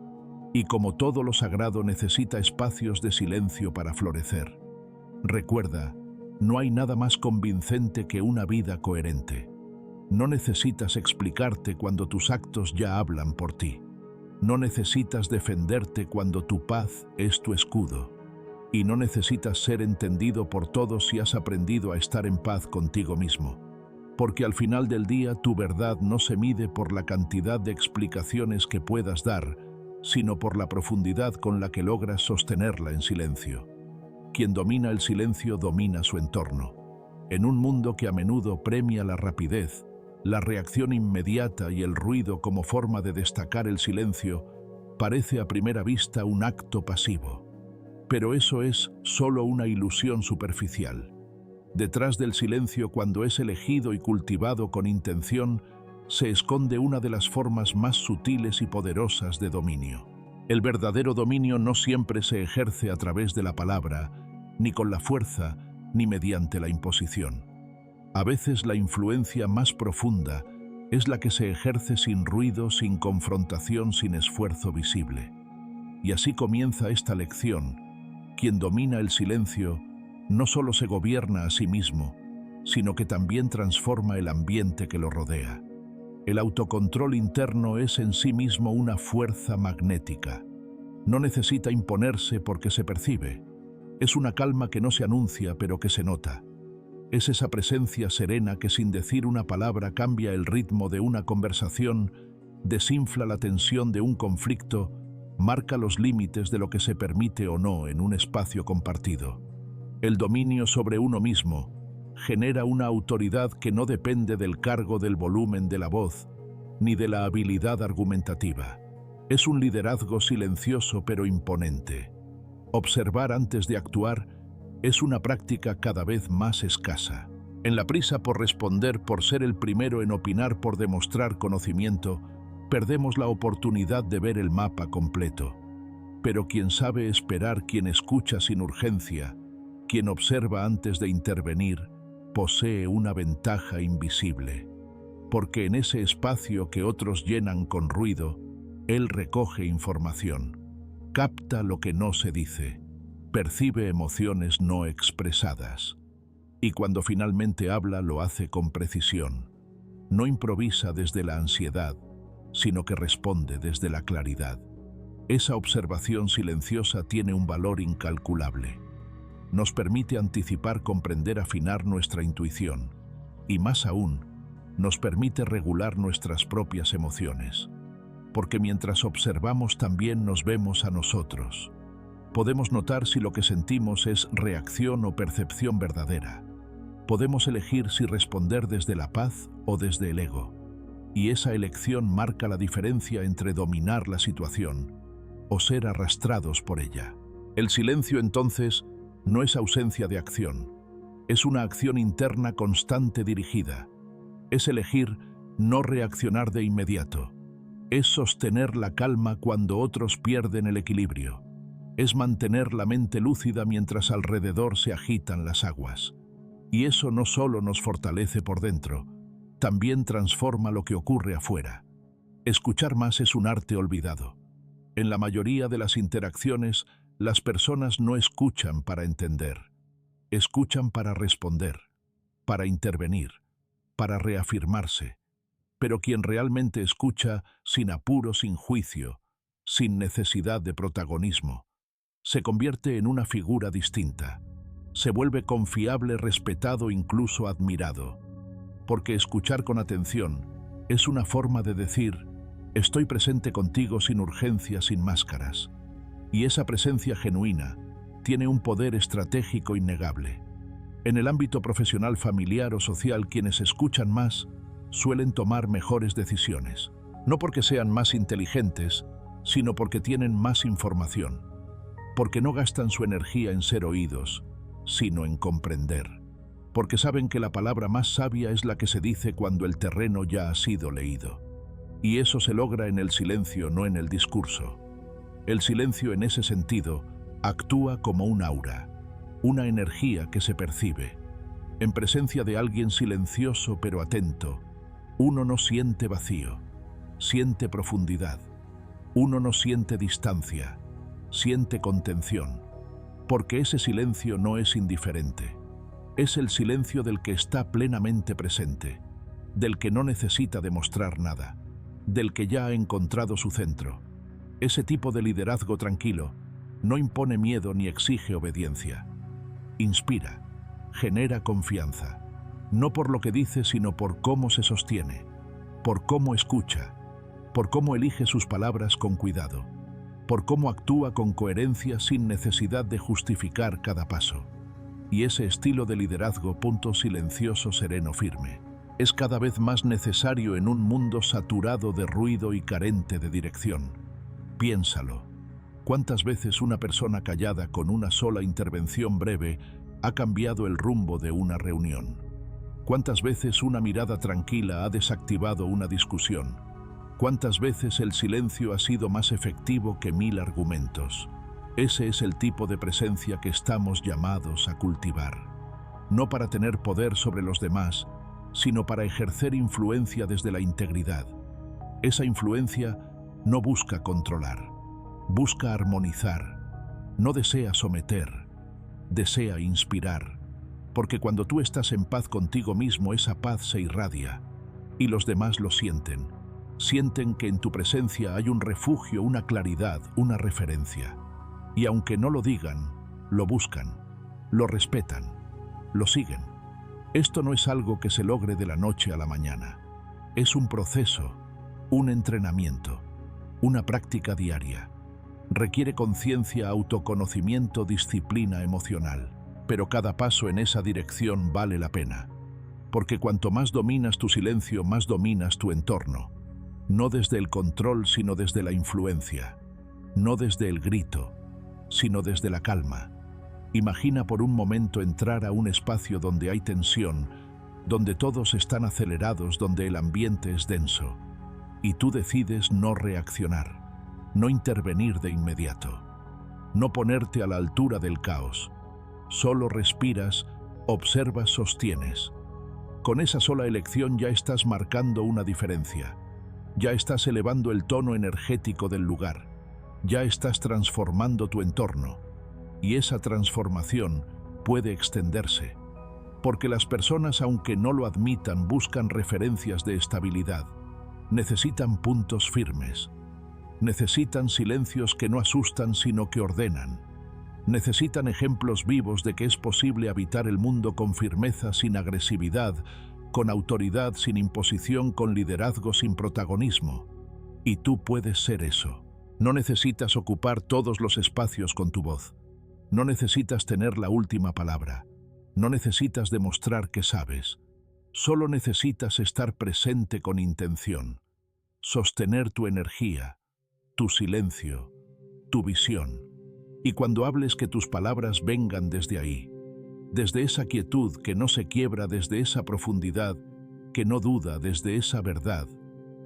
y como todo lo sagrado necesita espacios de silencio para florecer. Recuerda, no hay nada más convincente que una vida coherente. No necesitas explicarte cuando tus actos ya hablan por ti. No necesitas defenderte cuando tu paz es tu escudo. Y no necesitas ser entendido por todos si has aprendido a estar en paz contigo mismo. Porque al final del día tu verdad no se mide por la cantidad de explicaciones que puedas dar, sino por la profundidad con la que logras sostenerla en silencio. Quien domina el silencio domina su entorno. En un mundo que a menudo premia la rapidez, la reacción inmediata y el ruido como forma de destacar el silencio, parece a primera vista un acto pasivo. Pero eso es solo una ilusión superficial. Detrás del silencio, cuando es elegido y cultivado con intención, se esconde una de las formas más sutiles y poderosas de dominio. El verdadero dominio no siempre se ejerce a través de la palabra, ni con la fuerza, ni mediante la imposición. A veces la influencia más profunda es la que se ejerce sin ruido, sin confrontación, sin esfuerzo visible. Y así comienza esta lección. Quien domina el silencio no solo se gobierna a sí mismo, sino que también transforma el ambiente que lo rodea. El autocontrol interno es en sí mismo una fuerza magnética. No necesita imponerse porque se percibe. Es una calma que no se anuncia, pero que se nota. Es esa presencia serena que sin decir una palabra cambia el ritmo de una conversación, desinfla la tensión de un conflicto, marca los límites de lo que se permite o no en un espacio compartido. El dominio sobre uno mismo genera una autoridad que no depende del cargo, del volumen de la voz, ni de la habilidad argumentativa. Es un liderazgo silencioso pero imponente. Observar antes de actuar es una práctica cada vez más escasa. En la prisa por responder, por ser el primero en opinar, por demostrar conocimiento, perdemos la oportunidad de ver el mapa completo. Pero quien sabe esperar, quien escucha sin urgencia, quien observa antes de intervenir, posee una ventaja invisible. Porque en ese espacio que otros llenan con ruido, él recoge información, capta lo que no se dice, percibe emociones no expresadas. Y cuando finalmente habla, lo hace con precisión. No improvisa desde la ansiedad, sino que responde desde la claridad. Esa observación silenciosa tiene un valor incalculable. Nos permite anticipar, comprender, afinar nuestra intuición. Y más aún, nos permite regular nuestras propias emociones. Porque mientras observamos también nos vemos a nosotros. Podemos notar si lo que sentimos es reacción o percepción verdadera. Podemos elegir si responder desde la paz o desde el ego. Y esa elección marca la diferencia entre dominar la situación o ser arrastrados por ella. El silencio, entonces, no es ausencia de acción. Es una acción interna constante dirigida. Es elegir no reaccionar de inmediato. Es sostener la calma cuando otros pierden el equilibrio. Es mantener la mente lúcida mientras alrededor se agitan las aguas. Y eso no solo nos fortalece por dentro, también transforma lo que ocurre afuera. Escuchar más es un arte olvidado. En la mayoría de las interacciones, las personas no escuchan para entender. Escuchan para responder, para intervenir, para reafirmarse. Pero quien realmente escucha, sin apuro, sin juicio, sin necesidad de protagonismo, se convierte en una figura distinta. Se vuelve confiable, respetado, incluso admirado. Porque escuchar con atención es una forma de decir: estoy presente contigo sin urgencia, sin máscaras. Y esa presencia genuina tiene un poder estratégico innegable. En el ámbito profesional, familiar o social, quienes escuchan más suelen tomar mejores decisiones. No porque sean más inteligentes, sino porque tienen más información. Porque no gastan su energía en ser oídos, sino en comprender. Porque saben que la palabra más sabia es la que se dice cuando el terreno ya ha sido leído. Y eso se logra en el silencio, no en el discurso. El silencio, en ese sentido, Actúa como un aura, una energía que se percibe. En presencia de alguien silencioso pero atento, uno no siente vacío, siente profundidad. Uno no siente distancia, siente contención, porque ese silencio no es indiferente. Es el silencio del que está plenamente presente, del que no necesita demostrar nada, del que ya ha encontrado su centro. Ese tipo de liderazgo tranquilo no impone miedo ni exige obediencia. Inspira, genera confianza, no por lo que dice, sino por cómo se sostiene, por cómo escucha, por cómo elige sus palabras con cuidado, por cómo actúa con coherencia sin necesidad de justificar cada paso. Y ese estilo de liderazgo, silencioso, sereno, firme, es cada vez más necesario en un mundo saturado de ruido y carente de dirección. Piénsalo. ¿Cuántas veces una persona callada con una sola intervención breve ha cambiado el rumbo de una reunión? ¿Cuántas veces una mirada tranquila ha desactivado una discusión? ¿Cuántas veces el silencio ha sido más efectivo que 1000 argumentos? Ese es el tipo de presencia que estamos llamados a cultivar. No para tener poder sobre los demás, sino para ejercer influencia desde la integridad. Esa influencia no busca controlar, busca armonizar, no desea someter, desea inspirar. Porque cuando tú estás en paz contigo mismo, esa paz se irradia, y los demás lo sienten. Sienten que en tu presencia hay un refugio, una claridad, una referencia. Y aunque no lo digan, lo buscan, lo respetan, lo siguen. Esto no es algo que se logre de la noche a la mañana. Es un proceso, un entrenamiento, una práctica diaria. Requiere conciencia, autoconocimiento, disciplina emocional. Pero cada paso en esa dirección vale la pena. Porque cuanto más dominas tu silencio, más dominas tu entorno. No desde el control, sino desde la influencia. No desde el grito, sino desde la calma. Imagina por un momento entrar a un espacio donde hay tensión, donde todos están acelerados, donde el ambiente es denso. Y tú decides no reaccionar, no intervenir de inmediato, no ponerte a la altura del caos. Solo respiras, observas, sostienes. Con esa sola elección ya estás marcando una diferencia. Ya estás elevando el tono energético del lugar. Ya estás transformando tu entorno. Y esa transformación puede extenderse. Porque las personas, aunque no lo admitan, buscan referencias de estabilidad. Necesitan puntos firmes. Necesitan silencios que no asustan, sino que ordenan. Necesitan ejemplos vivos de que es posible habitar el mundo con firmeza, sin agresividad, con autoridad, sin imposición, con liderazgo, sin protagonismo. Y tú puedes ser eso. No necesitas ocupar todos los espacios con tu voz. No necesitas tener la última palabra. No necesitas demostrar que sabes. Solo necesitas estar presente con intención. Sostener tu energía, tu silencio, tu visión. Y cuando hables, que tus palabras vengan desde ahí, desde esa quietud que no se quiebra, desde esa profundidad que no duda, desde esa verdad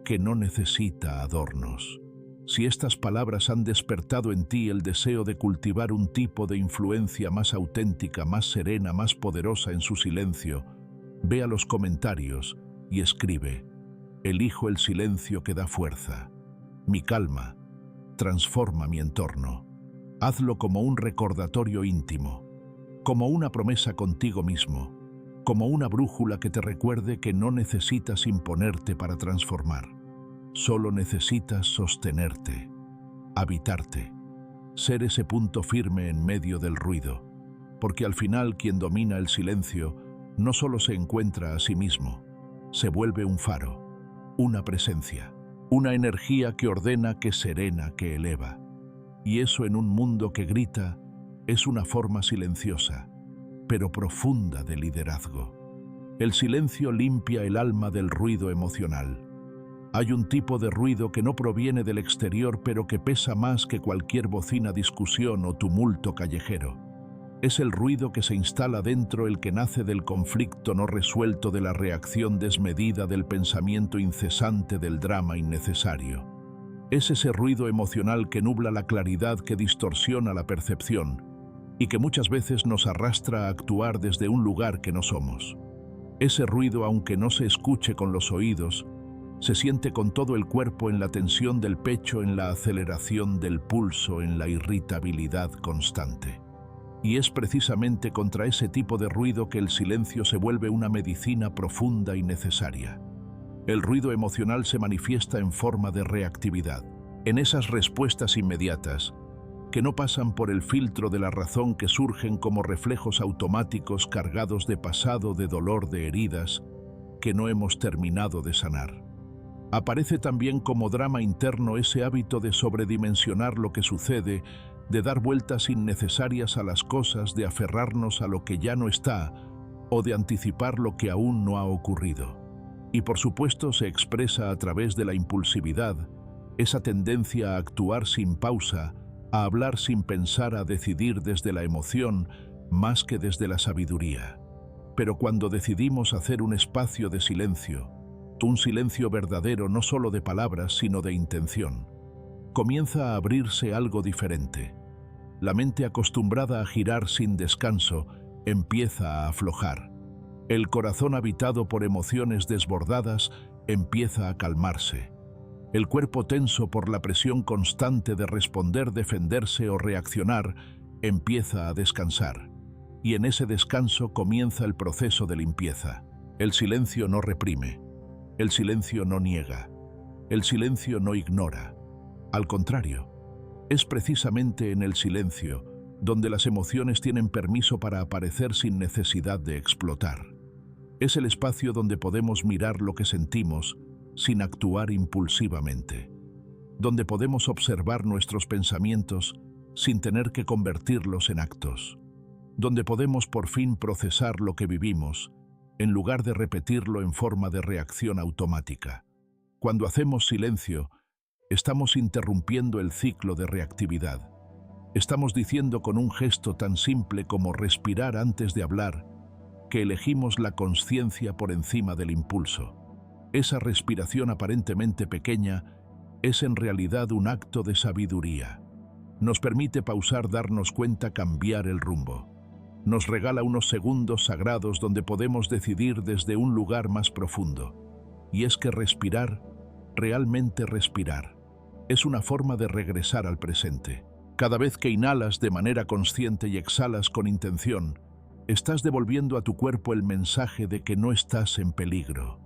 que no necesita adornos. Si estas palabras han despertado en ti el deseo de cultivar un tipo de influencia más auténtica, más serena, más poderosa en su silencio, ve a los comentarios y escribe: elijo el silencio que da fuerza. Mi calma transforma mi entorno. Hazlo como un recordatorio íntimo, como una promesa contigo mismo, como una brújula que te recuerde que no necesitas imponerte para transformar. Solo necesitas sostenerte, habitarte, ser ese punto firme en medio del ruido, porque al final quien domina el silencio no solo se encuentra a sí mismo, se vuelve un faro, una presencia, una energía que ordena, que serena, que eleva. Y eso, en un mundo que grita, es una forma silenciosa, pero profunda de liderazgo. El silencio limpia el alma del ruido emocional. Hay un tipo de ruido que no proviene del exterior, pero que pesa más que cualquier bocina, discusión o tumulto callejero. Es el ruido que se instala dentro, el que nace del conflicto no resuelto, de la reacción desmedida, del pensamiento incesante, del drama innecesario. Es ese ruido emocional que nubla la claridad, que distorsiona la percepción y que muchas veces nos arrastra a actuar desde un lugar que no somos. Ese ruido, aunque no se escuche con los oídos, se siente con todo el cuerpo, en la tensión del pecho, en la aceleración del pulso, en la irritabilidad constante. Y es precisamente contra ese tipo de ruido que el silencio se vuelve una medicina profunda y necesaria. El ruido emocional se manifiesta en forma de reactividad, en esas respuestas inmediatas que no pasan por el filtro de la razón, que surgen como reflejos automáticos cargados de pasado, de dolor, de heridas que no hemos terminado de sanar. Aparece también como drama interno ese hábito de sobredimensionar lo que sucede, de dar vueltas innecesarias a las cosas, de aferrarnos a lo que ya no está o de anticipar lo que aún no ha ocurrido. Y por supuesto se expresa a través de la impulsividad, esa tendencia a actuar sin pausa, a hablar sin pensar, a decidir desde la emoción más que desde la sabiduría. Pero cuando decidimos hacer un espacio de silencio, un silencio verdadero, no solo de palabras, sino de intención, comienza a abrirse algo diferente. La mente, acostumbrada a girar sin descanso, empieza a aflojar. El corazón, habitado por emociones desbordadas, empieza a calmarse. El cuerpo, tenso por la presión constante de responder, defenderse o reaccionar, empieza a descansar. Y en ese descanso comienza el proceso de limpieza. El silencio no reprime. El silencio no niega. El silencio no ignora. Al contrario, es precisamente en el silencio donde las emociones tienen permiso para aparecer sin necesidad de explotar. Es el espacio donde podemos mirar lo que sentimos sin actuar impulsivamente, donde podemos observar nuestros pensamientos sin tener que convertirlos en actos, donde podemos por fin procesar lo que vivimos en lugar de repetirlo en forma de reacción automática. Cuando hacemos silencio, estamos interrumpiendo el ciclo de reactividad. Estamos diciendo con un gesto tan simple como respirar antes de hablar que elegimos la conciencia por encima del impulso. Esa respiración aparentemente pequeña es en realidad un acto de sabiduría. Nos permite pausar, darnos cuenta, cambiar el rumbo. Nos regala unos segundos sagrados donde podemos decidir desde un lugar más profundo. Y es que respirar, realmente respirar, es una forma de regresar al presente. Cada vez que inhalas de manera consciente y exhalas con intención, estás devolviendo a tu cuerpo el mensaje de que no estás en peligro,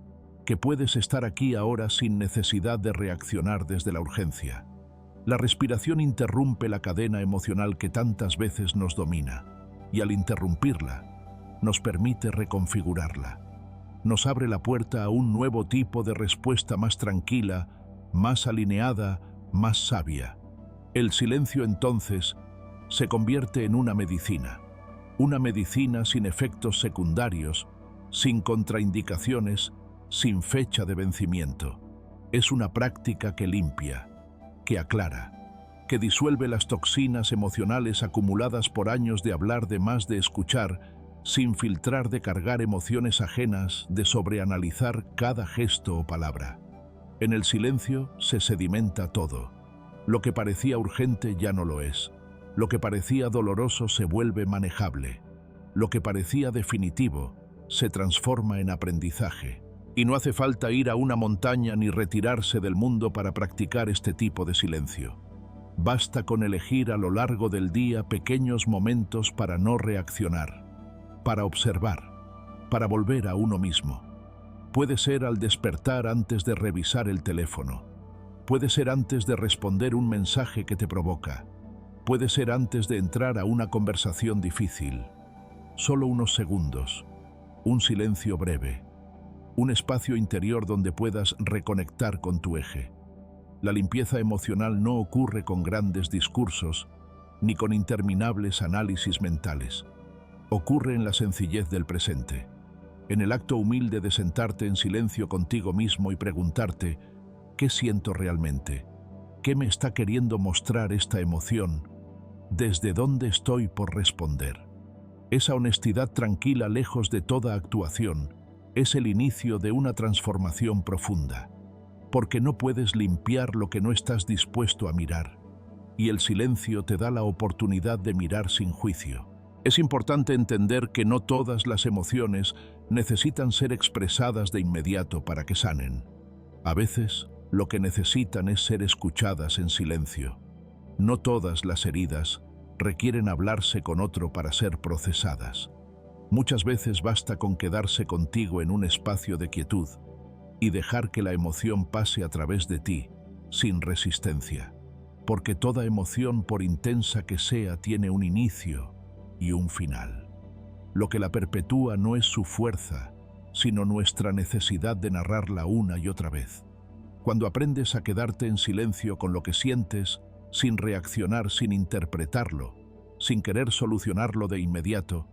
que puedes estar aquí ahora sin necesidad de reaccionar desde la urgencia. La respiración interrumpe la cadena emocional que tantas veces nos domina, y al interrumpirla, nos permite reconfigurarla. Nos abre la puerta a un nuevo tipo de respuesta más tranquila, más alineada, más sabia. El silencio entonces se convierte en una medicina sin efectos secundarios, sin contraindicaciones, sin fecha de vencimiento. Es una práctica que limpia, que aclara, que disuelve las toxinas emocionales acumuladas por años de hablar de más, de escuchar, sin filtrar, de cargar emociones ajenas, de sobreanalizar cada gesto o palabra. En el silencio se sedimenta todo. Lo que parecía urgente ya no lo es. Lo que parecía doloroso se vuelve manejable. Lo que parecía definitivo se transforma en aprendizaje. Y no hace falta ir a una montaña ni retirarse del mundo para practicar este tipo de silencio. Basta con elegir a lo largo del día pequeños momentos para no reaccionar, para observar, para volver a uno mismo. Puede ser al despertar, antes de revisar el teléfono. Puede ser antes de responder un mensaje que te provoca. Puede ser antes de entrar a una conversación difícil. Solo unos segundos, un silencio breve, un espacio interior donde puedas reconectar con tu eje. La limpieza emocional no ocurre con grandes discursos ni con interminables análisis mentales. Ocurre en la sencillez del presente, en el acto humilde de sentarte en silencio contigo mismo y preguntarte: ¿qué siento realmente? ¿Qué me está queriendo mostrar esta emoción? ¿Desde dónde estoy por responder? Esa honestidad tranquila, lejos de toda actuación, es el inicio de una transformación profunda. porque no puedes limpiar lo que no estás dispuesto a mirar, y el silencio te da la oportunidad de mirar sin juicio. Es importante entender que no todas las emociones necesitan ser expresadas de inmediato para que sanen. A veces, lo que necesitan es ser escuchadas en silencio. No todas las heridas requieren hablarse con otro para ser procesadas. Muchas veces basta con quedarse contigo en un espacio de quietud y dejar que la emoción pase a través de ti, sin resistencia. Porque toda emoción, por intensa que sea, tiene un inicio y un final. Lo que la perpetúa no es su fuerza, sino nuestra necesidad de narrarla una y otra vez. Cuando aprendes a quedarte en silencio con lo que sientes, sin reaccionar, sin interpretarlo, sin querer solucionarlo de inmediato,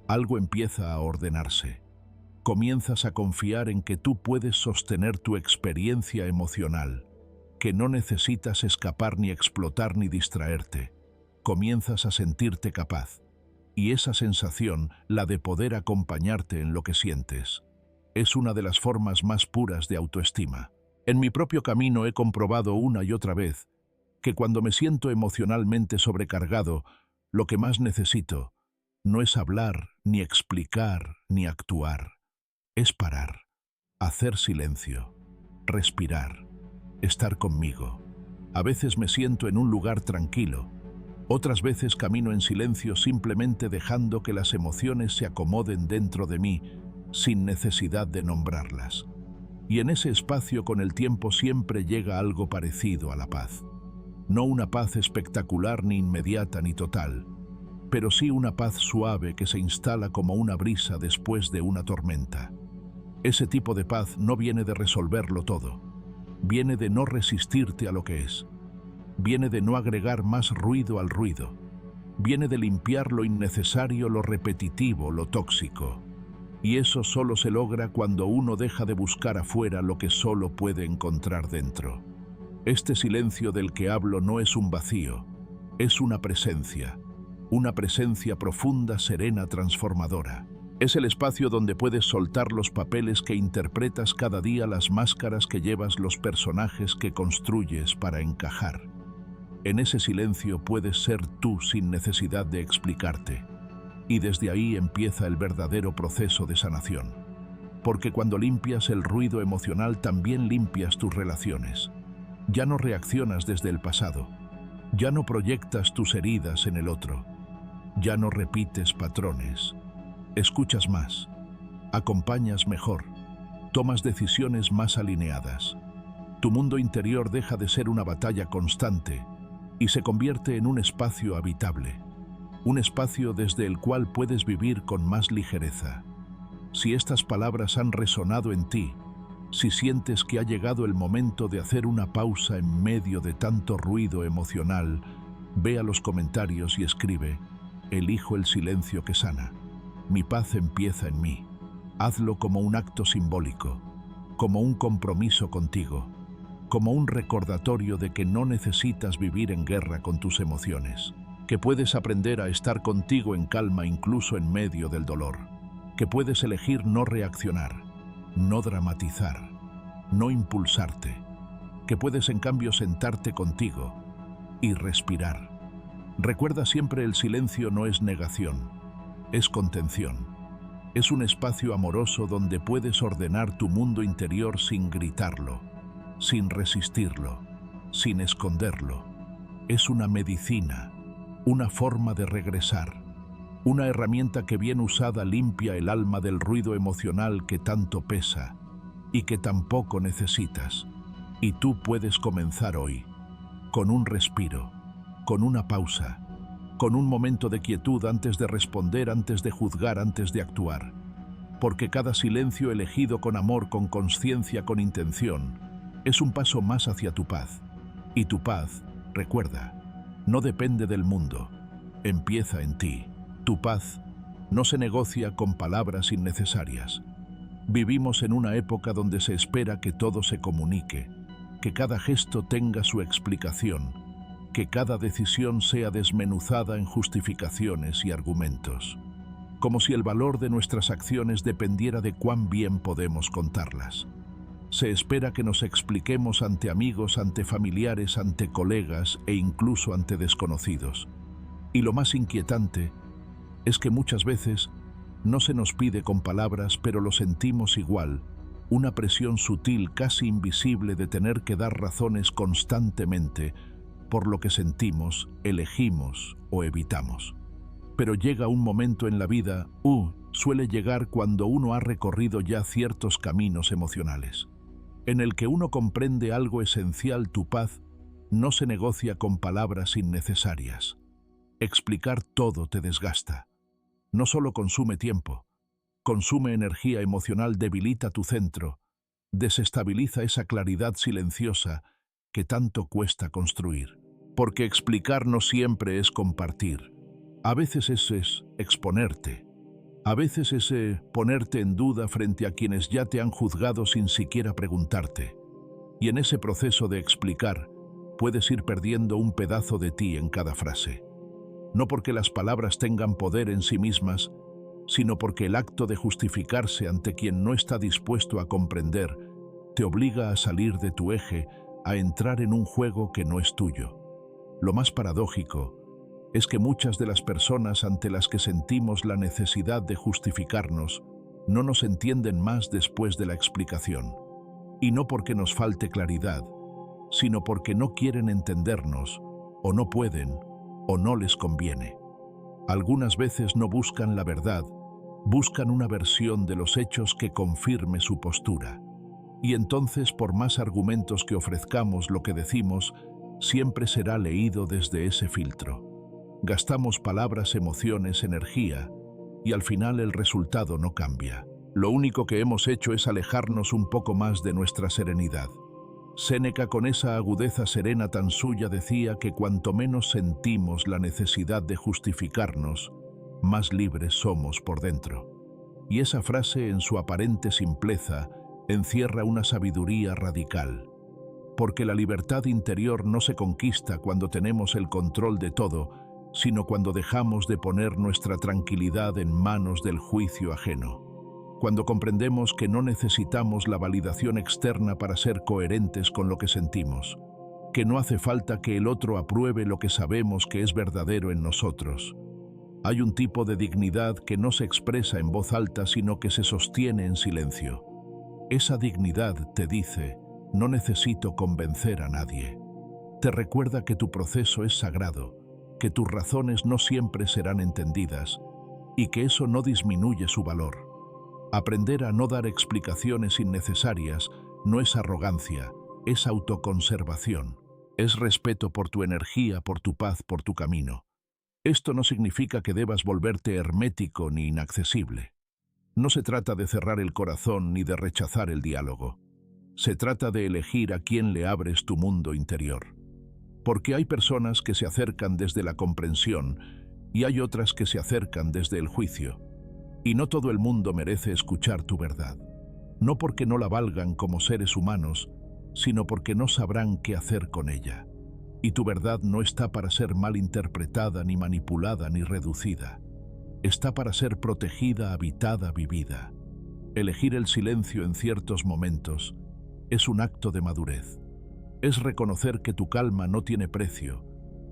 algo empieza a ordenarse. Comienzas a confiar en que tú puedes sostener tu experiencia emocional, que no necesitas escapar ni explotar ni distraerte. Comienzas a sentirte capaz. Y esa sensación, la de poder acompañarte en lo que sientes, es una de las formas más puras de autoestima. En mi propio camino he comprobado una y otra vez que cuando me siento emocionalmente sobrecargado, lo que más necesito no es hablar, ni explicar, ni actuar. Es parar, hacer silencio, respirar, estar conmigo. A veces me siento en un lugar tranquilo, otras veces camino en silencio simplemente dejando que las emociones se acomoden dentro de mí, sin necesidad de nombrarlas. Y en ese espacio con el tiempo siempre llega algo parecido a la paz. No una paz espectacular ni inmediata ni total, pero sí una paz suave que se instala como una brisa después de una tormenta. Ese tipo de paz no viene de resolverlo todo, viene de no resistirte a lo que es. Viene de no agregar más ruido al ruido. Viene de limpiar lo innecesario, lo repetitivo, lo tóxico. Y eso solo se logra cuando uno deja de buscar afuera lo que solo puede encontrar dentro. Este silencio del que hablo no es un vacío, es una presencia profunda, serena, transformadora. Es el espacio donde puedes soltar los papeles que interpretas cada día, las máscaras que llevas, los personajes que construyes para encajar. En ese silencio puedes ser tú sin necesidad de explicarte. Y desde ahí empieza el verdadero proceso de sanación. Porque cuando limpias el ruido emocional, también limpias tus relaciones. Ya no reaccionas desde el pasado. Ya no proyectas tus heridas en el otro. Ya no repites patrones. Escuchas más. Acompañas mejor. Tomas decisiones más alineadas. Tu mundo interior deja de ser una batalla constante y se convierte en un espacio habitable, un espacio desde el cual puedes vivir con más ligereza. Si estas palabras han resonado en ti, si sientes que ha llegado el momento de hacer una pausa en medio de tanto ruido emocional, ve a los comentarios y escribe: elijo el silencio que sana. Mi paz empieza en mí. Hazlo como un acto simbólico, como un compromiso contigo, como un recordatorio de que no necesitas vivir en guerra con tus emociones, que puedes aprender a estar contigo en calma incluso en medio del dolor, que puedes elegir no reaccionar, no dramatizar, no impulsarte, que puedes en cambio sentarte contigo y respirar. Recuerda siempre, el silencio no es negación, es contención. Es un espacio amoroso donde puedes ordenar tu mundo interior sin gritarlo, sin resistirlo, sin esconderlo. Es una medicina, una forma de regresar, una herramienta que bien usada limpia el alma del ruido emocional que tanto pesa y que tampoco necesitas. Y tú puedes comenzar hoy, con un respiro, con una pausa, con un momento de quietud antes de responder, antes de juzgar, antes de actuar. Porque cada silencio elegido con amor, con conciencia, con intención, es un paso más hacia tu paz. Y tu paz, recuerda, no depende del mundo, empieza en ti. Tu paz no se negocia con palabras innecesarias. Vivimos en una época donde se espera que todo se comunique, que cada gesto tenga su explicación, que cada decisión sea desmenuzada en justificaciones y argumentos, como si el valor de nuestras acciones dependiera de cuán bien podemos contarlas. Se espera que nos expliquemos ante amigos, ante familiares, ante colegas e incluso ante desconocidos. Y lo más inquietante es que muchas veces no se nos pide con palabras, pero lo sentimos igual, una presión sutil, casi invisible, de tener que dar razones constantemente por lo que sentimos, elegimos o evitamos. Pero llega un momento en la vida, suele llegar cuando uno ha recorrido ya ciertos caminos emocionales, en el que uno comprende algo esencial: tu paz no se negocia con palabras innecesarias. Explicar todo te desgasta. No solo consume tiempo, consume energía emocional, debilita tu centro, desestabiliza esa claridad silenciosa que tanto cuesta construir. Porque explicar no siempre es compartir. A veces es exponerte. A veces es ponerte en duda frente a quienes ya te han juzgado sin siquiera preguntarte. Y en ese proceso de explicar, puedes ir perdiendo un pedazo de ti en cada frase. No porque las palabras tengan poder en sí mismas, sino porque el acto de justificarse ante quien no está dispuesto a comprender te obliga a salir de tu eje, a entrar en un juego que no es tuyo. Lo más paradójico es que muchas de las personas ante las que sentimos la necesidad de justificarnos no nos entienden más después de la explicación. Y no porque nos falte claridad, sino porque no quieren entendernos, o no pueden, o no les conviene. Algunas veces no buscan la verdad, buscan una versión de los hechos que confirme su postura. Y entonces, por más argumentos que ofrezcamos, lo que decimos siempre será leído desde ese filtro. Gastamos palabras, emociones, energía, y al final el resultado no cambia. Lo único que hemos hecho es alejarnos un poco más de nuestra serenidad. Séneca, con esa agudeza serena tan suya, decía que cuanto menos sentimos la necesidad de justificarnos, más libres somos por dentro. Y esa frase, en su aparente simpleza, encierra una sabiduría radical. Porque la libertad interior no se conquista cuando tenemos el control de todo, sino cuando dejamos de poner nuestra tranquilidad en manos del juicio ajeno. Cuando comprendemos que no necesitamos la validación externa para ser coherentes con lo que sentimos, que no hace falta que el otro apruebe lo que sabemos que es verdadero en nosotros. Hay un tipo de dignidad que no se expresa en voz alta, sino que se sostiene en silencio. Esa dignidad te dice: no necesito convencer a nadie. Te recuerda que tu proceso es sagrado, que tus razones no siempre serán entendidas y que eso no disminuye su valor. Aprender a no dar explicaciones innecesarias no es arrogancia, es autoconservación, es respeto por tu energía, por tu paz, por tu camino. Esto no significa que debas volverte hermético ni inaccesible. No se trata de cerrar el corazón ni de rechazar el diálogo. Se trata de elegir a quién le abres tu mundo interior. Porque hay personas que se acercan desde la comprensión y hay otras que se acercan desde el juicio. Y no todo el mundo merece escuchar tu verdad. No porque no la valgan como seres humanos, sino porque no sabrán qué hacer con ella. Y tu verdad no está para ser mal interpretada, ni manipulada, ni reducida. Está para ser protegida, habitada, vivida. Elegir el silencio en ciertos momentos es un acto de madurez. Es reconocer que tu calma no tiene precio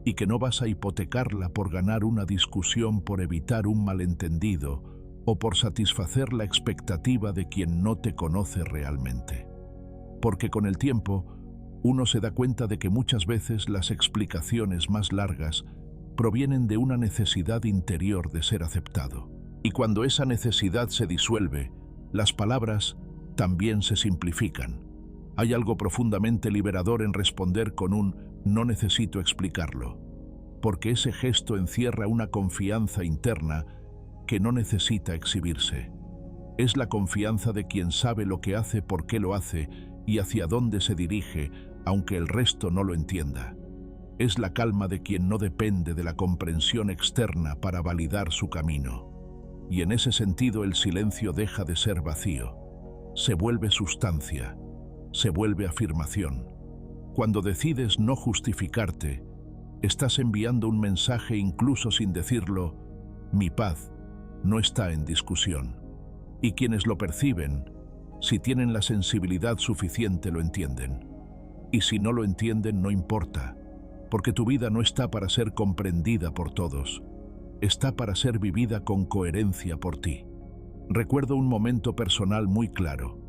y que no vas a hipotecarla por ganar una discusión, por evitar un malentendido o por satisfacer la expectativa de quien no te conoce realmente. Porque con el tiempo, uno se da cuenta de que muchas veces las explicaciones más largas provienen de una necesidad interior de ser aceptado. Y cuando esa necesidad se disuelve, las palabras también se simplifican. Hay algo profundamente liberador en responder con un «no necesito explicarlo», porque ese gesto encierra una confianza interna que no necesita exhibirse. Es la confianza de quien sabe lo que hace, por qué lo hace y hacia dónde se dirige, aunque el resto no lo entienda. Es la calma de quien no depende de la comprensión externa para validar su camino. Y en ese sentido el silencio deja de ser vacío. Se vuelve sustancia, se vuelve afirmación. Cuando decides no justificarte, estás enviando un mensaje incluso sin decirlo: mi paz no está en discusión. Y quienes lo perciben Si tienen la sensibilidad suficiente, lo entienden. Y si no lo entienden, no importa, porque tu vida no está para ser comprendida por todos, está para ser vivida con coherencia por ti. Recuerdo un momento personal muy claro,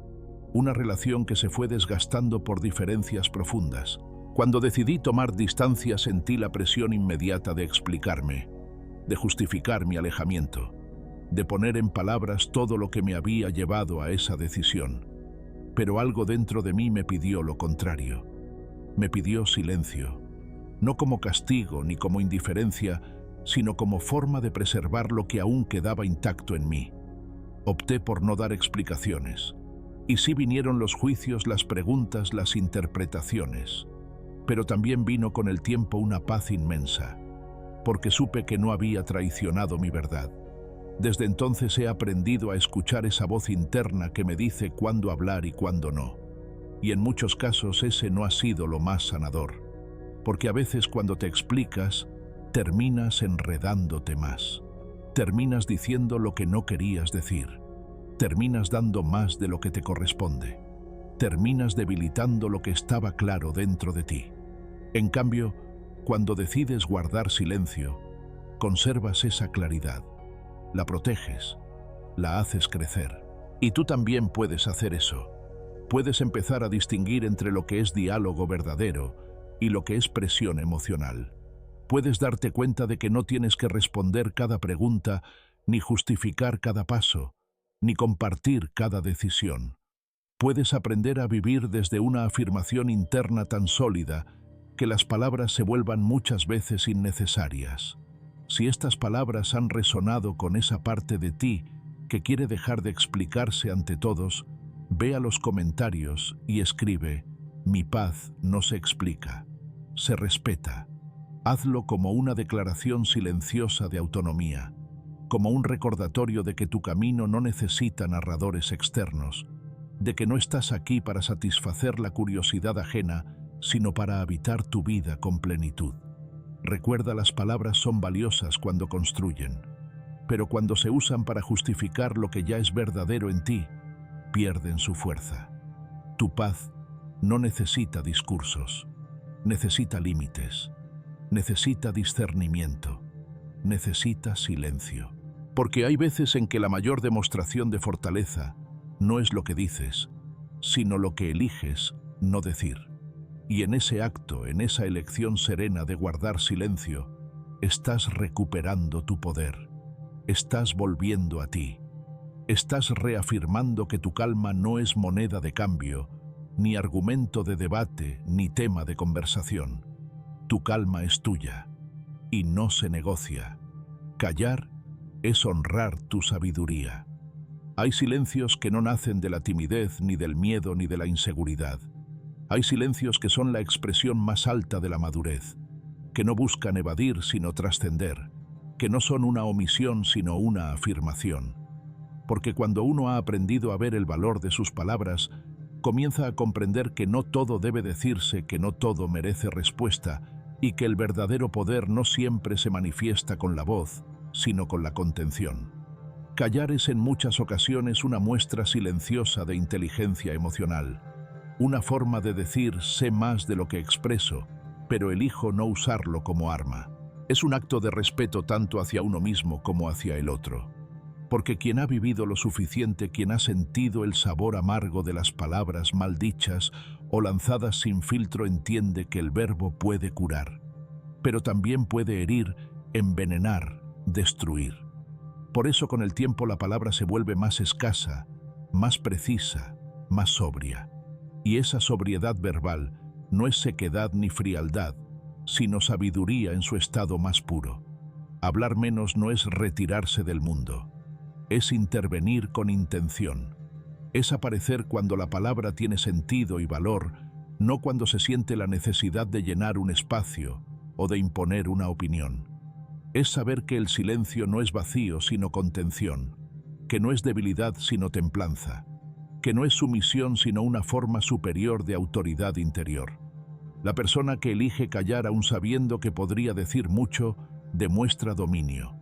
una relación que se fue desgastando por diferencias profundas. Cuando decidí tomar distancia, sentí la presión inmediata de explicarme, de justificar mi alejamiento, de poner en palabras todo lo que me había llevado a esa decisión. Pero algo dentro de mí me pidió lo contrario. Me pidió silencio, no como castigo ni como indiferencia, sino como forma de preservar lo que aún quedaba intacto en mí. Opté por no dar explicaciones. Y sí vinieron los juicios, las preguntas, las interpretaciones. Pero también vino con el tiempo una paz inmensa, porque supe que no había traicionado mi verdad. Desde entonces he aprendido a escuchar esa voz interna que me dice cuándo hablar y cuándo no. Y en muchos casos ese no ha sido lo más sanador, porque a veces cuando te explicas, terminas enredándote más. Terminas diciendo lo que no querías decir. Terminas dando más de lo que te corresponde. Terminas debilitando lo que estaba claro dentro de ti. En cambio, cuando decides guardar silencio, conservas esa claridad. La proteges, la haces crecer. Y tú también puedes hacer eso. Puedes empezar a distinguir entre lo que es diálogo verdadero y lo que es presión emocional. Puedes darte cuenta de que no tienes que responder cada pregunta, ni justificar cada paso, ni compartir cada decisión. Puedes aprender a vivir desde una afirmación interna tan sólida que las palabras se vuelvan muchas veces innecesarias. Si estas palabras han resonado con esa parte de ti que quiere dejar de explicarse ante todos, ve a los comentarios y escribe: mi paz no se explica, se respeta. Hazlo como una declaración silenciosa de autonomía, como un recordatorio de que tu camino no necesita narradores externos, de que no estás aquí para satisfacer la curiosidad ajena, sino para habitar tu vida con plenitud. Recuerda, las palabras son valiosas cuando construyen, pero cuando se usan para justificar lo que ya es verdadero en ti, pierden su fuerza. Tu paz no necesita discursos, necesita límites, necesita discernimiento, necesita silencio. Porque hay veces en que la mayor demostración de fortaleza no es lo que dices, sino lo que eliges no decir. Y en ese acto, en esa elección serena de guardar silencio, estás recuperando tu poder, estás volviendo a ti, estás reafirmando que tu calma no es moneda de cambio, ni argumento de debate, ni tema de conversación. Tu calma es tuya y no se negocia. Callar es honrar tu sabiduría. Hay silencios que no nacen de la timidez, ni del miedo, ni de la inseguridad. Hay silencios que son la expresión más alta de la madurez, que no buscan evadir sino trascender, que no son una omisión sino una afirmación. Porque cuando uno ha aprendido a ver el valor de sus palabras, comienza a comprender que no todo debe decirse, que no todo merece respuesta, y que el verdadero poder no siempre se manifiesta con la voz, sino con la contención. Callar es en muchas ocasiones una muestra silenciosa de inteligencia emocional, una forma de decir: sé más de lo que expreso, pero elijo no usarlo como arma. Es un acto de respeto tanto hacia uno mismo como hacia el otro. Porque quien ha vivido lo suficiente, quien ha sentido el sabor amargo de las palabras mal dichas o lanzadas sin filtro, entiende que el verbo puede curar, pero también puede herir, envenenar, destruir. Por eso con el tiempo la palabra se vuelve más escasa, más precisa, más sobria. Y esa sobriedad verbal no es sequedad ni frialdad, sino sabiduría en su estado más puro. Hablar menos no es retirarse del mundo, es intervenir con intención. Es aparecer cuando la palabra tiene sentido y valor, no cuando se siente la necesidad de llenar un espacio o de imponer una opinión. Es saber que el silencio no es vacío sino contención, que no es debilidad sino templanza, que no es sumisión sino una forma superior de autoridad interior. La persona que elige callar aún sabiendo que podría decir mucho, demuestra dominio,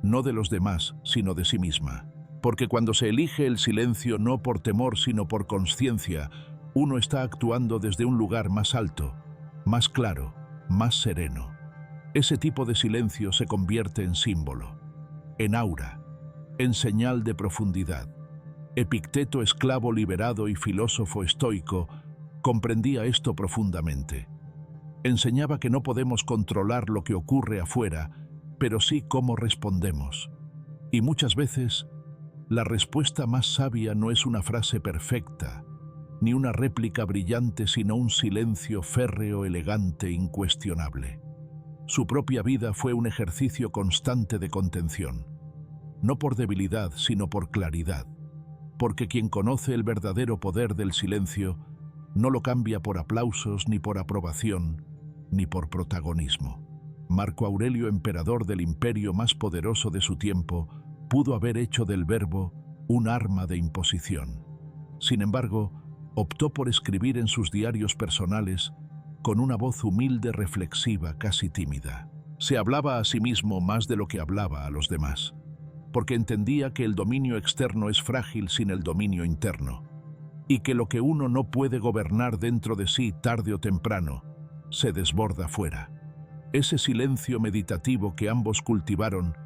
no de los demás, sino de sí misma. Porque cuando se elige el silencio no por temor sino por conciencia, uno está actuando desde un lugar más alto, más claro, más sereno. Ese tipo de silencio se convierte en símbolo, en aura, en señal de profundidad. Epicteto, esclavo liberado y filósofo estoico, comprendía esto profundamente. Enseñaba que no podemos controlar lo que ocurre afuera, pero sí cómo respondemos. Y muchas veces, la respuesta más sabia no es una frase perfecta, ni una réplica brillante, sino un silencio férreo, elegante, incuestionable. Su propia vida fue un ejercicio constante de contención, no por debilidad, sino por claridad, porque quien conoce el verdadero poder del silencio no lo cambia por aplausos, ni por aprobación, ni por protagonismo. Marco Aurelio, emperador del imperio más poderoso de su tiempo, pudo haber hecho del verbo un arma de imposición. Sin embargo, optó por escribir en sus diarios personales con una voz humilde, reflexiva, casi tímida. Se hablaba a sí mismo más de lo que hablaba a los demás, porque entendía que el dominio externo es frágil sin el dominio interno, y que lo que uno no puede gobernar dentro de sí tarde o temprano, se desborda fuera. Ese silencio meditativo que ambos cultivaron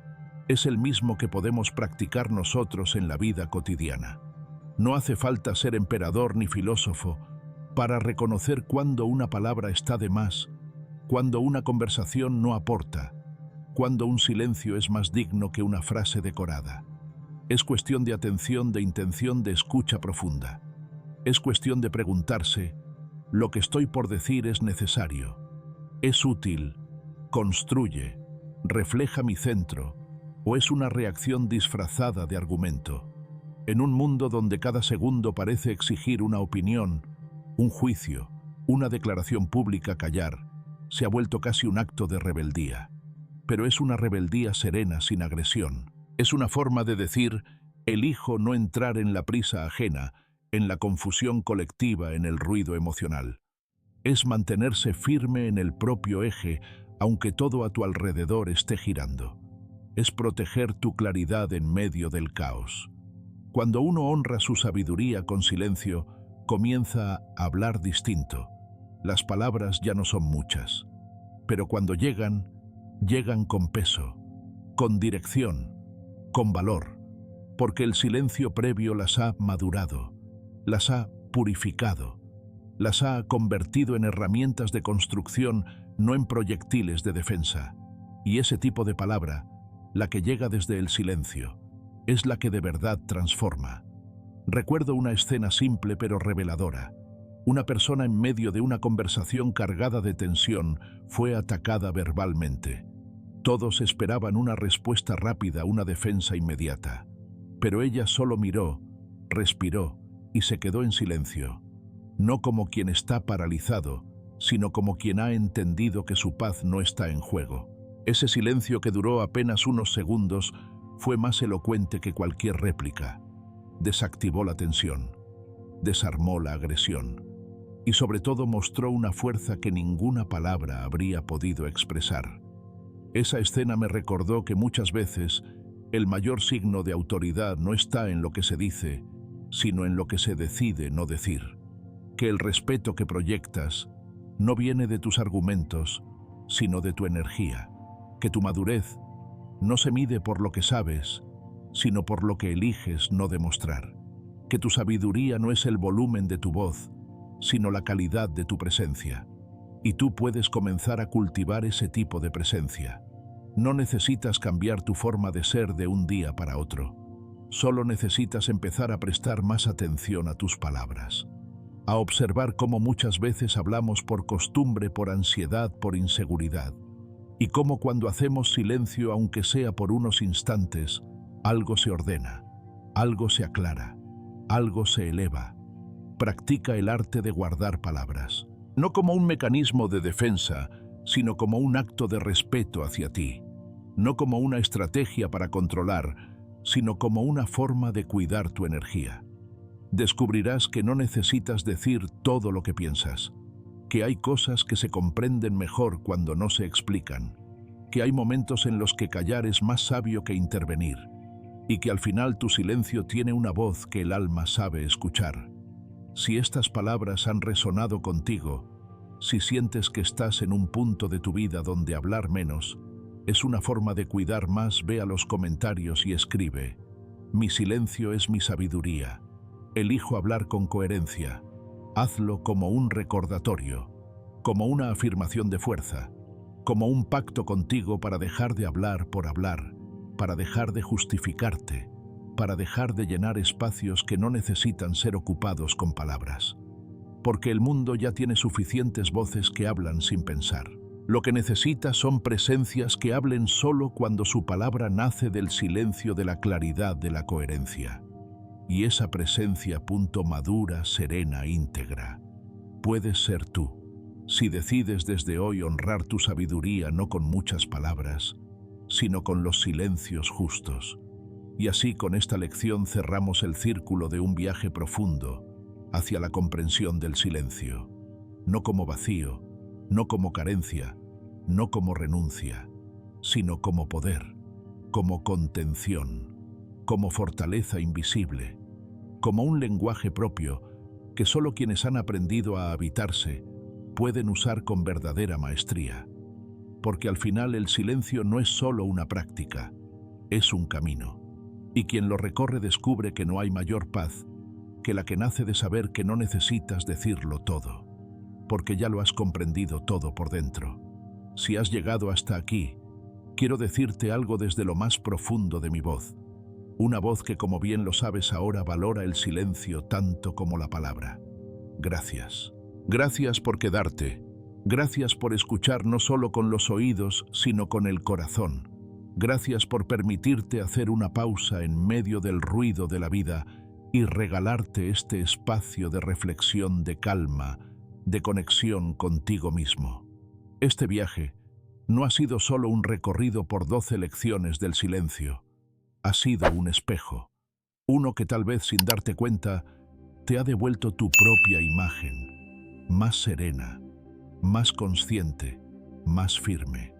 es el mismo que podemos practicar nosotros en la vida cotidiana. No hace falta ser emperador ni filósofo para reconocer cuando una palabra está de más, cuando una conversación no aporta, cuando un silencio es más digno que una frase decorada. Es cuestión de atención, de intención, de escucha profunda. Es cuestión de preguntarse, ¿lo que estoy por decir es necesario? ¿Es útil? ¿Construye? ¿Refleja mi centro? ¿O es una reacción disfrazada de argumento? En un mundo donde cada segundo parece exigir una opinión, un juicio, una declaración pública, callar se ha vuelto casi un acto de rebeldía. Pero es una rebeldía serena, sin agresión. Es una forma de decir, elijo no entrar en la prisa ajena, en la confusión colectiva, en el ruido emocional. Es mantenerse firme en el propio eje, aunque todo a tu alrededor esté girando. Es proteger tu claridad en medio del caos. Cuando uno honra su sabiduría con silencio, comienza a hablar distinto. Las palabras ya no son muchas, pero cuando llegan, llegan con peso, con dirección, con valor, porque el silencio previo las ha madurado, las ha purificado, las ha convertido en herramientas de construcción, no en proyectiles de defensa. Y ese tipo de palabra, la que llega desde el silencio, es la que de verdad transforma. Recuerdo una escena simple pero reveladora. Una persona en medio de una conversación cargada de tensión fue atacada verbalmente. Todos esperaban una respuesta rápida, una defensa inmediata. Pero ella solo miró, respiró y se quedó en silencio. No como quien está paralizado, sino como quien ha entendido que su paz no está en juego. Ese silencio, que duró apenas unos segundos, fue más elocuente que cualquier réplica. Desactivó la tensión, desarmó la agresión y sobre todo mostró una fuerza que ninguna palabra habría podido expresar. Esa escena me recordó que muchas veces el mayor signo de autoridad no está en lo que se dice, sino en lo que se decide no decir. Que el respeto que proyectas no viene de tus argumentos, sino de tu energía. Que tu madurez no se mide por lo que sabes, sino por lo que eliges no demostrar. Que tu sabiduría no es el volumen de tu voz, sino la calidad de tu presencia. Y tú puedes comenzar a cultivar ese tipo de presencia. No necesitas cambiar tu forma de ser de un día para otro. Solo necesitas empezar a prestar más atención a tus palabras, a observar cómo muchas veces hablamos por costumbre, por ansiedad, por inseguridad, y cómo cuando hacemos silencio, aunque sea por unos instantes, algo se ordena, algo se aclara, algo se eleva. Practica el arte de guardar palabras, no como un mecanismo de defensa, sino como un acto de respeto hacia ti, no como una estrategia para controlar, sino como una forma de cuidar tu energía. Descubrirás que no necesitas decir todo lo que piensas, que hay cosas que se comprenden mejor cuando no se explican, que hay momentos en los que callar es más sabio que intervenir, y que al final tu silencio tiene una voz que el alma sabe escuchar. Si estas palabras han resonado contigo, si sientes que estás en un punto de tu vida donde hablar menos es una forma de cuidar más, ve a los comentarios y escribe: mi silencio es mi sabiduría. Elijo hablar con coherencia. Hazlo como un recordatorio, como una afirmación de fuerza, como un pacto contigo para dejar de hablar por hablar, para dejar de justificarte, para dejar de llenar espacios que no necesitan ser ocupados con palabras. Porque el mundo ya tiene suficientes voces que hablan sin pensar. Lo que necesita son presencias que hablen solo cuando su palabra nace del silencio, de la claridad, de la coherencia. Y esa presencia madura, serena, íntegra, puedes ser tú, si decides desde hoy honrar tu sabiduría no con muchas palabras, sino con los silencios justos. Y así con esta lección cerramos el círculo de un viaje profundo hacia la comprensión del silencio, no como vacío, no como carencia, no como renuncia, sino como poder, como contención, como fortaleza invisible, como un lenguaje propio que solo quienes han aprendido a habitarse pueden usar con verdadera maestría. Porque al final el silencio no es solo una práctica, es un camino. Y quien lo recorre descubre que no hay mayor paz que la que nace de saber que no necesitas decirlo todo, porque ya lo has comprendido todo por dentro. Si has llegado hasta aquí, quiero decirte algo desde lo más profundo de mi voz. Una voz que, como bien lo sabes ahora, valora el silencio tanto como la palabra. Gracias. Gracias por quedarte. Gracias por escuchar no solo con los oídos, sino con el corazón. Gracias por permitirte hacer una pausa en medio del ruido de la vida y regalarte este espacio de reflexión, de calma, de conexión contigo mismo. Este viaje no ha sido solo un recorrido por 12 lecciones del silencio. Ha sido un espejo, uno que tal vez sin darte cuenta te ha devuelto tu propia imagen, más serena, más consciente, más firme.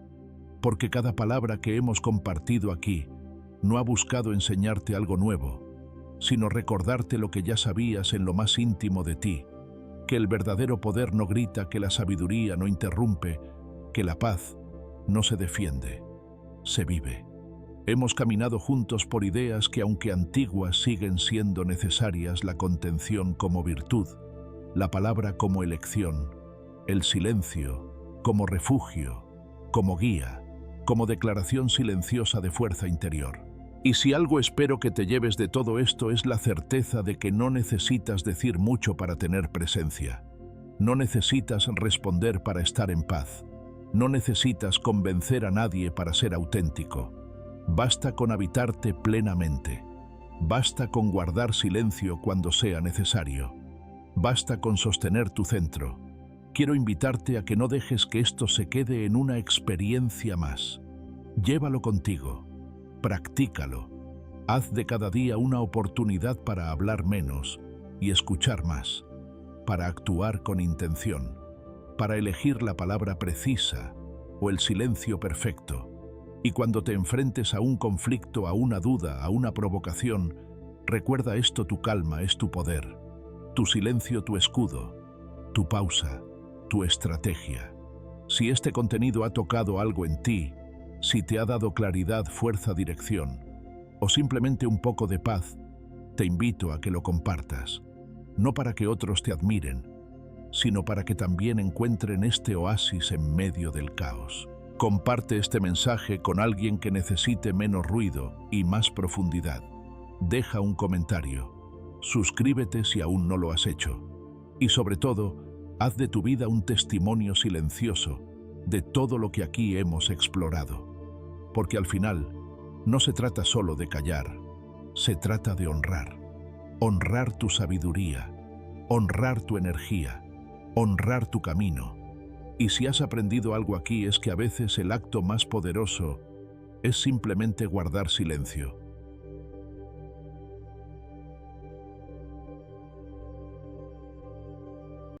Porque cada palabra que hemos compartido aquí no ha buscado enseñarte algo nuevo, sino recordarte lo que ya sabías en lo más íntimo de ti, que el verdadero poder no grita, que la sabiduría no interrumpe, que la paz no se defiende, se vive. Hemos caminado juntos por ideas que, aunque antiguas, siguen siendo necesarias: la contención como virtud, la palabra como elección, el silencio como refugio, como guía, como declaración silenciosa de fuerza interior. Y si algo espero que te lleves de todo esto es la certeza de que no necesitas decir mucho para tener presencia. No necesitas responder para estar en paz. No necesitas convencer a nadie para ser auténtico. Basta con habitarte plenamente. Basta con guardar silencio cuando sea necesario. Basta con sostener tu centro. Quiero invitarte a que no dejes que esto se quede en una experiencia más. Llévalo contigo. Practícalo. Haz de cada día una oportunidad para hablar menos y escuchar más, para actuar con intención, para elegir la palabra precisa o el silencio perfecto. Y cuando te enfrentes a un conflicto, a una duda, a una provocación, recuerda esto: tu calma es tu poder, tu silencio tu escudo, tu pausa tu estrategia. Si este contenido ha tocado algo en ti, si te ha dado claridad, fuerza, dirección, o simplemente un poco de paz, te invito a que lo compartas, no para que otros te admiren, sino para que también encuentren este oasis en medio del caos. Comparte este mensaje con alguien que necesite menos ruido y más profundidad. Deja un comentario, suscríbete si aún no lo has hecho, y sobre todo, haz de tu vida un testimonio silencioso de todo lo que aquí hemos explorado. Porque al final, no se trata solo de callar, se trata de honrar. Honrar tu sabiduría, honrar tu energía, honrar tu camino. Y si has aprendido algo aquí es que a veces el acto más poderoso es simplemente guardar silencio.